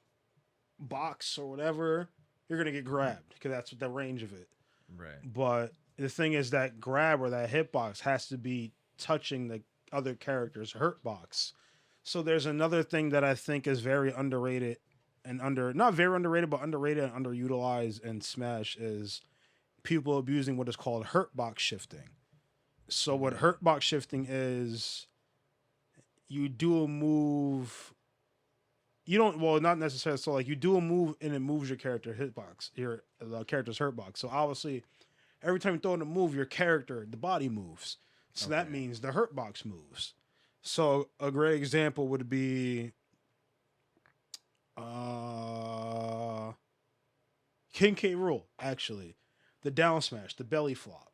box or whatever, you're gonna get grabbed because that's the range of it. Right. But the thing is that grab or that hitbox has to be touching the other character's hurt box. So there's another thing that I think is very underrated and not very underrated, but underrated and underutilized in Smash is people abusing what is called hurt box shifting. So what hurt box shifting is, you do a move. Not necessarily. So like you do a move and it moves your character hitbox, the character's hurt box. So obviously, every time you throw in a move, your character, the body moves. So that means the hurt box moves. So a great example would be King K. Rool, actually. The down smash, the belly flop.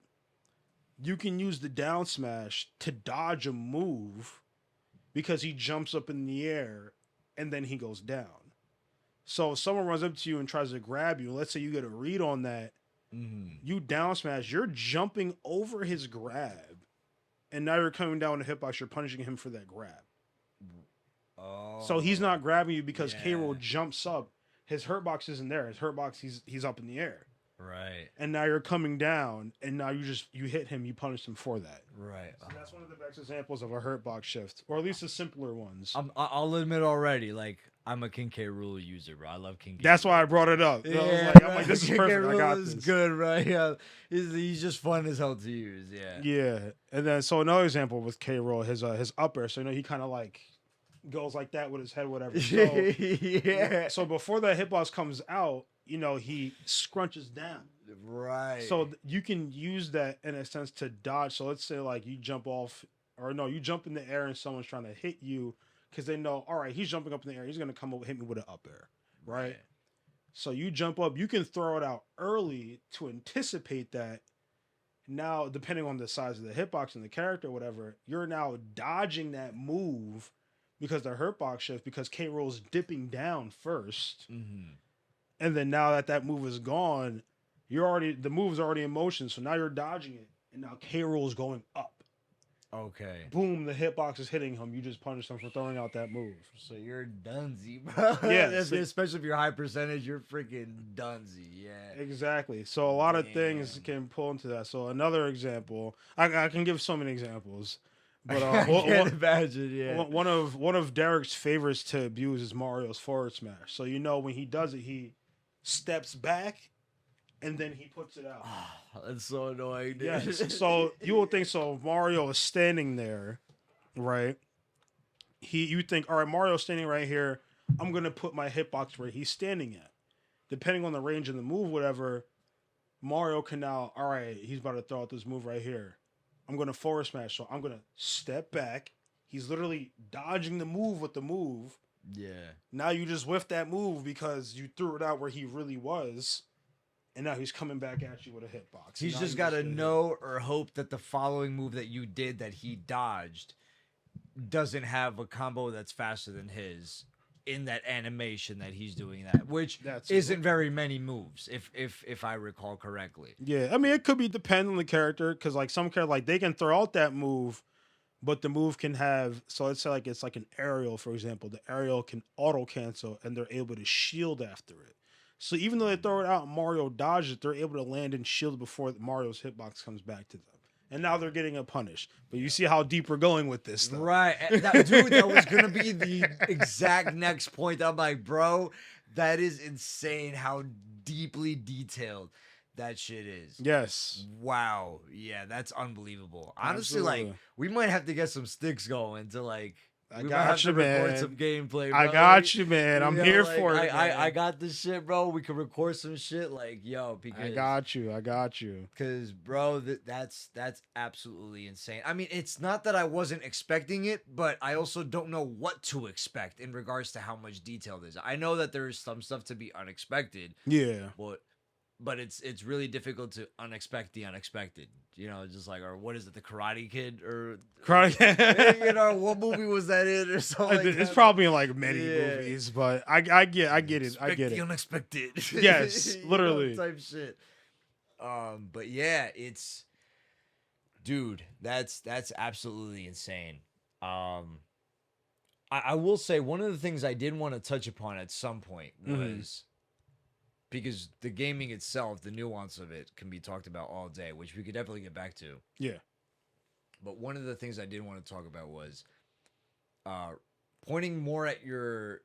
You can use the down smash to dodge a move because he jumps up in the air and then he goes down. So if someone runs up to you and tries to grab you, let's say you get a read on that, you down smash, you're jumping over his grab, and now you're coming down the hitbox, you're punishing him for that grab. Oh. So he's not grabbing you because K-Roll jumps up. His hurt box isn't there. His hurt box, he's up in the air. Right. And now you're coming down, and now you hit him, you punish him for that. Right. So that's one of the best examples of a hurt box shift, or at least the simpler ones. I'll admit already, like, I'm a King K. Rool user, bro. I love King K. That's why I brought it up. Yeah, I'm like, this is King perfect. K. I got Rool this. is good, right? Yeah, he's just fun as hell to use. Yeah. Yeah, and then so another example with K. Roll, his up air. So he kind of like goes like that with his head, whatever. So, So before that hitbox comes out, he scrunches down. Right. So you can use that in a sense to dodge. So let's say like you jump off, or no, you jump in the air and someone's trying to hit you because they know, all right, he's jumping up in the air. He's going to come up hit me with an up air. Right. So you jump up, you can throw it out early to anticipate that. Now, depending on the size of the hitbox and the character, or whatever, you're now dodging that move because the hurtbox shift, because K. Roll's dipping down first. And then now that move is gone, the move's already in motion, so now you're dodging it, and now K. Roll's going up. Okay. Boom, the hitbox is hitting him. You just punish him for throwing out that move. So you're dunsy, bro. Yeah. Especially if you're high percentage, you're freaking dunsy. Yeah. Exactly. So a lot of things can pull into that. So another example, I can give so many examples. But I can't imagine, yeah. One of Derek's favorites to abuse is Mario's forward smash. So when he does it, he steps back and then he puts it out. That's so annoying, dude. Yes. So you will think so. Mario is standing there, right? You think, all right, Mario's standing right here. I'm gonna put my hitbox where he's standing at. Depending on the range of the move, whatever, Mario can now, all right, he's about to throw out this move right here. I'm going to forward smash, so I'm going to step back. He's literally dodging the move with the move, Yeah. Now you just whiffed that move because you threw it out where he really was, and now he's coming back at you with a hitbox. He's just got to know or hope that the following move that you did that he dodged doesn't have a combo that's faster than his in that animation that he's doing that, which isn't very many moves, if I recall correctly. Yeah, I mean, it could be dependent on the character, because like some character, like they can throw out that move, but the move can have, so let's say like it's like an aerial, for example. The aerial can auto cancel, and they're able to shield after it. So even though they throw it out and Mario dodges it, they're able to land and shield before Mario's hitbox comes back to them. And now they're getting a punish. But you see how deep we're going with this stuff. Right. Dude, that was going to be the exact next point. I'm like, bro, that is insane how deeply detailed that shit is. Yes. Wow. Yeah, that's unbelievable. Honestly, Absolutely. like, we might have to get some sticks going to, like, I got you, man. Record some gameplay, bro. I got you, man. I'm here for it. I got this shit, bro. We can record some shit, like, yo. Because I got you. Because, bro, that's absolutely insane. I mean, it's not that I wasn't expecting it, but I also don't know what to expect in regards to how much detail there is. I know that there is some stuff to be unexpected. Yeah. But it's really difficult to unexpect the unexpected. You know, just like, or what is it, the Karate Kid? Or you know, what movie was that in or something like It's that? Probably in like many movies, but I get it. I get the it. unexpected. Yes, literally. Type shit. But yeah, it's, dude, that's absolutely insane. I will say one of the things I did want to touch upon at some point was, because the gaming itself, the nuance of it can be talked about all day, which we could definitely get back to. Yeah. But one of the things I did want to talk about was pointing more at your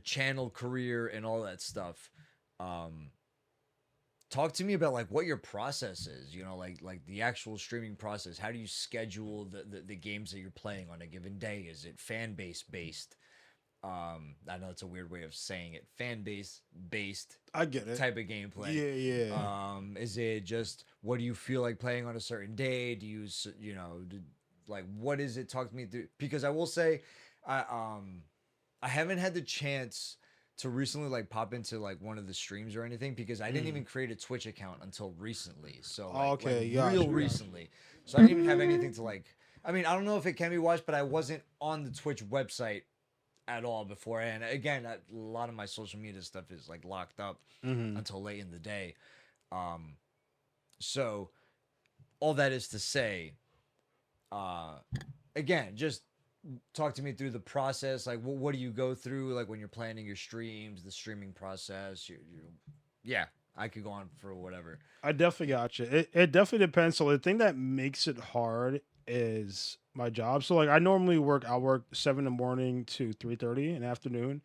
channel career and all that stuff. Talk to me about like what your process is, you know, like the actual streaming process. How do you schedule the games that you're playing on a given day? Is it fan base based? I know it's a weird way of saying it. Fan based. I get it. Type of gameplay. Yeah. Is it just what do you feel like playing on a certain day? Do you like what is it? Talk to me through, because I will say, I haven't had the chance to recently like pop into like one of the streams or anything, because I didn't even create a Twitch account until recently. So recently. So I didn't even have anything to like. I mean, I don't know if it can be watched, but I wasn't on the Twitch website at all before. And again, a lot of my social media stuff is like locked up until late in the day. So all that is to say, again, just talk to me through the process. Like, what do you go through? Like when you're planning your streams, the streaming process. Yeah, I could go on for whatever. I definitely got you. It definitely depends. So the thing that makes it hard is my job. So like I normally I'll work 7 in the morning to 3:30 in the afternoon.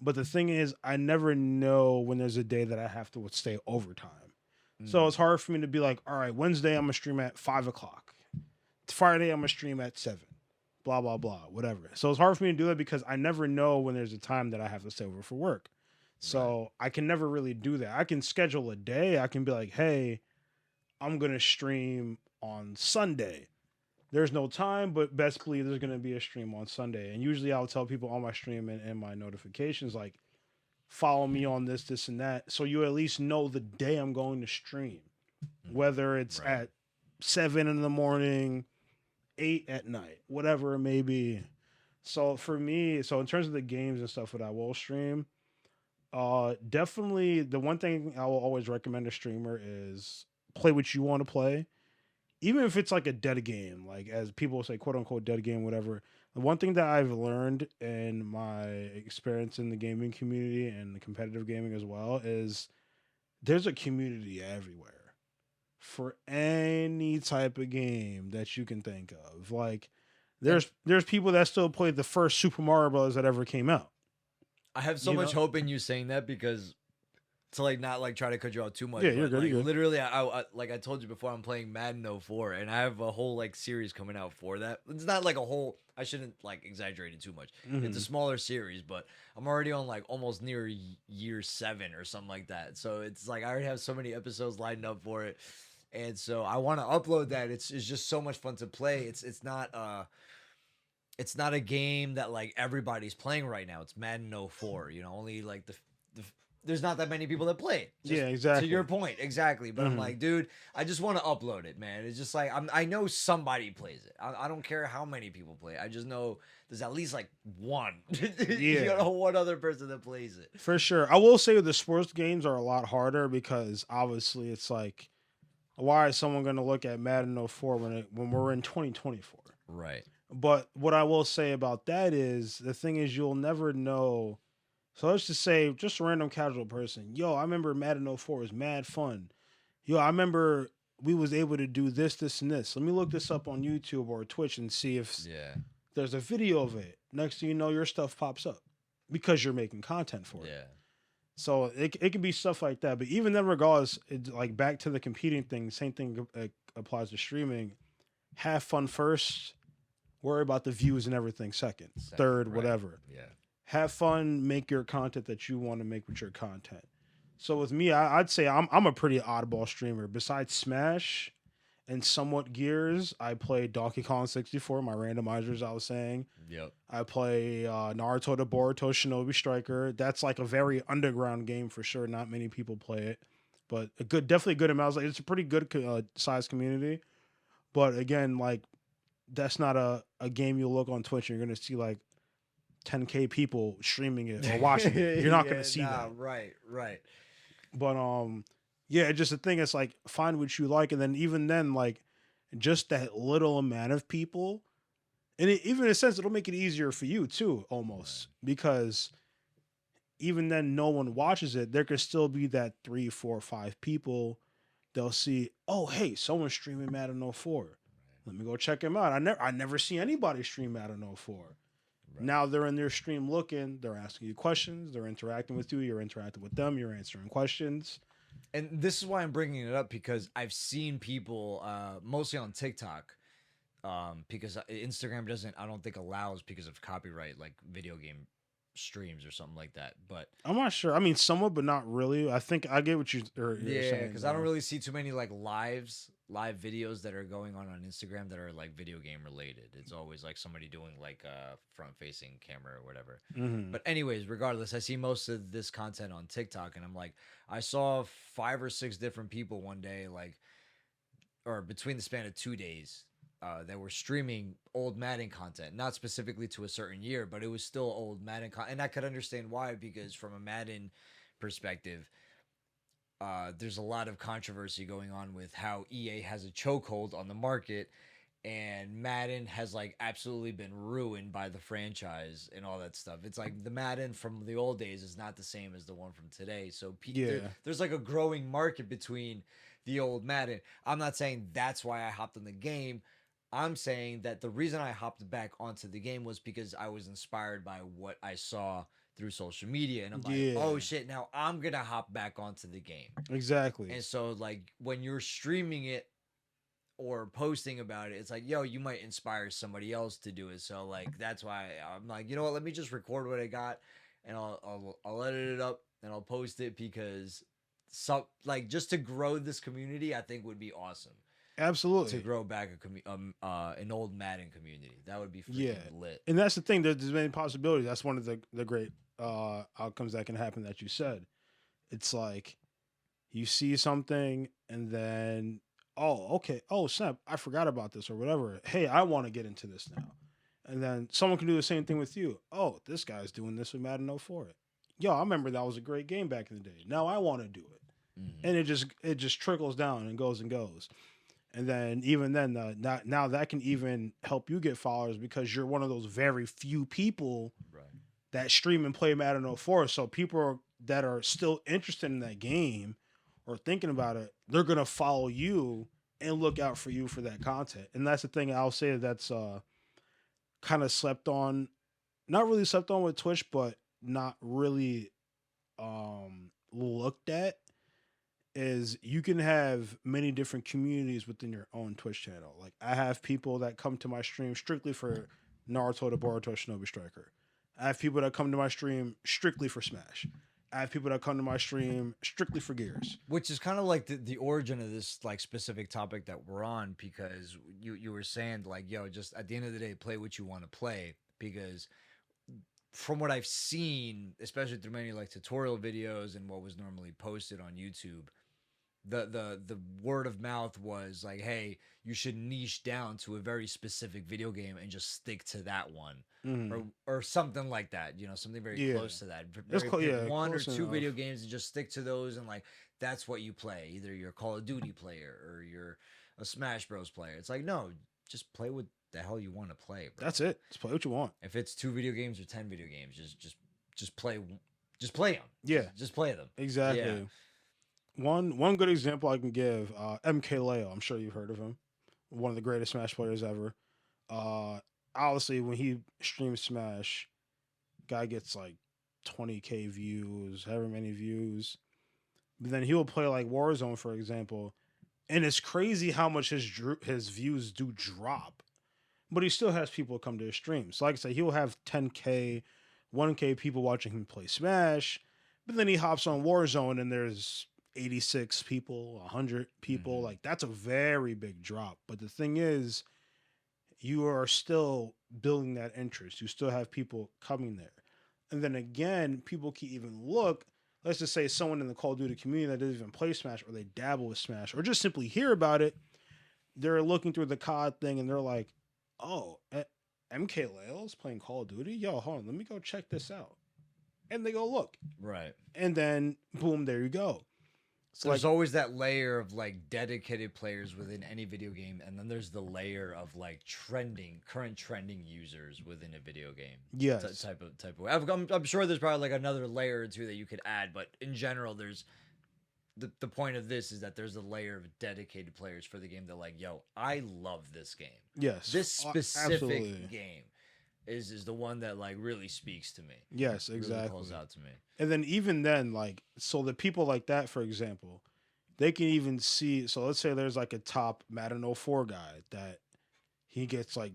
But the thing is, I never know when there's a day that I have to stay overtime. So it's hard for me to be like, all right, Wednesday I'm gonna stream at 5:00. Friday I'm gonna stream at 7. Blah blah blah, whatever. So it's hard for me to do that because I never know when there's a time that I have to stay over for work. So I can never really do that. I can schedule a day. I can be like, hey, I'm gonna stream on Sunday. There's no time, but best believe there's going to be a stream on Sunday. And usually I'll tell people on my stream and my notifications, like, follow me on this, and that. So you at least know the day I'm going to stream, whether it's at 7 in the morning, 8 at night, whatever it may be. So for me, in terms of the games and stuff that I will stream, definitely the one thing I will always recommend a streamer is play what you want to play. Even if it's like a dead game, like as people say, quote unquote, dead game, whatever. The one thing that I've learned in my experience in the gaming community and the competitive gaming as well is there's a community everywhere for any type of game that you can think of. Like there's people that still play the first Super Mario Bros. That ever came out. I have so much hope in you saying that, because to like not like try to cut you out too much. Yeah, you're good. Like, you're good. literally, I like I told you before, I'm playing Madden 04, and I have a whole like series coming out for that. It's not like a whole. I shouldn't like exaggerate it too much. It's a smaller series, but I'm already on like almost near year 7 or something like that. So it's like I already have so many episodes lined up for it, and so I want to upload that. It's just so much fun to play. It's not it's not a game that like everybody's playing right now. It's Madden 04. You know, only like the there's not that many people that play it. Yeah, exactly. To your point, exactly. But I'm like, dude, I just want to upload it, man. It's just like I know somebody plays it. I don't care how many people play it. I just know there's at least like one. You know, one other person that plays it. For sure. I will say the sports games are a lot harder because obviously it's like, why is someone going to look at Madden 04 when we're in 2024? Right. But what I will say about that is the thing is you'll never know. So let's just say, just a random casual person. Yo, I remember Madden 04 was mad fun. Yo, I remember we was able to do this, this, and this. Let me look this up on YouTube or Twitch and see if there's a video of it. Next thing you know, your stuff pops up because you're making content for it. Yeah. So it can be stuff like that. But even then, regardless, it's like back to the competing thing, same thing applies to streaming. Have fun first. Worry about the views and everything second, third, right. Whatever. Yeah. Have fun, make your content that you want to make with your content. So with me, I'd say I'm a pretty oddball streamer. Besides Smash and somewhat Gears, I play Donkey Kong 64, my randomizers I was saying. Yep. I play Naruto to Boruto Shinobi Striker. That's like a very underground game for sure. Not many people play it. But definitely a good amount. Like, it's a pretty good size community. But again, like, that's not a game you'll look on Twitch and you're going to see like 10K people streaming it or watching it. You're not going to see that. Right. But yeah, just the thing is like find what you like, and then even then, like just that little amount of people, and even in a sense, it'll make it easier for you too, almost, because even then, no one watches it. There could still be that 3, 4, 5 people. They'll see, oh hey, someone's streaming Madden 04. Let me go check him out. I never see anybody stream Madden 04. Right. Now they're in their stream looking, they're asking you questions, they're interacting with you, you're interacting with them, you're answering questions. And this is why I'm bringing it up, because I've seen people, mostly on TikTok, because Instagram I don't think allows, because of copyright, like video game streams or something like that. But I'm not sure. I mean, somewhat, but not really. I think I get what you're saying. Because I don't really see too many like live videos that are going on Instagram that are like video game related. It's always like somebody doing like a front facing camera or whatever. Mm-hmm. But anyways, regardless, I see most of this content on TikTok, and I'm like, I saw 5 or 6 different people one day, like, or between the span of 2 days, that were streaming old Madden content, not specifically to a certain year, but it was still old Madden content. And I could understand why, because from a Madden perspective, there's a lot of controversy going on with how EA has a chokehold on the market, and Madden has like absolutely been ruined by the franchise and all that stuff. It's like the Madden from the old days is not the same as the one from today. So there's like a growing market between the old Madden. I'm not saying that's why I hopped on the game. I'm saying that the reason I hopped back onto the game was because I was inspired by what I saw through social media, and I'm like, oh shit, now I'm gonna hop back onto the game. Exactly. And so like when you're streaming it or posting about it, it's like, yo, you might inspire somebody else to do it. So like that's why I'm like, you know what, let me just record what I got, and I'll edit it up and I'll post it, because like just to grow this community, I think would be awesome. Absolutely. To grow back an old Madden community. That would be freaking lit. And that's the thing. There's many possibilities. That's one of the great outcomes that can happen that you said. It's like you see something and then, oh, okay. Oh, snap. I forgot about this or whatever. Hey, I want to get into this now. And then someone can do the same thing with you. Oh, this guy's doing this with Madden 04. Yo, I remember that was a great game back in the day. Now I want to do it. Mm-hmm. And it just trickles down and goes and goes. And then even then, now that can even help you get followers, because you're one of those very few people that stream and play Madden 04. So people that are still interested in that game or thinking about it, they're going to follow you and look out for you for that content. And that's the thing I'll say that's kind of slept on. Not really slept on with Twitch, but not really looked at. Is you can have many different communities within your own Twitch channel. Like I have people that come to my stream strictly for Naruto to Boruto Shinobi Striker. I have people that come to my stream strictly for Smash. I have people that come to my stream strictly for gears. Which is kind of like the origin of this like specific topic that we're on, because you were saying like, yo, just at the end of the day, play what you want to play. Because from what I've seen, especially through many like tutorial videos and what was normally posted on YouTube, the word of mouth was like, hey, you should niche down to a very specific video game and just stick to that one, or something like that. You know, something very close to that. One or two video games and just stick to those, and like that's what you play. Either you're a Call of Duty player or you're a Smash Bros player. It's like, no, just play what the hell you want to play, bro. That's it. Just play what you want. If it's 2 video games or 10 video games, just play them. Yeah, just play them. Exactly. Yeah. One good example I can give, MKLeo. I'm sure you've heard of him. One of the greatest Smash players ever. Obviously, when he streams Smash, guy gets like 20K views, however many views. But then he'll play like Warzone, for example, and it's crazy how much his views do drop. But he still has people come to his stream. So like I said, he'll have 10K, 1K people watching him play Smash. But then he hops on Warzone and there's 86 people, 100 people. Like, that's a very big drop. But the thing is, you are still building that interest. You still have people coming there. And then again, people can even look, let's just say someone in the Call of Duty community that doesn't even play Smash, or they dabble with Smash, or just simply hear about it. They're looking through the COD thing and they're like, oh, MKLeo's playing Call of Duty? Yo, hold on, let me go check this out. And they go look. Right. And then, boom, there you go. So there's always that layer of like dedicated players within any video game, and then there's the layer of like current trending users within a video game. Yes. Type of way. I'm sure there's probably like another layer or two that you could add, but in general, there's the point of this is that there's a layer of dedicated players for the game that like, yo, I love this game. Yes. This specific game is the one that like really speaks to me. Yes, exactly. Really calls out to me. And then even then, like, so the people like that, for example, they can even see. So let's say there's like a top Madden 04 guy that he gets like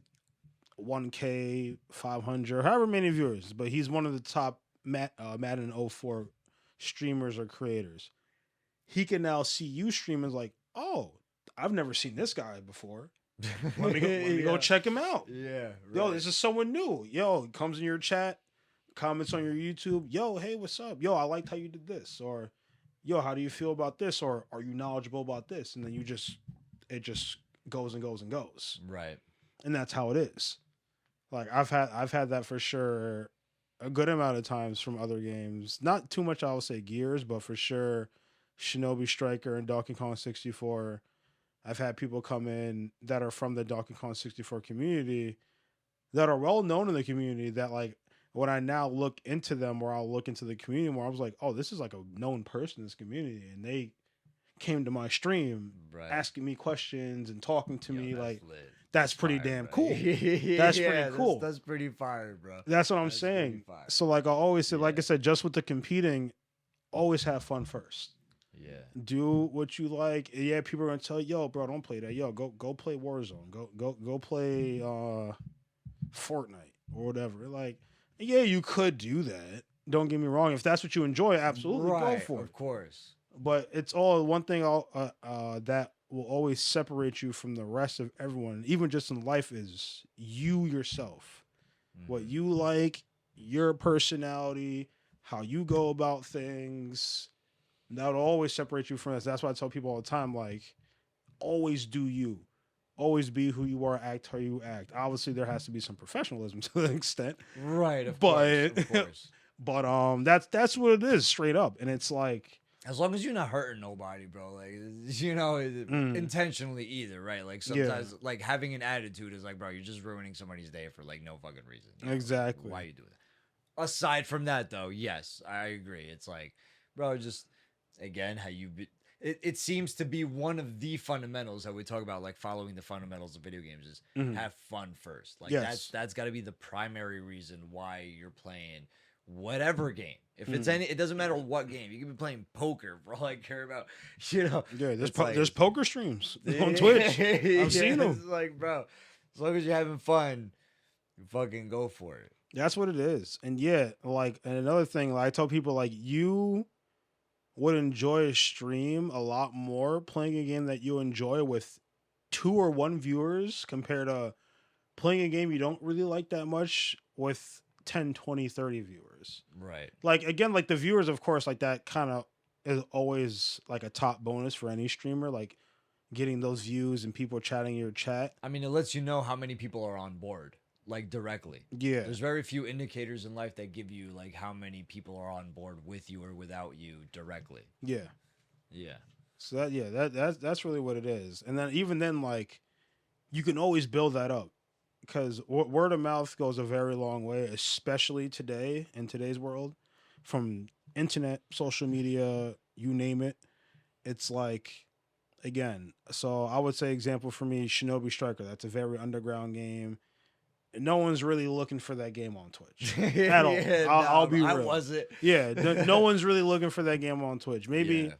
1K, 500, however many viewers, but he's one of the top Madden 04 streamers or creators. He can now see you streaming like, oh, I've never seen this guy before. Let me go check him out. Yeah. Right. Yo, this is someone new. Yo, comes in your chat, comments on your YouTube. Yo, hey, what's up? Yo, I liked how you did this. Or, yo, how do you feel about this? Or, are you knowledgeable about this? And then it just goes and goes and goes. Right. And that's how it is. Like, I've had that for sure a good amount of times from other games. Not too much, I would say, Gears, but for sure, Shinobi Striker and Donkey Kong 64. I've had people come in that are from the Donkey Kong 64 community that are well known in the community that like when I now look into them, or I'll look into the community more, I was like, oh, this is like a known person in this community. And they came to my stream asking me questions and talking to me. Like, that's pretty damn cool. That's pretty cool. That's pretty fire, bro. That's what I'm saying. So like I always said, like I said, just with the competing, always have fun first. Yeah. Do what you like. Yeah, people are gonna tell you, yo, bro, don't play that. Yo, go play Warzone. Go play Fortnite or whatever. Like, yeah, you could do that. Don't get me wrong. If that's what you enjoy, absolutely go for it. Of course. But it's all one thing that will always separate you from the rest of everyone, even just in life, is you yourself. What you like, your personality, how you go about things. That would always separate you from us. That's why I tell people all the time, like, always do you. Always be who you are, act how you act. Obviously, there has to be some professionalism to an extent. Right, of course. But that's what it is, straight up. And it's like, as long as you're not hurting nobody, bro, like, you know, intentionally either, right? Like, sometimes, like, having an attitude is like, bro, you're just ruining somebody's day for, like, no fucking reason. You know? Exactly. Like, why you do that? Aside from that, though, yes, I agree. It's like, bro, just... Again, how it seems to be one of the fundamentals that we talk about, like following the fundamentals of video games is have fun first. Like that's got to be the primary reason why you're playing whatever game. If it's it doesn't matter what game. You can be playing poker for all I care about. You know, yeah. There's poker streams on Twitch. I've seen them. It's like, bro, as long as you're having fun, fucking go for it. That's what it is. And yeah, like, and another thing, like, I tell people, like, you would enjoy a stream a lot more playing a game that you enjoy with 2 or 1 viewers compared to playing a game you don't really like that much with 10, 20, 30 viewers. Right. Like, again, like, the viewers, of course, like, that kind of is always like a top bonus for any streamer, like getting those views and people chatting in your chat. I mean, it lets you know how many people are on board, like directly. Yeah. There's very few indicators in life that give you like how many people are on board with you or without you directly. Yeah. Yeah. So that's really what it is. And then even then, like, you can always build that up because word of mouth goes a very long way, especially today in today's world, from internet, social media, you name it. It's like, again, so I would say example for me, Shinobi Striker. That's a very underground game. No one's really looking for that game on Twitch at all. Yeah, I'll be real. I wasn't. Yeah, no one's really looking for that game on Twitch. Maybe, Yeah.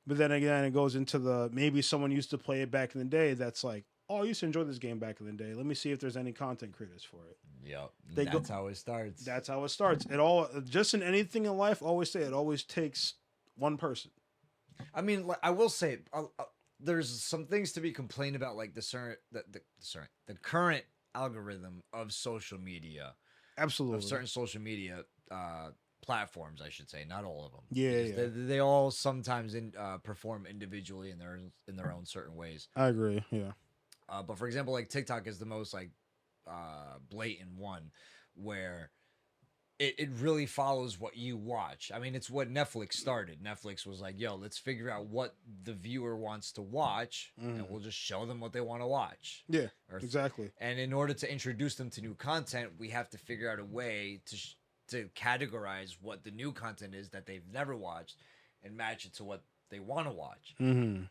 but then again, it goes into the maybe someone used to play it back in the day. That's like, oh, I used to enjoy this game back in the day. Let me see if there's any content creators for it. Yep. They That's how it starts. That's how it starts. It all just in anything in life. Always say it always takes one person. I mean, like, I will say, there's some things to be complained about, like the current algorithm of social media, Absolutely. of certain social media platforms, I should say, not all of them. Yeah, Because they all sometimes perform individually in their own certain ways. I agree. Yeah. But for example, like TikTok is the most like blatant one, where it really follows what you watch. I mean, it's what Netflix started. Netflix was like, yo, let's figure out what the viewer wants to watch, and we'll just show them what they want to watch. Yeah, exactly. And in order to introduce them to new content, we have to figure out a way to categorize what the new content is that they've never watched and match it to what they want to watch. Mm-hmm.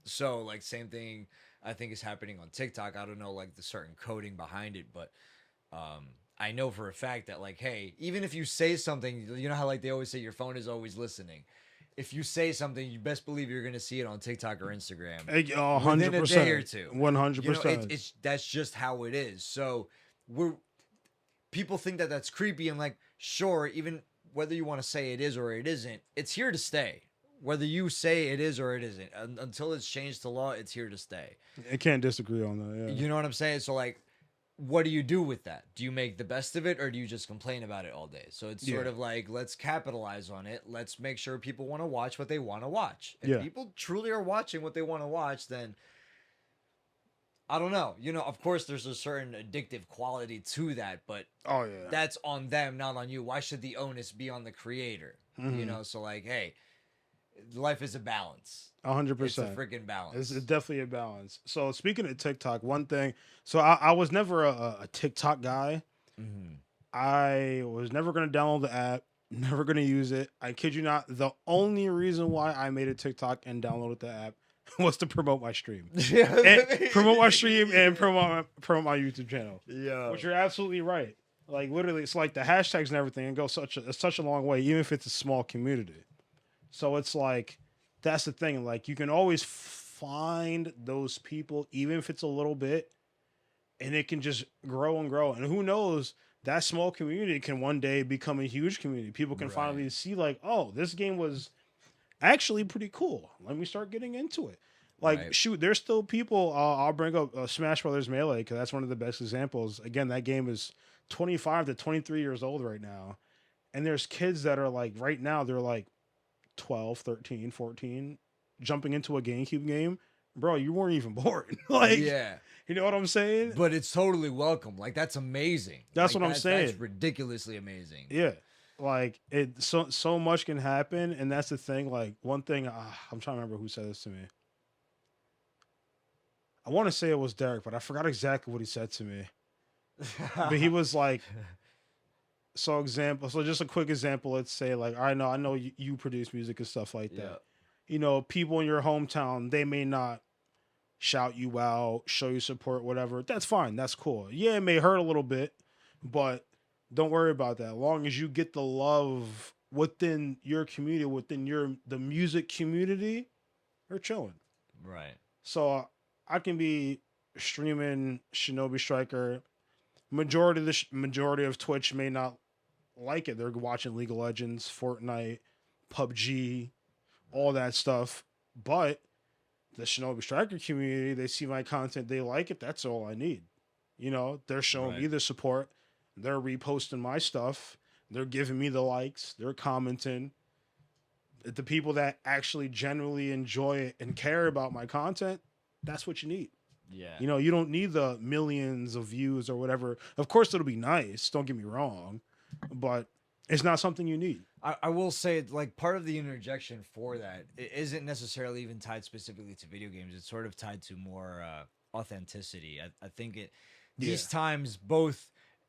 So, like, same thing I think is happening on TikTok. I don't know, like, the certain coding behind it, but I know for a fact that, like, hey, even if you say something, you know how, like, they always say your phone is always listening. If you say something, you best believe you're going to see it on TikTok or Instagram 100%. within a day or two. 100%. You know, that's just how it is. So people think that that's creepy. And, like, sure, even whether you want to say it is or it isn't, it's here to stay. Whether you say it is or it isn't, until it's changed to law, it's here to stay. I can't disagree on that. Yeah. You know what I'm saying? So, like, what do you do with that? Do you make the best of it, or do you just complain about it all day? So it's sort of like, let's capitalize on it. Let's make sure people want to watch what they want to watch. If people truly are watching what they want to watch, then I don't know. You know, of course, there's a certain addictive quality to that, but that's on them, not on you. Why should the onus be on the creator? Mm-hmm. You know, so like, hey, life is a balance. 100%. It's a freaking balance. It's definitely a balance. So speaking of TikTok, one thing. So I was never a TikTok guy. Mm-hmm. I was never going to download the app. Never going to use it. I kid you not. The only reason why I made a TikTok and downloaded the app was to promote my stream. And promote my stream and promote my YouTube channel. Yeah. Which you're absolutely right. Like, literally, it's like the hashtags and everything. It goes such a long way, even if it's a small community. So it's like, that's the thing. Like, you can always find those people, even if it's a little bit, and it can just grow and grow. And who knows, that small community can one day become a huge community. People can finally see, like, oh, this game was actually pretty cool. Let me start getting into it. Like, shoot, there's still people. I'll bring up Smash Brothers Melee, because that's one of the best examples. Again, that game is 25 to 23 years old right now. And there's kids that are like, right now, they're like 12, 13, 14, jumping into a GameCube game. Bro, you weren't even born. Like, yeah. You know what I'm saying? But it's totally welcome. Like, that's amazing. That's like, what I'm saying. That's ridiculously amazing. Yeah. Like, it so much can happen. And that's the thing. Like, one thing, I'm trying to remember who said this to me. I want to say it was Derek, but I forgot exactly what he said to me. But he was like, so just a quick example. Let's say, like, I know you produce music and stuff like that. Yeah. You know, people in your hometown, they may not shout you out, show you support, whatever. That's fine. That's cool. Yeah, it may hurt a little bit, but don't worry about that. As long as you get the love within your community, within the music community, you're chilling. Right. So I can be streaming Shinobi Striker. majority of Twitch may not like it. They're watching League of Legends, Fortnite, PUBG, all that stuff. But the Shinobi Striker community, they see my content, they like it. That's all I need. You know, they're showing me the support. They're reposting my stuff. They're giving me the likes. They're commenting. The people that actually genuinely enjoy it and care about my content, that's what you need. Yeah. You know, you don't need the millions of views or whatever. Of course, it'll be nice. Don't get me wrong. But it's not something you need. I will say, like, part of the interjection for that, it isn't necessarily even tied specifically to video games. It's sort of tied to more authenticity. I think these times, both,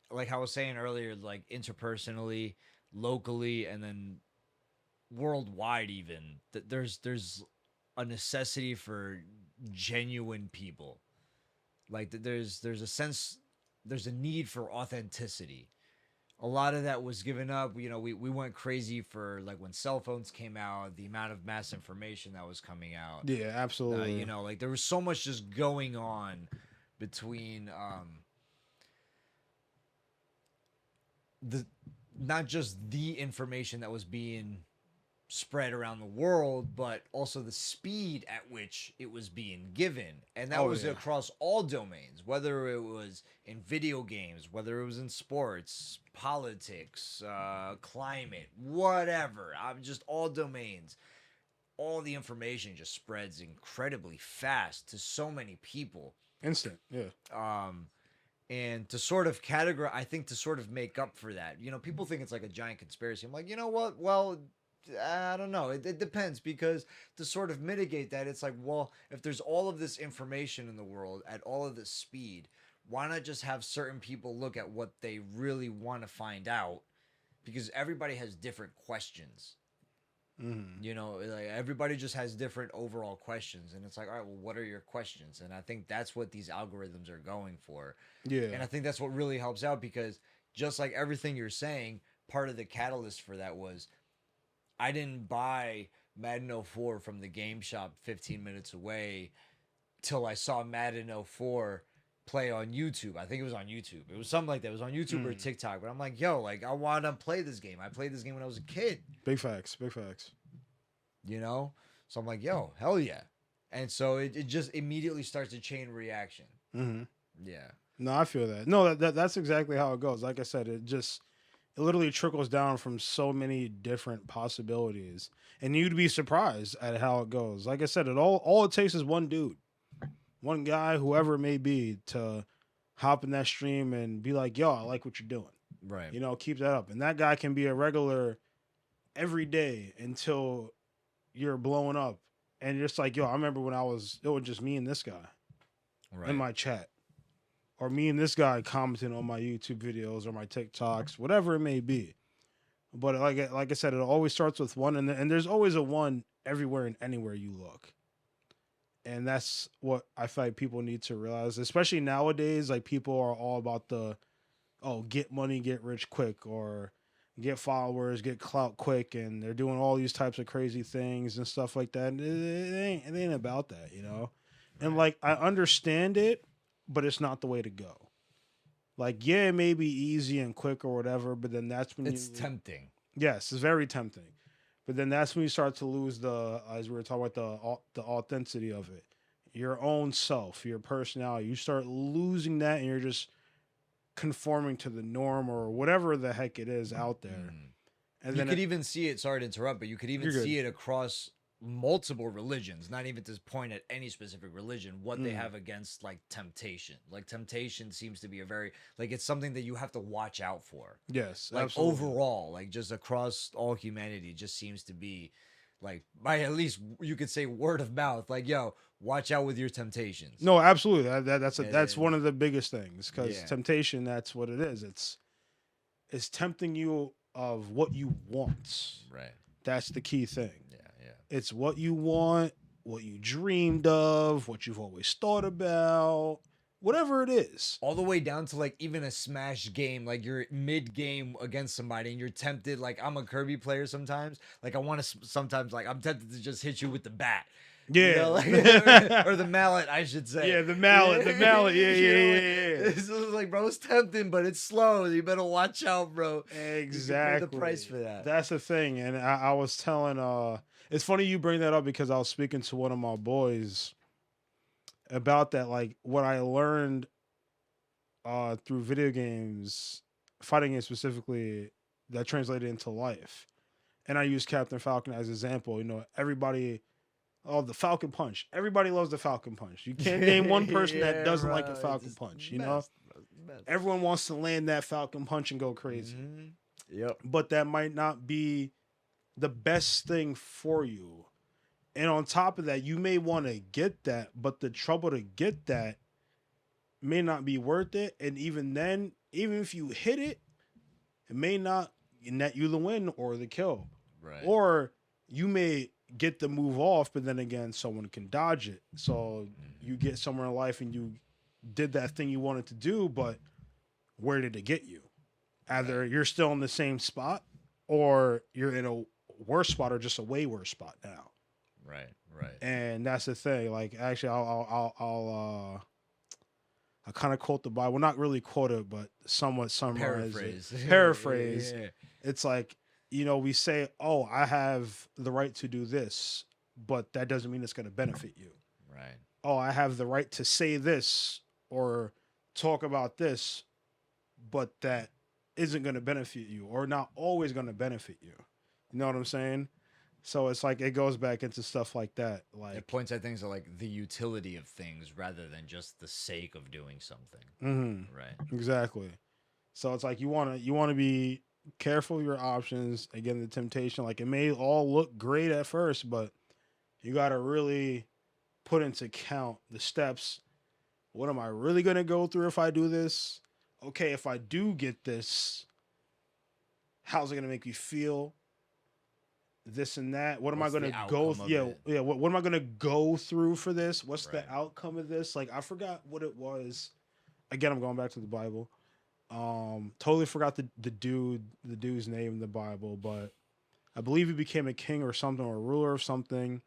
like I was saying earlier, like interpersonally, locally, and then worldwide, even there's a necessity for genuine people. Like there's a sense, there's a need for authenticity. A lot of that was given up. You know, we went crazy for, like, when cell phones came out, the amount of mass information that was coming out. Yeah, absolutely. You know, like, there was so much just going on between not just the information that was being spread around the world, but also the speed at which it was being given. And that was across all domains, whether it was in video games, whether it was in sports, politics, climate, whatever. I'm just all domains. All the information just spreads incredibly fast to so many people. Instant, yeah. And to sort of categorize, I think to sort of make up for that, you know, people think it's like a giant conspiracy. I'm like, you know what? Well, I don't know. It depends, because to sort of mitigate that, it's like, well, if there's all of this information in the world at all of this speed, why not just have certain people look at what they really want to find out? Because everybody has different questions. Mm-hmm. You know, like, everybody just has different overall questions, and it's like, all right, well, what are your questions? And I think that's what these algorithms are going for. Yeah. And I think that's what really helps out, because just like everything you're saying, part of the catalyst for that was, I didn't buy Madden 04 from the game shop 15 minutes away till I saw Madden 04 play on YouTube. I think it was on YouTube. It was something like that. It was on YouTube or TikTok. But I'm like, yo, like, I want to play this game. I played this game when I was a kid. Big facts. Big facts. You know? So I'm like, yo, hell yeah. And so it just immediately starts a chain reaction. Mm-hmm. Yeah. No, I feel that. No, that's exactly how it goes. Like I said, it literally trickles down from so many different possibilities, and you'd be surprised at how it goes. Like I said, all it takes is one dude, one guy, whoever it may be, to hop in that stream and be like, yo, I like what you're doing. Right. You know, keep that up. And that guy can be a regular every day until you're blowing up. And you're just like, yo, I remember when it was just me and this guy in my chat. Or me and this guy commenting on my YouTube videos or my TikToks, whatever it may be. But like I said, it always starts with one, and there's always a one everywhere and anywhere you look. And that's what I feel like people need to realize, especially nowadays. Like, people are all about get money, get rich quick, or get followers, get clout quick, and they're doing all these types of crazy things and stuff like that. And it ain't about that, you know. And like, I understand it, but it's not the way to go. Like, yeah, it may be easy and quick or whatever, but then that's when it's tempting. Yes, it's very tempting. But then that's when you start to lose as we were talking about, the authenticity of it. Your own self, your personality. You start losing that, and you're just conforming to the norm or whatever the heck it is out there. And you could even see it, sorry to interrupt, but you could even see it across multiple religions, not even to point at any specific religion, what they have against, like, temptation. Like, temptation seems to be a very, like, it's something that you have to watch out for. Yes, like, absolutely. overall, like, just across all humanity, just seems to be, like, by at least you could say word of mouth, like, yo, watch out with your temptations. No, absolutely. That's one of the biggest things, because temptation, that's what it is. It's tempting you of what you want. Right. That's the key thing. Yeah. It's what you want, what you dreamed of, what you've always thought about, whatever it is. All the way down to, like, even a Smash game, like, you're mid-game against somebody and you're tempted, like, I'm a Kirby player sometimes. Like, I want to sometimes, like, I'm tempted to just hit you with the bat. Yeah. You know, like, or the mallet, I should say. Yeah, the mallet. The mallet. Yeah, You know, yeah, like, yeah. It's like, bro, it's tempting, but it's slow. You better watch out, bro. Exactly. You can pay the price for that. That's the thing. And I was telling, it's funny you bring that up because I was speaking to one of my boys about that. Like, what I learned through video games, fighting games specifically, that translated into life. And I use Captain Falcon as an example. You know, everybody, the Falcon Punch. Everybody loves the Falcon Punch. You can't name one person that doesn't like the Falcon Punch. You know, everyone wants to land that Falcon Punch and go crazy. Mm-hmm. Yep. But that might not be the best thing for you. And on top of that, you may want to get that, but the trouble to get that may not be worth it. And even then, even if you hit it, it may not net you the win or the kill. Right. Or you may get the move off, but then again, someone can dodge it. So you get somewhere in life and you did that thing you wanted to do, but where did it get you? Either you're still in the same spot or you're in a worse spot or just a way worse spot now. Right. And that's the thing. Like, actually, I'll kind of quote the Bible. Well, not really quote it, but somewhat summarize it. Paraphrase. Yeah. It's like, you know, we say, oh, I have the right to do this, but that doesn't mean it's going to benefit you. Right. Oh, I have the right to say this or talk about this, but that isn't going to benefit you or not always going to benefit you. You know what I'm saying? So it's like, it goes back into stuff like that. Like, it points at things like the utility of things rather than just the sake of doing something. mm-hmm. Right. Exactly. So it's like, you want to be careful of your options. Again, the temptation, like, it may all look great at first, but you got to really put into account the steps. What am I really going to go through if I do this? Okay, if I do get this, how's it going to make me feel? This and that. What am I going to go? Yeah. What am I going to go through for this? What's the outcome of this? Like, I forgot what it was. Again, I'm going back to the Bible. Totally forgot the dude's name in the Bible, but I believe he became a king or something, or a ruler of something.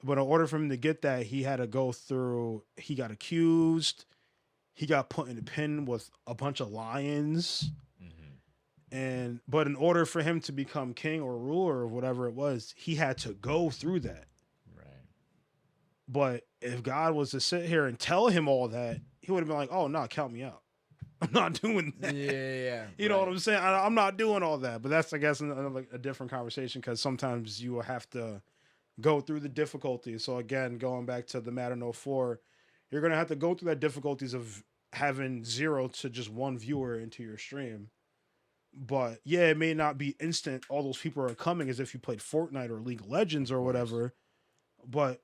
But in order for him to get that, he had to go through. He got accused. He got put in a pen with a bunch of lions. But in order for him to become king or ruler or whatever it was, he had to go through that. Right. But if God was to sit here and tell him all that, he would have been like, "Oh no, count me out. I'm not doing that." Yeah. You know what I'm saying? I'm not doing all that. But that's, I guess, a different conversation, because sometimes you will have to go through the difficulties. So again, going back to the Madden 04, you're gonna have to go through that difficulties of having 0 to just 1 viewer into your stream. But yeah, it may not be instant. All those people are coming as if you played Fortnite or League of Legends or whatever, but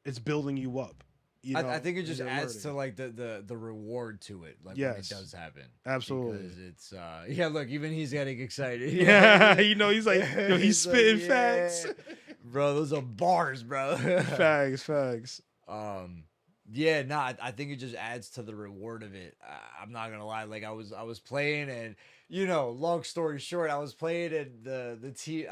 it's building you up. You know, I think it just adds to like the reward to it, like when it does happen. Absolutely. Because it's look, even he's getting excited. Yeah, you know, he's like, he's spitting facts. Bro, those are bars, bro. Facts. Yeah, nah, I think it just adds to the reward of it. I'm not gonna lie, like I was playing, and you know, long story short, I was playing, and the team.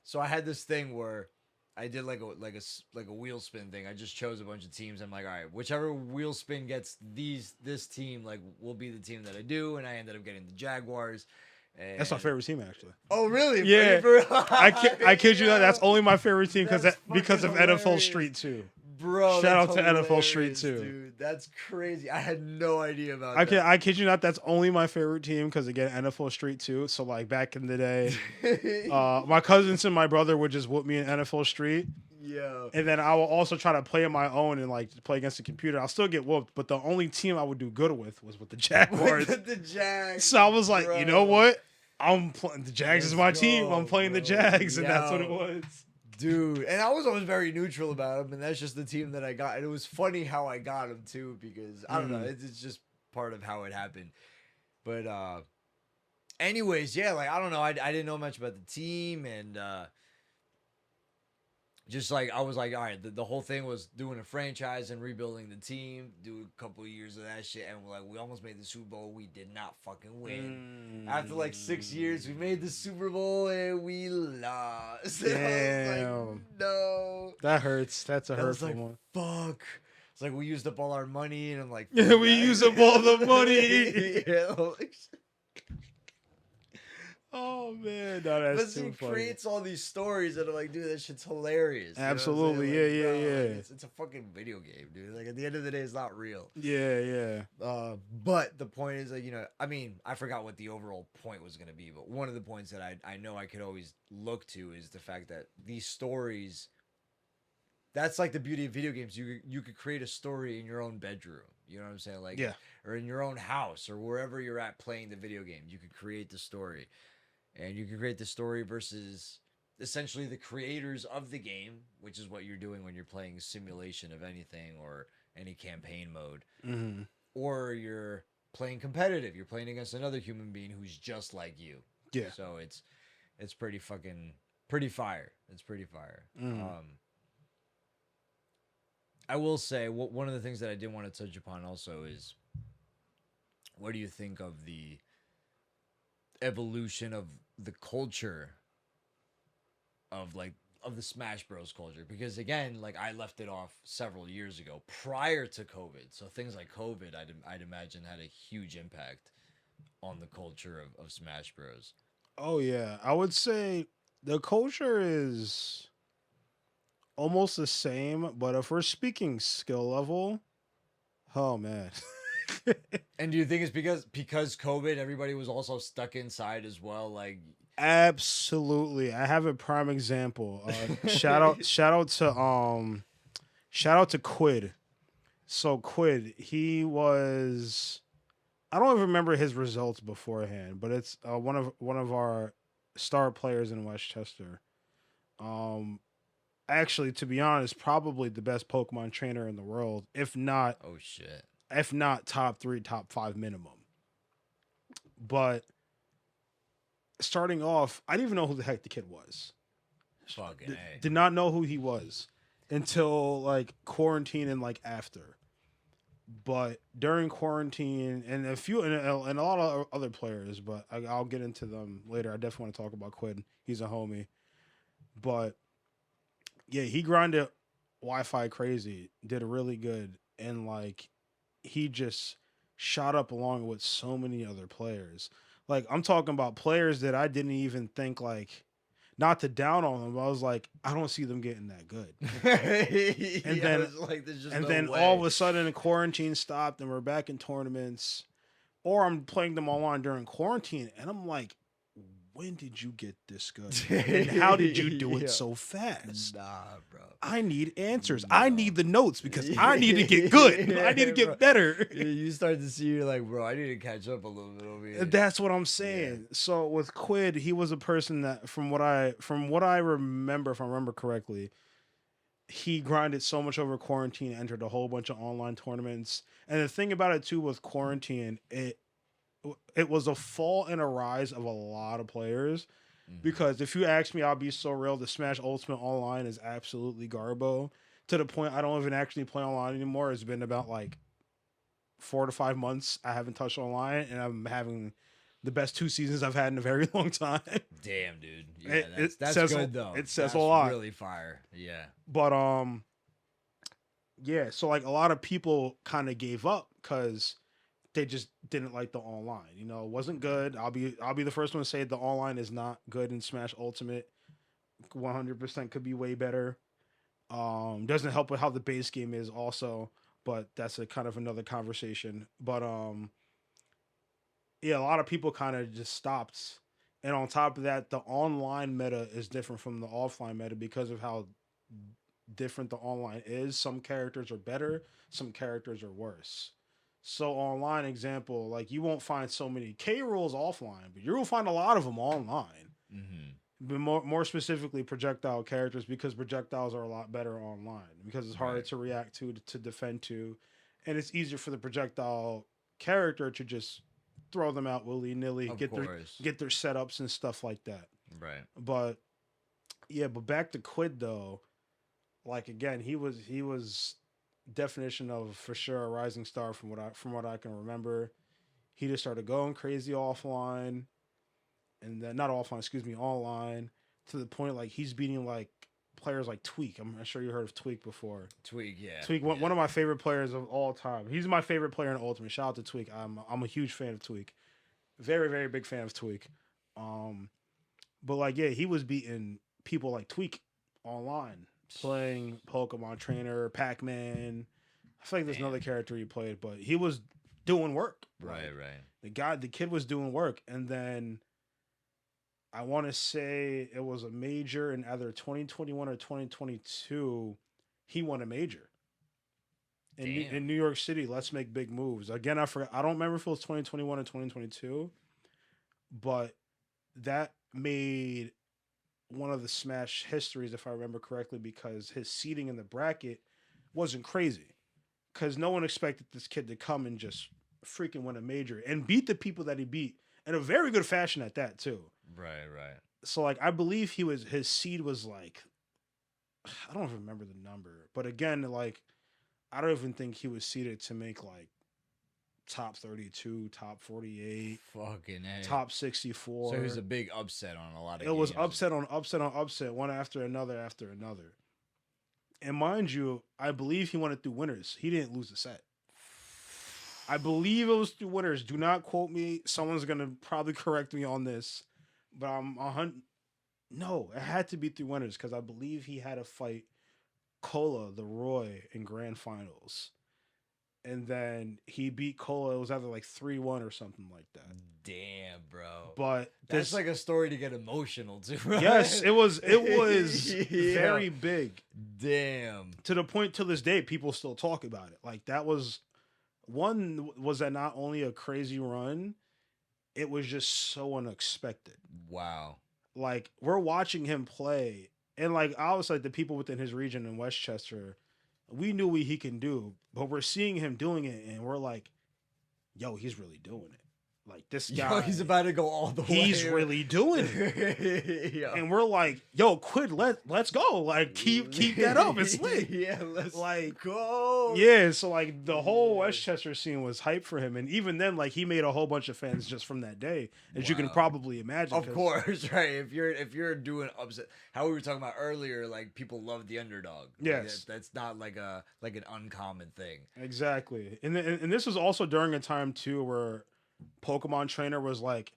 So I had this thing where I did like a wheel spin thing. I just chose a bunch of teams. I'm like, all right, whichever wheel spin gets this team, like, will be the team that I do, and I ended up getting the Jaguars. And that's my favorite team, actually. Oh, really? Yeah. I kid you not. That's only my favorite team because of NFL Street 2. Bro, shout out to NFL Street 2. Dude, that's crazy. I had no idea about that. I kid you not. That's only my favorite team because, again, NFL Street 2. So, like, back in the day, my cousins and my brother would just whoop me in NFL Street. Yeah. And then I will also try to play on my own and, like, play against the computer. I'll still get whooped, but the only team I would do good with was with the Jaguars. the Jags. So I was like, bro. You know what? I'm playing the Jags is my team. I'm playing the Jags, and that's what it was. Dude, and I was always very neutral about him, and that's just the team that I got. And it was funny how I got him too, because I don't know, it's just part of how it happened. But anyways, yeah, like I don't know, I didn't know much about the team, and just like I was like, all right, the whole thing was doing a franchise and rebuilding the team, do a couple of years of that shit, and we almost made the Super Bowl. We did not fucking win. After like 6 years, we made the Super Bowl and we lost. And I was like, no. That hurts. That's a hurtful like, one. fuck. It's like we used up all our money, and I'm like, Yeah, we used up all the money. Yeah, Oh man, no, that's too funny. Creates all these stories, and I'm like, dude, that shit's hilarious. Absolutely, you know yeah. Like, it's a fucking video game, dude. Like at the end of the day, it's not real. Yeah. But the point is, like, I mean, I forgot what the overall point was gonna be, but one of the points that I know I could always look to is the fact that these stories. That's like the beauty of video games. You could create a story in your own bedroom. You know what I'm saying? Like, yeah. Or in your own house or wherever you're at playing the video game. You could create the story. And you can create the story versus essentially the creators of the game, which is what you're doing when you're playing simulation of anything or any campaign mode. Mm-hmm. Or you're playing competitive. You're playing against another human being who's just like you. Yeah. So it's pretty fire. It's pretty fire. Mm-hmm. I will say one of the things that I did want to touch upon also is, what do you think of the evolution of the culture of the Smash Bros culture? Because again, like I left it off several years ago prior to COVID. So things like COVID, I'd imagine had a huge impact on the culture of Smash Bros. Oh yeah, I would say the culture is almost the same, but if we're speaking skill level, oh man. And do you think it's because COVID, everybody was also stuck inside as well? Like, absolutely. I have a prime example. Shout out to Quid. So Quid, he was, I don't even remember his results beforehand, but it's one of our star players in Westchester. Actually, to be honest, probably the best Pokemon trainer in the world, if not top 3, top 5 minimum. But starting off, I didn't even know who the heck the kid was. Fucking A. Did not know who he was until like quarantine and like after. But during quarantine and a lot of other players, but I'll get into them later. I definitely want to talk about Quid. He's a homie. But yeah, he grinded Wi-Fi crazy, did really good, and like he just shot up along with so many other players. Like I'm talking about players that I didn't even think, like, not to down on them, but I was like, I don't see them getting that good. And then all of a sudden the quarantine stopped and we're back in tournaments, or I'm playing them online during quarantine and I'm like, when did you get this good? And how did you do it so fast? Nah, bro. I need answers. No. I need the notes because I need to get good. I need to get better. You start to see, you're like, bro, I need to catch up a little bit over here. That's what I'm saying. Yeah. So with Quid, he was a person that, from what I remember, if I remember correctly, he grinded so much over quarantine, entered a whole bunch of online tournaments. And the thing about it too with quarantine, it was a fall and a rise of a lot of players. Mm-hmm. Because if you ask me, I'll be so real, the Smash Ultimate Online is absolutely garbo. To the point I don't even actually play online anymore. It's been about like 4 to 5 months I haven't touched online, and I'm having the best 2 seasons I've had in a very long time. Damn, dude. Yeah, that's good though. It says a lot. Really fire. Yeah. But yeah, so like a lot of people kind of gave up because they just didn't like the online. You know, it wasn't good. I'll be the first one to say the online is not good in Smash Ultimate. 100% could be way better. Doesn't help with how the base game is also, but that's a kind of another conversation. But yeah, a lot of people kind of just stopped. And on top of that, the online meta is different from the offline meta because of how different the online is. Some characters are better, some characters are worse. So online example, like you won't find so many K rules offline, but you will find a lot of them online. Mm-hmm. But more specifically projectile characters, because projectiles are a lot better online because it's harder to react to defend to, and it's easier for the projectile character to just throw them out willy-nilly, get their setups and stuff like that. Right. But yeah, but back to Quid though, like again, he was definition of for sure a rising star from what I can remember. He just started going crazy offline. and then not offline, excuse me, online, to the point like he's beating like players like Tweak. I'm sure you heard of Tweak before. Tweak, yeah. Tweak, one of my favorite players of all time. He's my favorite player in Ultimate. Shout out to Tweak. I'm a huge fan of Tweak. Very, very big fan of Tweak. But like, yeah, he was beating people like Tweak online, playing Pokemon Trainer, Pac-Man. I feel like there's another character he played, but he was doing work. Right. The kid was doing work, and then I want to say it was a major in either 2021 or 2022. He won a major in New York City. Let's make big moves. Again, I forgot. I don't remember if it was 2021 or 2022, but that made one of the Smash histories, if I remember correctly, because his seeding in the bracket wasn't crazy. Because no one expected this kid to come and just freaking win a major and beat the people that he beat in a very good fashion at that too. Right. So like I believe his seed was like, I don't even remember the number, but again, like I don't even think he was seeded to make like top 32, top 48, fucking A. top 64. So it was a big upset on a lot of It games. was upset on upset on upset, one after another. And mind you, I believe he went through winners. He didn't lose the set. I believe it was through winners. Do not quote me. Someone's going to probably correct me on this. But no, it had to be through winners because I believe he had to fight Cola, the Roy, in grand finals. And then he beat Cola. It was either like 3-1 or something like that. Damn, bro. But that's like a story to get emotional too, right? Yes, it was Yeah. very big. Damn. To the point to this day, people still talk about it. Like that was that not only a crazy run, it was just so unexpected. Wow. Like we're watching him play, and like obviously like, the people within his region in Westchester, we knew what he can do, but we're seeing him doing it, and we're like, yo, he's really doing it. Like this guy, yo, he's about to go all the way. He's really doing it. Yo. And we're like, yo, quit, let's go. Like keep that up. It's lit. Yeah, let's like go. Yeah, so like the whole Westchester scene was hype for him. And even then, like he made a whole bunch of fans just from that day, as you can probably imagine. Of course, right. If you're doing upset, how we were talking about earlier, like people love the underdog. Yes. Like, that's not like an uncommon thing. Exactly. And this was also during a time too where Pokemon Trainer was like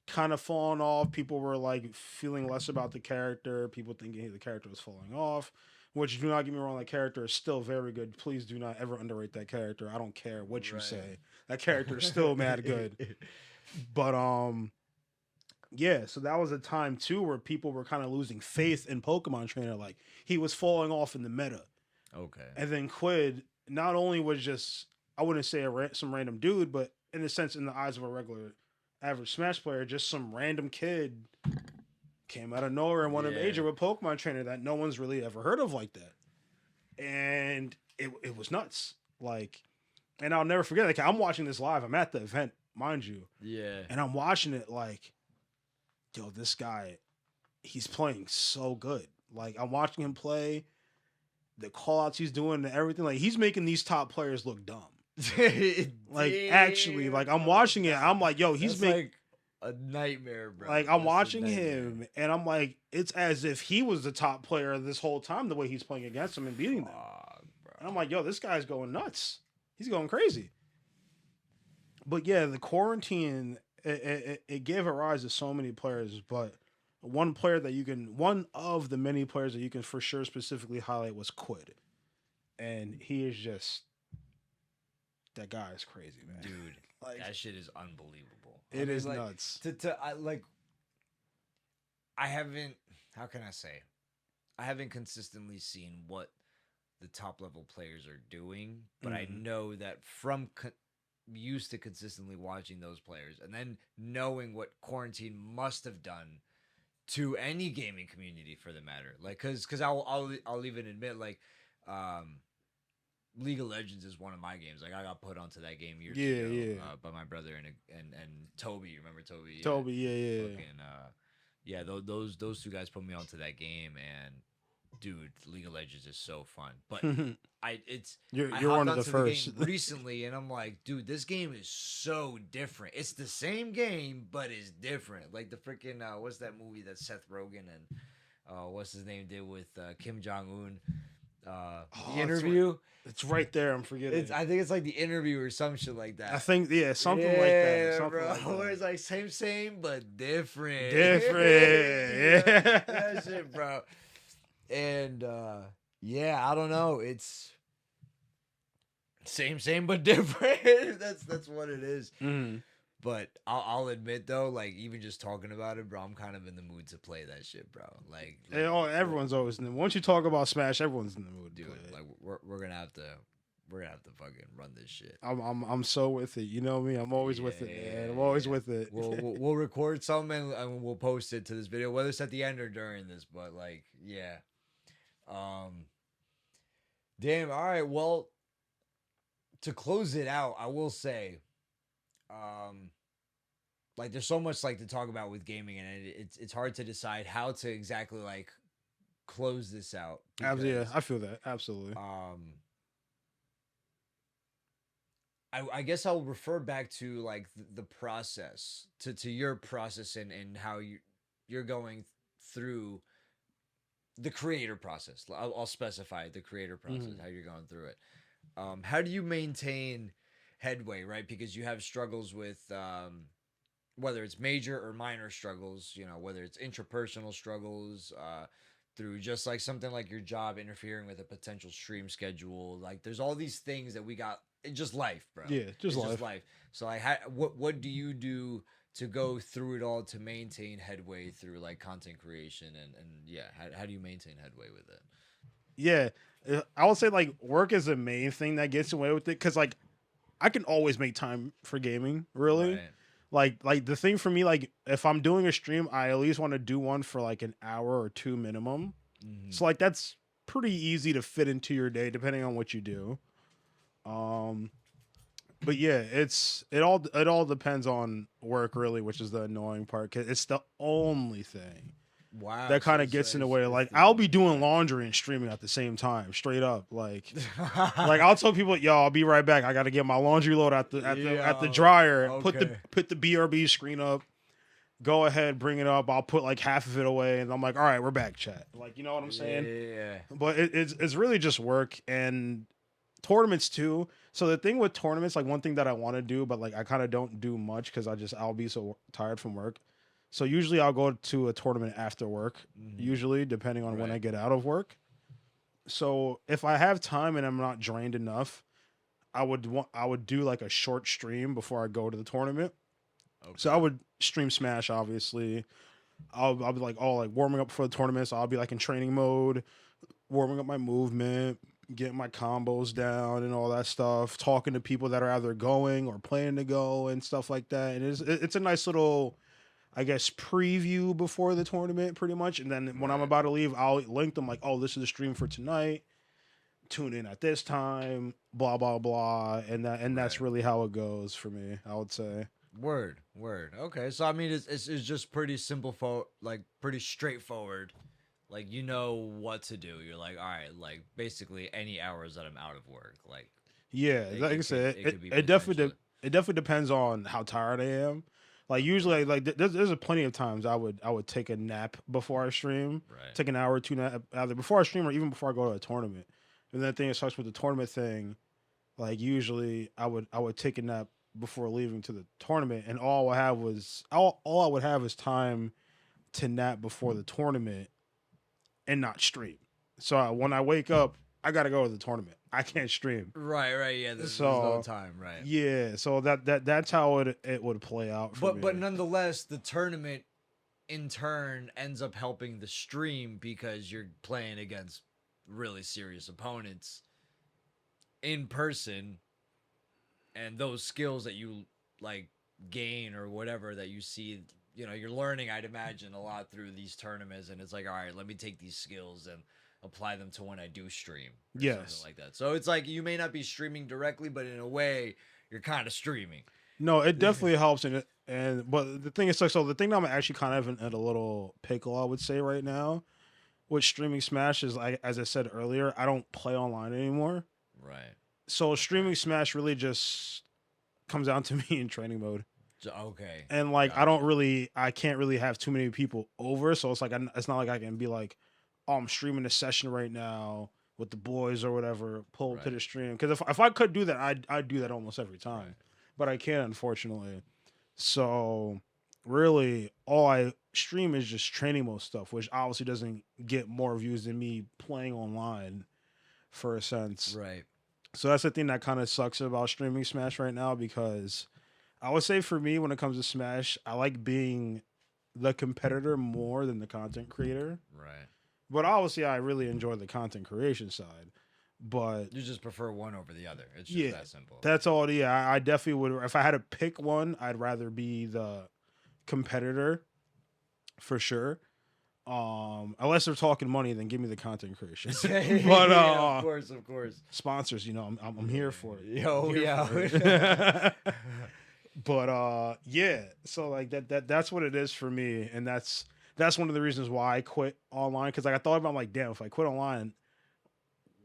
kind of falling off. People were like feeling less about the character. People thinking the character was falling off, which, do not get me wrong, that character is still very good. Please do not ever underrate that character. I don't care what you say. That character is still mad good. But yeah, so that was a time too where people were kind of losing faith in Pokemon Trainer. Like he was falling off in the meta. Okay. And then Quid not only was just, I wouldn't say some random dude, but in a sense, in the eyes of a regular average Smash player, just some random kid came out of nowhere and won a major with Pokemon Trainer that no one's really ever heard of like that. And it was nuts. Like, and I'll never forget, like, I'm watching this live. I'm at the event, mind you. Yeah. And I'm watching it like, yo, this guy, he's playing so good. Like, I'm watching him play, the call-outs he's doing and everything. Like, he's making these top players look dumb. Like actually, like I'm watching it, I'm like, yo, he's making like a nightmare, bro. Like I'm watching him, and I'm like, it's as if he was the top player this whole time. The way he's playing against him and beating them, and I'm like, yo, this guy's going nuts. He's going crazy. But yeah, the quarantine it gave a rise to so many players, but one of the many players that you can for sure specifically highlight was Quid, and he is just. That guy is crazy, man. Dude, like, that shit is unbelievable. It is like, nuts. I haven't, how can I say? I haven't consistently seen what the top level players are doing, but I know that from used to consistently watching those players and then knowing what quarantine must have done to any gaming community for the matter. Like, cause I'll even admit, like, League of Legends is one of my games. Like I got put onto that game years ago by my brother and Toby. You remember Toby? Toby, yeah. Fucking, those two guys put me onto that game, and dude, League of Legends is so fun. But you're I you're hopped one of the onto first. game recently, and I'm like, dude, this game is so different. It's the same game, but it's different. Like the freaking what's that movie that Seth Rogen and what's his name did with Kim Jong Un? The Oh, Interview. It's right there. I'm forgetting. I think it's like The Interview or some shit like that. I think something like that. Something bro. like that. Where it's like same but different. Different. Yeah. That shit, bro. And yeah, I don't know. It's same but different. That's what it is. Mhm. But I'll admit though, like even just talking about it, bro, I'm kind of in the mood to play that shit, bro. Like Everyone's always in the once you talk about Smash, everyone's in the mood. dude, like we're gonna have to fucking run this shit. I'm so with it. You know me. I'm always with it, man. I'm always with it. We'll record something and we'll post it to this video, whether it's at the end or during this. But like, yeah. Damn. All right. Well, to close it out, I will say, like there's so much like to talk about with gaming, and it's hard to decide how to exactly like close this out. Yeah, I feel that absolutely. I guess I'll refer back to like the process to your process and how you're going through the creator process. I'll specify the creator process, how you're going through it. How do you maintain headway, right? Because you have struggles with whether it's major or minor struggles, you know, whether it's interpersonal struggles, through just like something like your job interfering with a potential stream schedule. Like there's all these things that we got. It's just life, bro. Yeah, just life. So like, what do you do to go through it all to maintain headway through like content creation and yeah, how do you maintain headway with it? Yeah, I would say like work is the main thing that gets away with it because like I can always make time for gaming. Really, like the thing for me, like if I'm doing a stream, I at least want to do one for like an hour or two minimum. So like that's pretty easy to fit into your day depending on what you do. But yeah, it all depends on work really, which is the annoying part because it's the only thing that kind of gets in the way. Like I'll be doing laundry and streaming at the same time, straight up. Like I'll tell people, yo, I'll be right back. I got to get my laundry load at the dryer. Okay. Put the BRB screen up. Go ahead, bring it up. I'll put like half of it away, and I'm like, all right, we're back, chat. Like you know what I'm saying? Yeah. But it's really just work and tournaments too. So the thing with tournaments, like one thing that I want to do, but like I kind of don't do much because I'll be so tired from work. So usually I'll go to a tournament after work, usually depending on when I get out of work. So if I have time and I'm not drained enough, I would do like a short stream before I go to the tournament. Okay. So I would stream Smash, obviously. I'll be like warming up for the tournament. So I'll be like in training mode, warming up my movement, getting my combos down and all that stuff, talking to people that are either going or planning to go and stuff like that. And it's a nice little, I guess, preview before the tournament pretty much. And then when I'm about to leave, I'll link them like, oh, this is the stream for tonight. Tune in at this time, blah, blah, blah. And that's really how it goes for me, I would say. Word. Okay. So, I mean, it's just pretty simple, pretty straightforward. Like, you know what to do. You're like, all right, like, basically any hours that I'm out of work. Like, yeah, like I said, it definitely depends on how tired I am. Like, usually, like, there's plenty of times I would take a nap before I stream. Right. Take an hour or two nap, either before I stream or even before I go to a tournament. And then the thing that starts with the tournament thing, like, usually I would take a nap before leaving to the tournament, and all I would have is time to nap before the tournament and not stream. So when I wake up, I gotta go to the tournament. I can't stream. Right. Yeah, there's no time. Right. Yeah. So that's how it would play out. For me. But nonetheless, the tournament in turn ends up helping the stream because you're playing against really serious opponents in person, and those skills that you like gain or whatever that you see, you know, you're learning, I'd imagine, a lot through these tournaments, and it's like, all right, let me take these skills and apply them to when I do stream. Something like that. So it's like you may not be streaming directly, but in a way, you're kind of streaming. No, it definitely helps in it. But the thing is, so the thing that I'm actually kind of in a little pickle, I would say right now, with streaming Smash is, as I said earlier, I don't play online anymore. Right. So streaming Smash really just comes down to me in training mode. Okay. And like I can't really have too many people over, so it's like it's not like I can be like, oh, I'm streaming a session right now with the boys or whatever, pull to the stream. Because if I could do that, I'd do that almost every time, but I can't, unfortunately. So really, all I stream is just training mode stuff, which obviously doesn't get more views than me playing online, for a sense. Right. So that's the thing that kind of sucks about streaming Smash right now, because I would say for me, when it comes to Smash, I like being the competitor more than the content creator. Right. But obviously, I really enjoy the content creation side. But you just prefer one over the other. It's just that simple. That's all. Yeah, I definitely would. If I had to pick one, I'd rather be the competitor, for sure. Unless they're talking money, then give me the content creation. But of course. Sponsors, I'm here for it. Yo, yeah. But yeah, so like that's what it is for me, and that's one of the reasons why I quit online, because like I thought about, like, damn, if I quit online,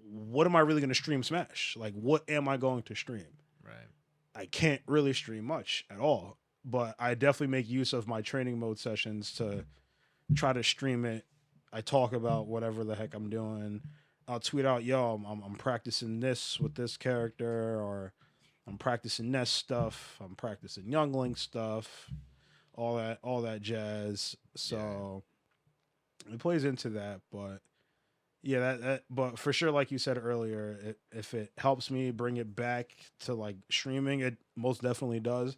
what am I really going to stream Smash? Like, what am I going to stream? Right. I can't really stream much at all, but I definitely make use of my training mode sessions to try to stream it. I talk about whatever the heck I'm doing. I'll tweet out, yo, I'm practicing this with this character, or I'm practicing Nest stuff, I'm practicing Youngling stuff, all that jazz. So it plays into that, but yeah, but for sure, like you said earlier, if it helps me bring it back to like streaming, it most definitely does.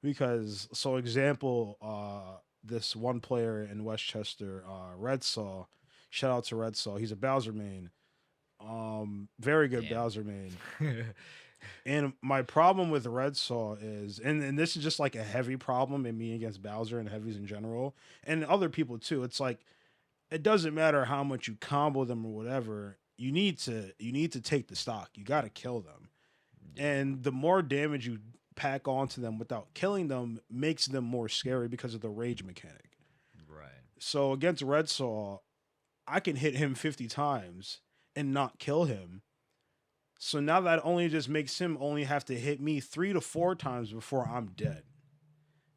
Because, so example, this one player in Westchester, Red Saw, shout out to Red Saw, he's a Bowser main, very good Bowser main. And my problem with Red Saw is, and this is just like a heavy problem in me against Bowser and heavies in general, and other people too. It's like, it doesn't matter how much you combo them or whatever. You need to take the stock. You got to kill them, and the more damage you pack onto them without killing them makes them more scary because of the rage mechanic. Right. So against Red Saw, I can hit him 50 times and not kill him. So now that only just makes him only have to hit me 3 to 4 times before I'm dead.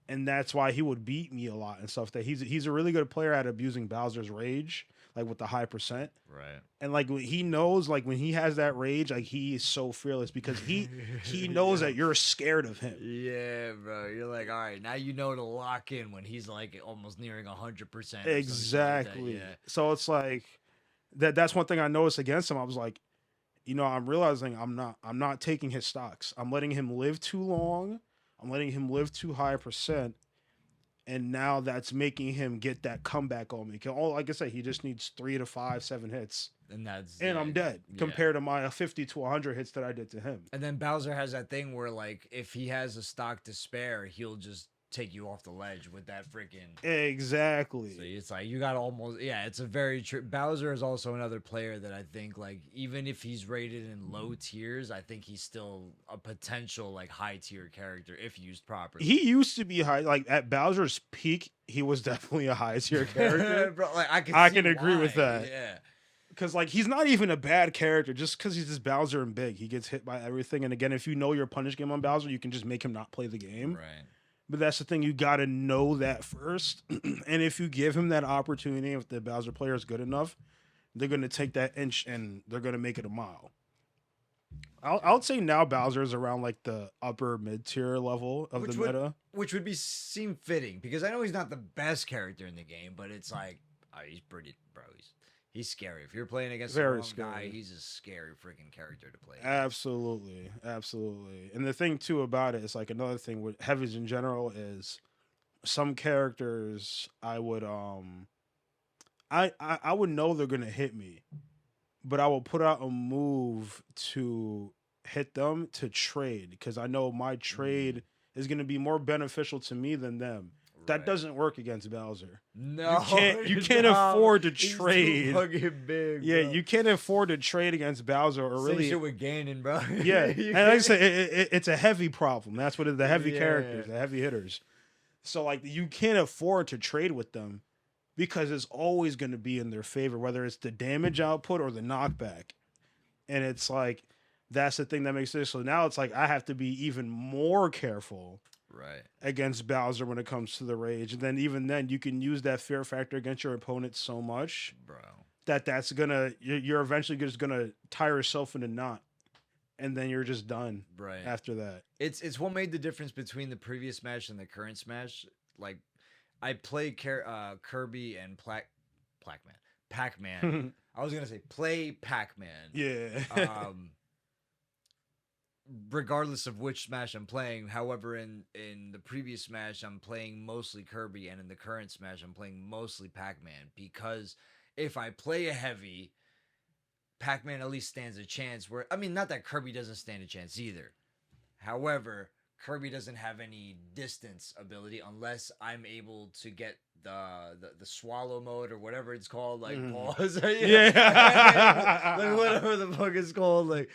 And that's why he would beat me a lot and stuff. That he's a really good player at abusing Bowser's rage, like with the high %. Right. And like he knows, like when he has that rage, like he is so fearless because he knows that you're scared of him. Yeah, bro. You're like, all right, now you know to lock in when he's like almost nearing 100%. Exactly. Like that, yeah. So it's like that's one thing I noticed against him. I was like, I'm realizing I'm not taking his stocks. I'm letting him live too long. I'm letting him live too high %. And now that's making him get that comeback on me. Like I said, he just needs 3 to 5, 7 hits. And I'm dead compared to my 50 to 100 hits that I did to him. And then Bowser has that thing where, like, if he has a stock to spare, he'll just take you off the ledge with that freaking. Exactly. So it's like you got almost. Yeah, it's a very true. Bowser is also another player that I think, like, even if he's rated in low tiers, I think he's still a potential, like, high tier character if used properly. He used to be high. Like, at Bowser's peak, he was definitely a high tier character. Bro, like, I can agree with that. Yeah. Because, like, he's not even a bad character just because he's just Bowser and big. He gets hit by everything. And again, if you know your punish game on Bowser, you can just make him not play the game. Right. But that's the thing. You got to know that first. And if you give him that opportunity, if the Bowser player is good enough, they're going to take that inch and they're going to make it a mile. I would say now Bowser is around like the upper mid-tier level of the meta. Which would seem fitting because I know he's not the best character in the game, but it's like, oh, he's pretty, bro. He's scary. If you're playing against a wrong guy, he's a scary freaking character to play. Absolutely. Absolutely. And the thing, too, about it is, like, another thing with heavies in general is some characters I would I would know they're going to hit me, but I will put out a move to hit them to trade because I know my trade is going to be more beneficial to me than them. That doesn't work against Bowser. No, you can't afford to trade. He's too fucking big, yeah, bro. You can't afford to trade against Bowser or really. Same shit with Ganon, bro. Yeah, and like I said, it's a heavy problem. That's what the heavy characters, the heavy hitters. So like you can't afford to trade with them because it's always going to be in their favor, whether it's the damage output or the knockback. And it's like, that's the thing that makes this. So now it's like I have to be even more careful against Bowser when it comes to the rage. And then even then, you can use that fear factor against your opponent so much, that's gonna you're eventually just gonna tie yourself in a knot, and then you're just done. After that, it's what made the difference between the previous Smash and the current Smash. Like, I played Kirby and Pac-Man. I was gonna say play Pac-Man. Yeah. Regardless of which Smash I'm playing. However, in the previous Smash, I'm playing mostly Kirby, and in the current Smash, I'm playing mostly Pac-Man, because if I play a heavy, Pac-Man at least stands a chance. Where, I mean, not that Kirby doesn't stand a chance either. However, Kirby doesn't have any distance ability unless I'm able to get the swallow mode or whatever it's called, like pause. Yeah. Like whatever the fuck it's called, like.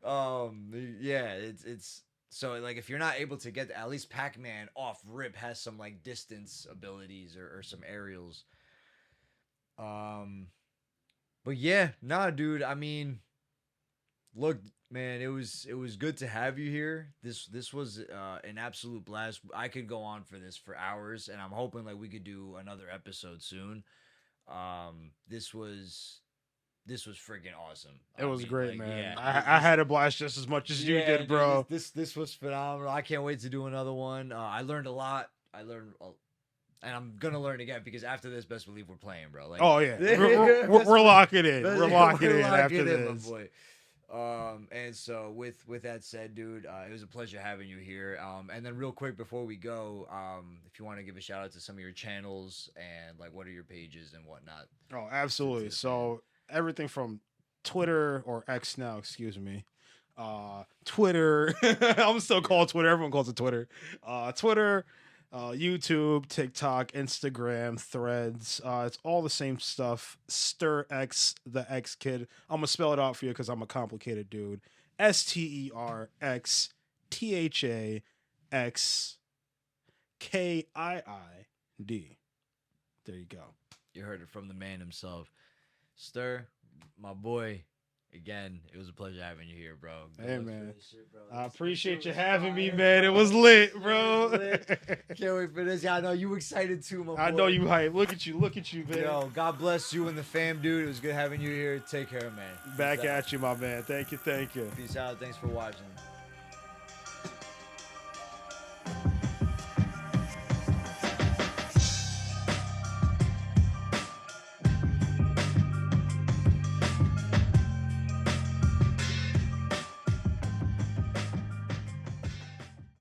Yeah, it's so, like, if you're not able to get at least Pac-Man off rip has some like distance abilities or some aerials. But yeah, nah, dude. I mean, look, man, it was good to have you here. This was an absolute blast. I could go on for this for hours, and I'm hoping like we could do another episode soon. This was freaking awesome. It was great, like, man. Yeah, I had a blast just as much as you did, bro. Dude, this was phenomenal. I can't wait to do another one. I learned a lot. And I'm gonna learn again, because after this, best believe we're playing, bro. Like, oh yeah, we're locking in. We're locking in after this. My boy. And so with that said, dude, it was a pleasure having you here. And then real quick before we go, if you want to give a shout out to some of your channels and like what are your pages and whatnot. Oh, absolutely. So everything from Twitter, or X now, excuse me. Twitter. I'm still called Twitter. Everyone calls it Twitter. Twitter, YouTube, TikTok, Instagram, Threads. It's all the same stuff. SteRxThaxKiid. I'm going to spell it out for you because I'm a complicated dude. SteRxThaxKiid. There you go. You heard it from the man himself. Stir, my boy, again, it was a pleasure having you here, bro. Hey, man. Shit, bro. I appreciate you having me, man. It was lit, bro. Can't wait for this. Yeah, I know you excited too, my boy. I know you hype. Look at you, man. Yo, God bless you and the fam, dude. It was good having you here. Take care, man. Back at you, my man. Thank you. Peace out. Thanks for watching.